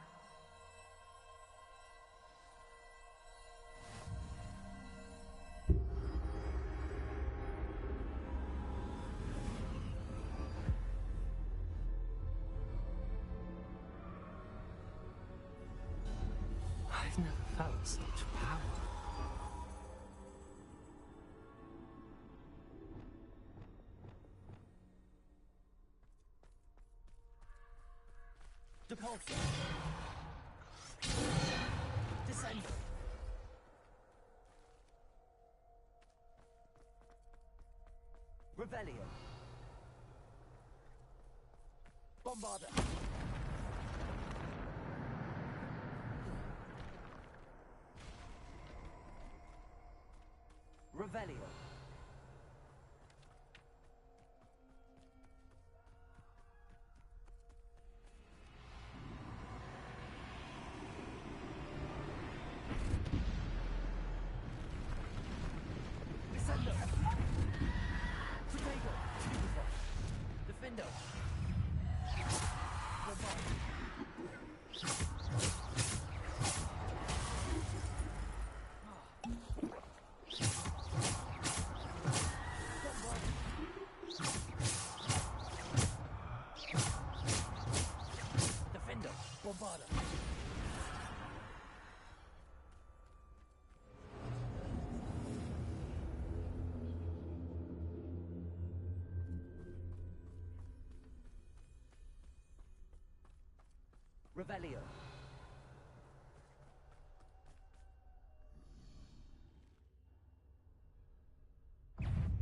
I've never felt such power.
Depulso. Descend. Revelio. Bombarda. Revelio. Descendo. Protego. Defendo. Defendo. Bombarda. Revelio.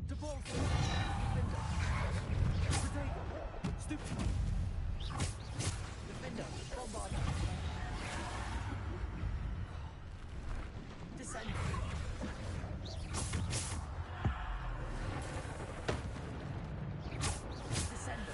Depulso. Defendo. Protego. Stupido. Defendo. Bombarda. Descendo. Descendo.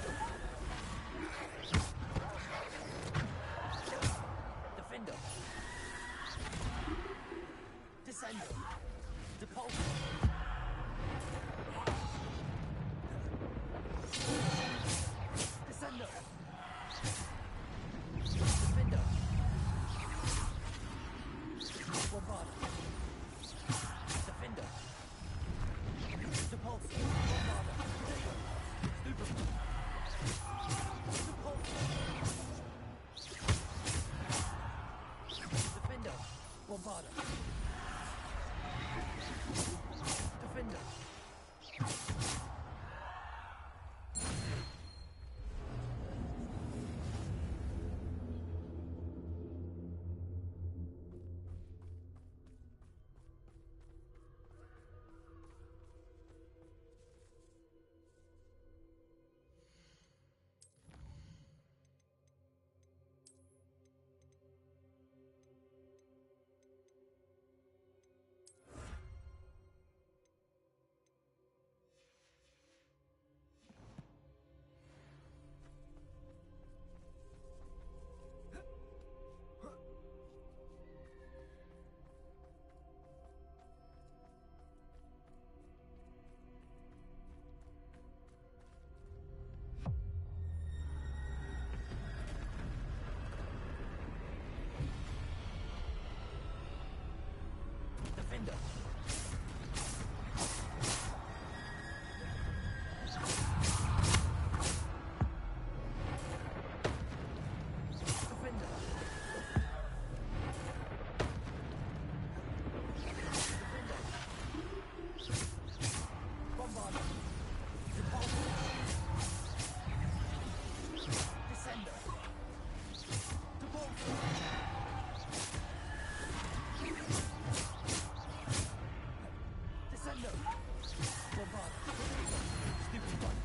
Defender! Bombard! Stupid one!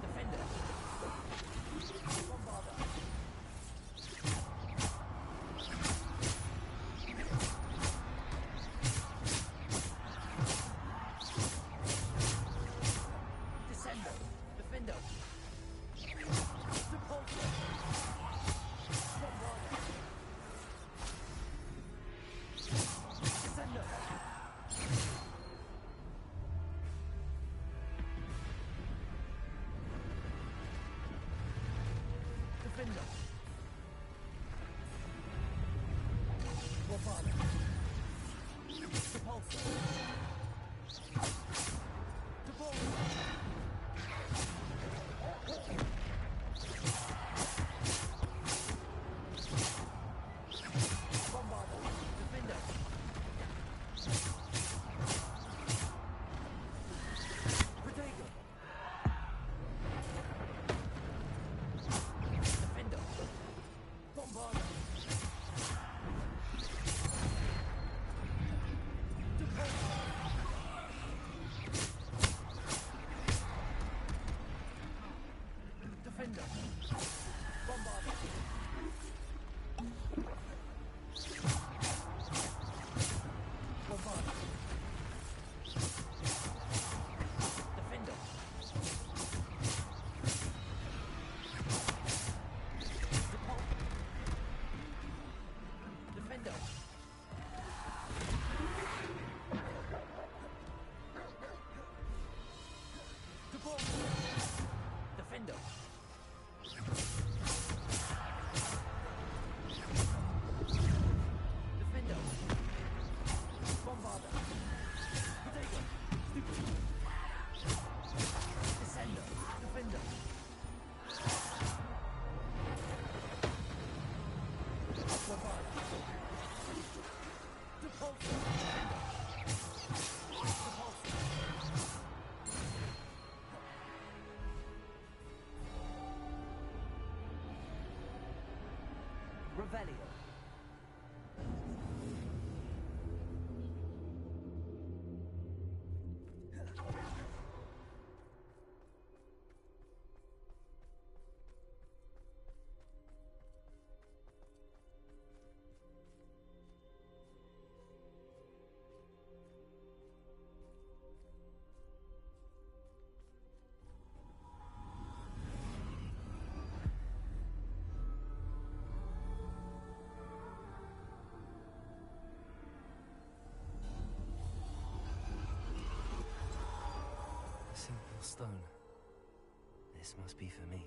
Defender! Bombarder! Descender! Defender! Repulsor! Bombarder! Descender! Defender! Bombarder! Repulsor! Bombarder! Defender! Protego! Defender! Bombarder! Defender! Bombarder! Bombarder! Defender! Defender! Defender! Defender! Bombarder! Protego! Stupid! Descender! Defender! Bombarder! Repulsor! Repulsor! Revelio. A simple stone. This must be for me.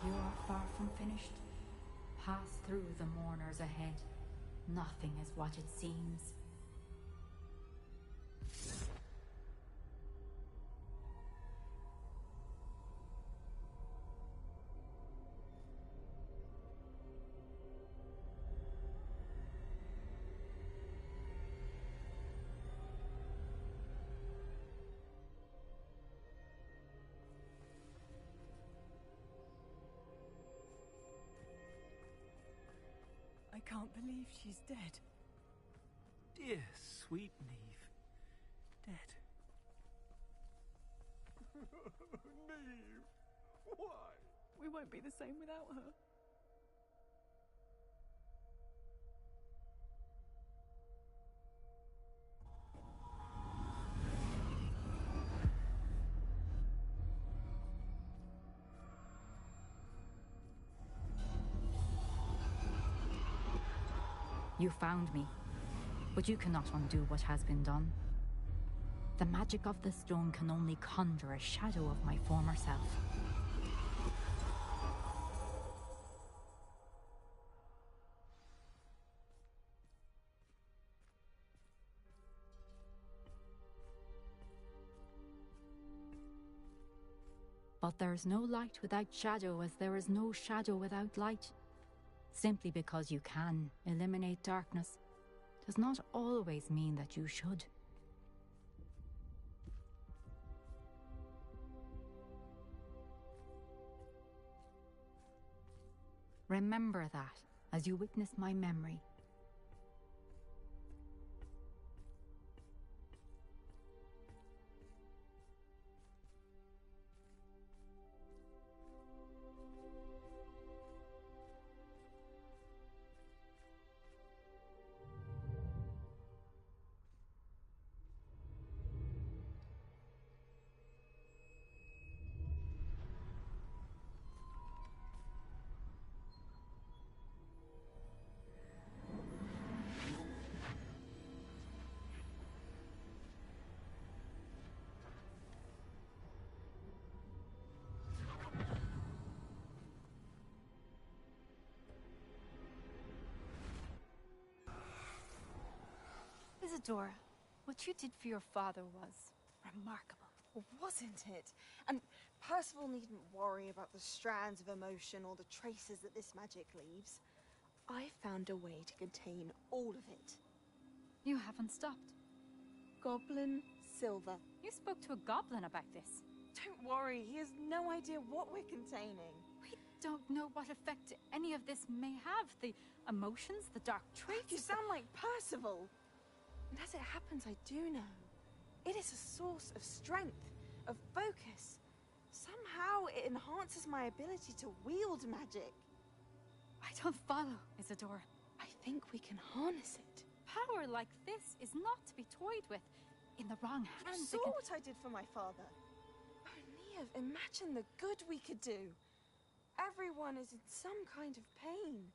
You are far from finished. Pass through the mourners ahead. Nothing is what it seems.
I can't believe she's dead. Dear, sweet Neve. Dead.
Neve! Why?
We won't be the same without her.
You found me, but you cannot undo what has been done. The magic of the stone can only conjure a shadow of my former self. But there's no light without shadow, as there is no shadow without light. Simply because you can eliminate darkness does not always mean that you should. Remember that as you witness my memory.
Isadora, what you did for your father was remarkable.
Wasn't it? And Percival needn't worry about the strands of emotion or the traces that this magic leaves. I found a way to contain all of it.
You haven't stopped.
Goblin Silver.
You spoke to a goblin about this.
Don't worry, he has no idea what we're containing.
We don't know what effect any of this may have. The emotions, the dark traits.
You sound like Percival. And as it happens, I do know. It is a source of strength, of focus. Somehow it enhances my ability to wield magic.
I don't follow, Isadora.
I think we can harness it.
Power like this is not to be toyed with. In the wrong hands,
You saw what I did for my father. Oh, Neve, imagine the good we could do. Everyone is in some kind of pain.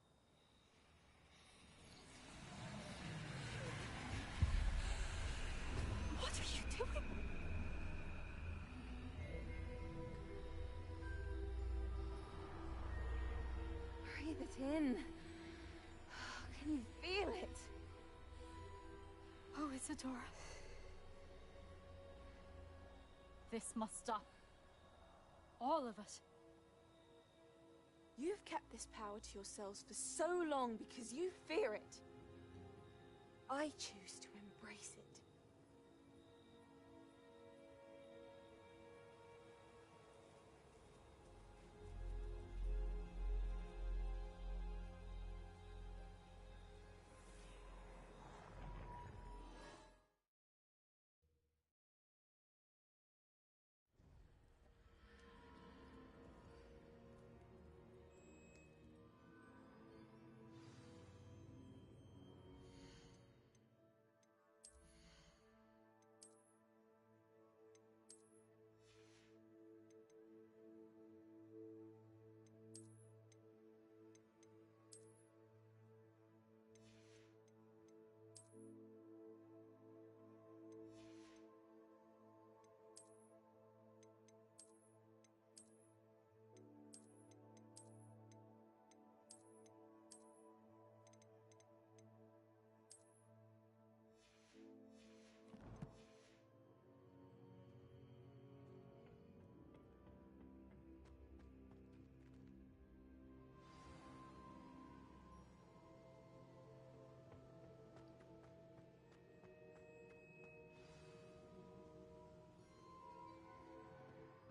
What are you doing?
Breathe it in. Can you feel it?
Oh, Isadora. This must stop. All of it.
You've kept this power to yourselves for so long because you fear it. I choose to embrace it.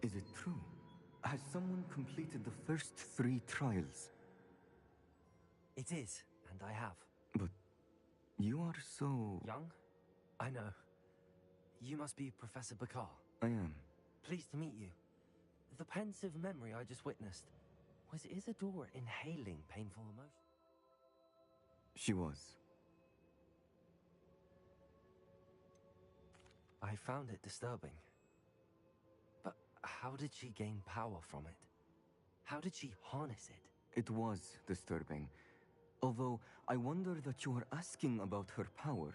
Is it true? Has someone completed the first 3 trials?
It is, and I have.
But you are so...
Young? I know. You must be Professor Bakar.
I am.
Pleased to meet you. The pensive memory I just witnessed, was Isadora inhaling painful emotion?
She was.
I found it disturbing. But how did she gain power from it? How did she harness it?
It was disturbing. Although, I wonder that you are asking about her power.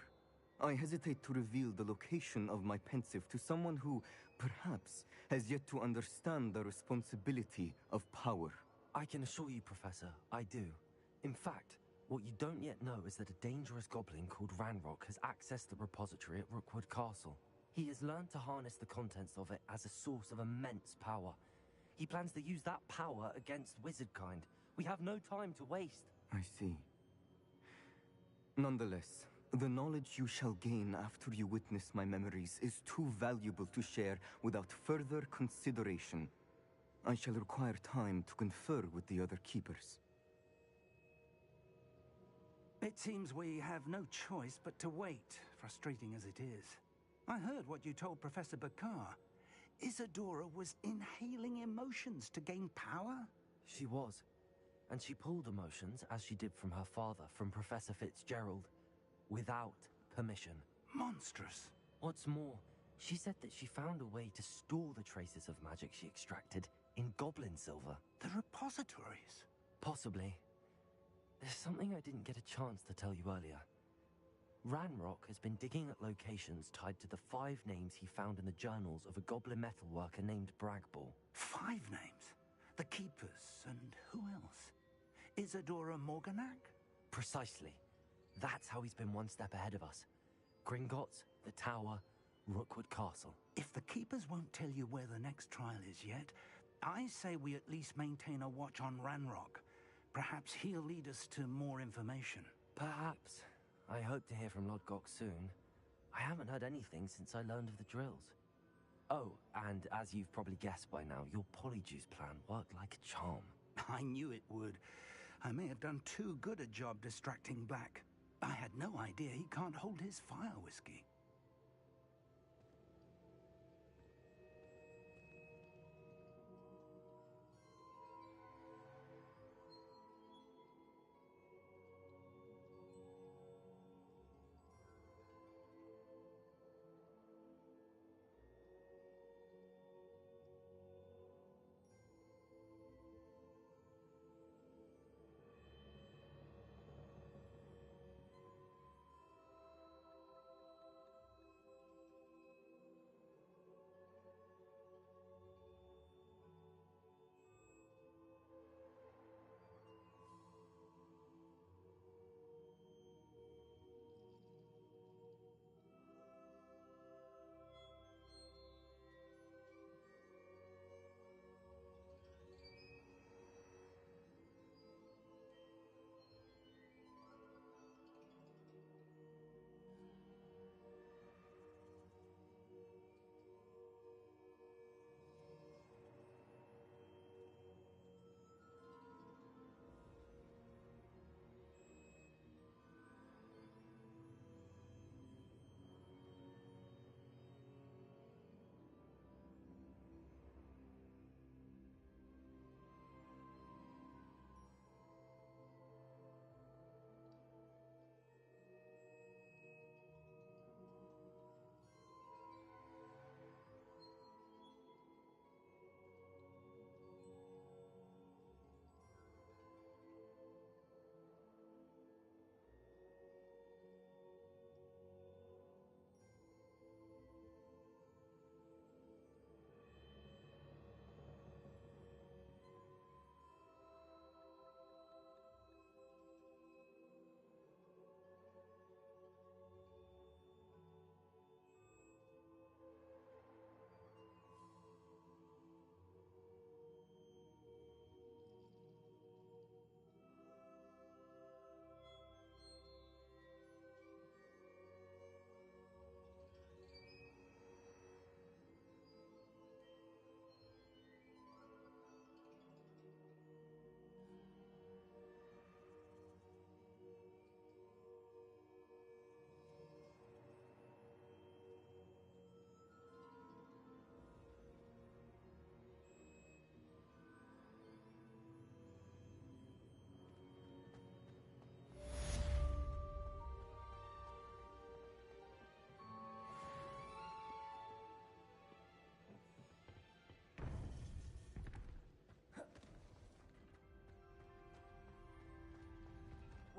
I hesitate to reveal the location of my pensive to someone who, perhaps, has yet to understand the responsibility of power.
I can assure you, Professor, I do. In fact, what you don't yet know is that a dangerous goblin called Ranrock has accessed the repository at Rookwood Castle. He has learned to harness the contents of it as a source of immense power. He plans to use that power against wizard kind. We have no time to waste.
I see. Nonetheless, the knowledge you shall gain after you witness my memories is too valuable to share without further consideration. I shall require time to confer with the other keepers.
It seems we have no choice but to wait, frustrating as it is. I heard what you told Professor Bakar. Isadora was inhaling emotions to gain power?
She was. And she pulled emotions, as she did from her father, from Professor Fitzgerald, without permission.
Monstrous.
What's more, she said that she found a way to store the traces of magic she extracted in goblin silver.
The repositories?
Possibly. There's something I didn't get a chance to tell you earlier. Ranrock has been digging at locations tied to the 5 names he found in the journals of a goblin metalworker named Bragball.
5 names? The Keepers, and who else? Isadora Morganac?
Precisely. That's how he's been one step ahead of us. Gringotts, the Tower, Rookwood Castle.
If the Keepers won't tell you where the next trial is yet, I say we at least maintain a watch on Ranrock. Perhaps he'll lead us to more information.
Perhaps. I hope to hear from Lodgok soon. I haven't heard anything since I learned of the drills. Oh, and as you've probably guessed by now, your Polyjuice plan worked like a charm.
I knew it would. I may have done too good a job distracting Black. I had no idea he can't hold his fire whiskey.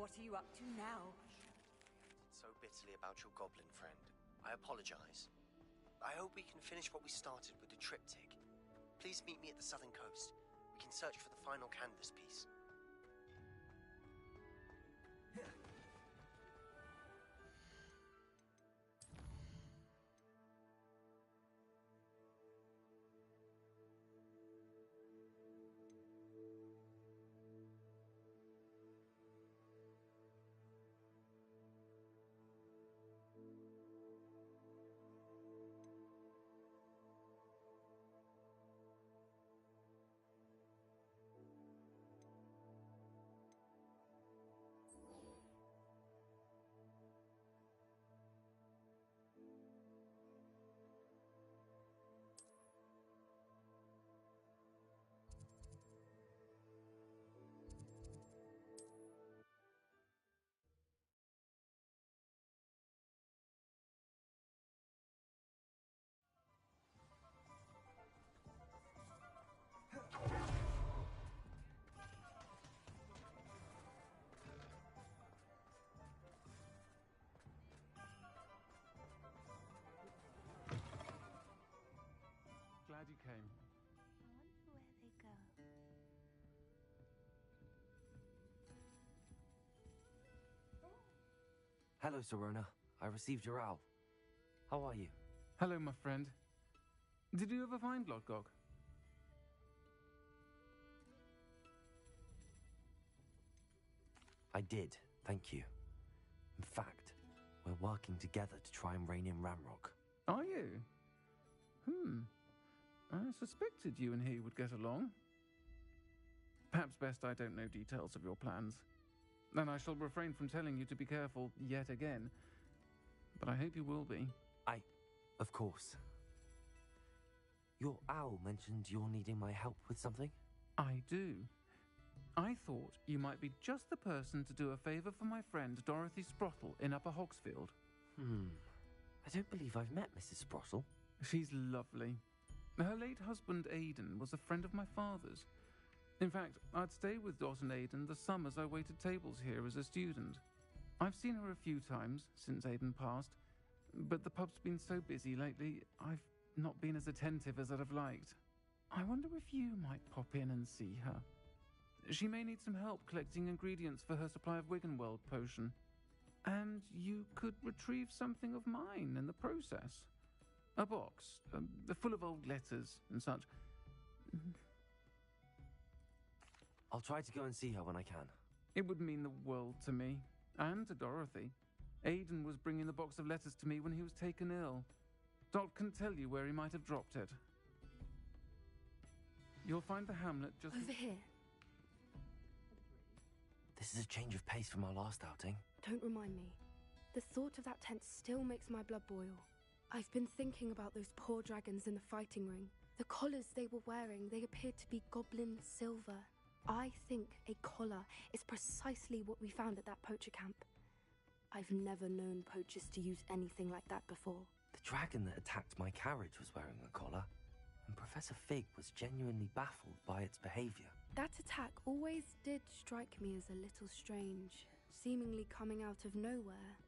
What are you up to now?
So bitterly about your goblin friend. I apologize. I hope we can finish what we started with the triptych. Please meet me at the southern coast. We can search for the final canvas piece.
glad you came.
I wonder where they go.
Hello, Serona. I received your owl. How are you?
Hello, my friend. Did you ever find Lodgok?
I did, thank you. In fact, we're working together to try and rein in Ramrock.
Are you? I suspected you and he would get along. Perhaps best I don't know details of your plans. And I shall refrain from telling you to be careful yet again. But I hope you will be.
Of course. Your owl mentioned you're needing my help with something?
I do. I thought you might be just the person to do a favour for my friend Dorothy Sprottle in Upper Hogsfield.
I don't believe I've met Mrs. Sprottle.
She's lovely. Her late husband Aidan was a friend of my father's. In fact, I'd stayed with Dot and Aidan the summers I waited tables here as a student. I've seen her a few times since Aidan passed, but the pub's been so busy lately, I've not been as attentive as I'd have liked. I wonder if you might pop in and see her. She may need some help collecting ingredients for her supply of Wiggenweld potion. And you could retrieve something of mine in the process. A box, full of old letters and such.
I'll try to go and see her when I can.
It would mean the world to me, and to Dorothy. Aidan was bringing the box of letters to me when he was taken ill. Dot can tell you where he might have dropped it. You'll find the hamlet just...
Over here.
This is a change of pace from our last outing.
Don't remind me. The thought of that tent still makes my blood boil. I've been thinking about those poor dragons in the fighting ring. The collars they were wearing, they appeared to be goblin silver. I think a collar is precisely what we found at that poacher camp. I've never known poachers to use anything like that before.
The dragon that attacked my carriage was wearing a collar, and Professor Fig was genuinely baffled by its behavior.
That attack always did strike me as a little strange, seemingly coming out of nowhere.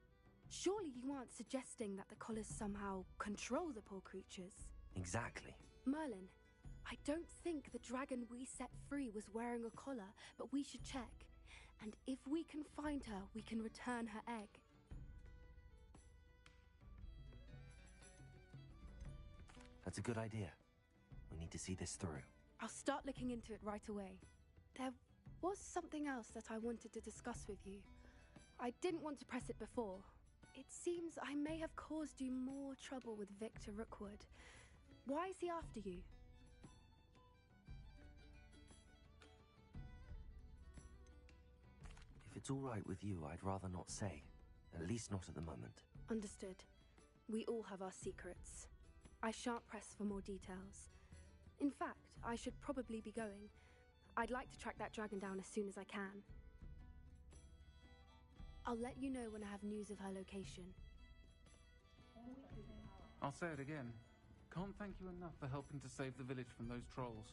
Surely you aren't suggesting that the collars somehow control the poor creatures?
Exactly.
Merlin, I don't think the dragon we set free was wearing a collar, but we should check. And if we can find her, we can return her egg.
That's a good idea. We need to see this through.
I'll start looking into it right away. There was something else that I wanted to discuss with you. I didn't want to press it before. It seems I may have caused you more trouble with Victor Rookwood. Why is he after you?
If it's all right with you, I'd rather not say. At least not at the moment.
Understood. We all have our secrets. I shan't press for more details. In fact, I should probably be going. I'd like to track that dragon down as soon as I can. I'll let you know when I have news of her location.
I'll say it again. Can't thank you enough for helping to save the village from those trolls.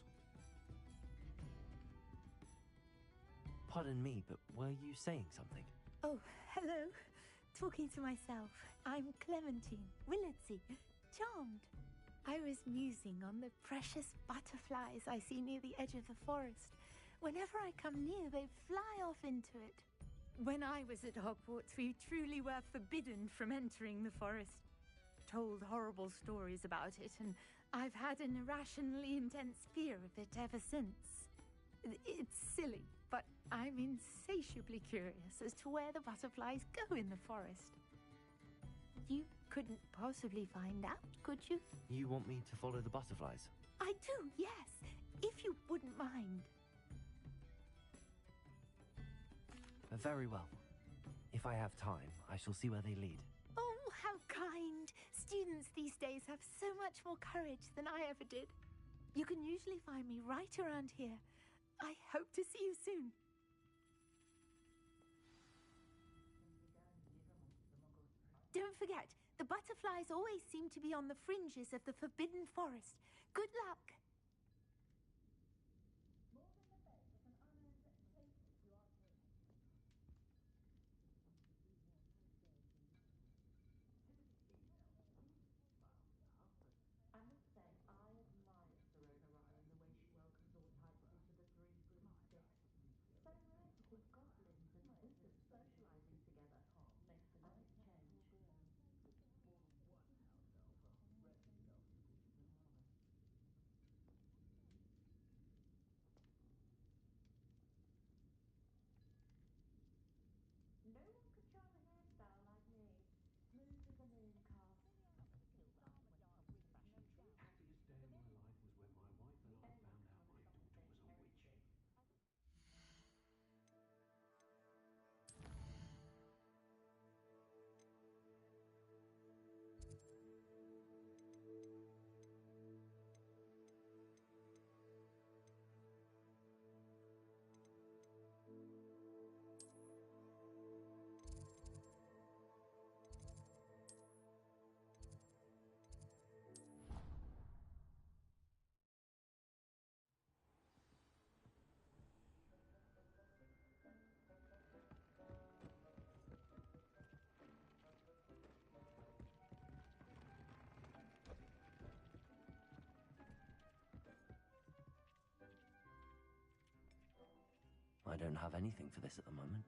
Pardon me, but were you saying something?
Oh, hello. Talking to myself. I'm Clementine Willardsey. Charmed. I was musing on the precious butterflies I see near the edge of the forest. Whenever I come near, they fly off into it. When I was at Hogwarts, we truly were forbidden from entering the forest. Told horrible stories about it, and I've had an irrationally intense fear of it ever since. It's silly, but I'm insatiably curious as to where the butterflies go in the forest. You couldn't possibly find out, could you?
You want me to follow the butterflies?
I do, yes, if you wouldn't mind.
Very well. If I have time, I shall see where they lead.
Oh, how kind! Students these days have so much more courage than I ever did. You can usually find me right around here. I hope to see you soon. Don't forget, the butterflies always seem to be on the fringes of the Forbidden Forest. Good luck!
I don't have anything for this at the moment.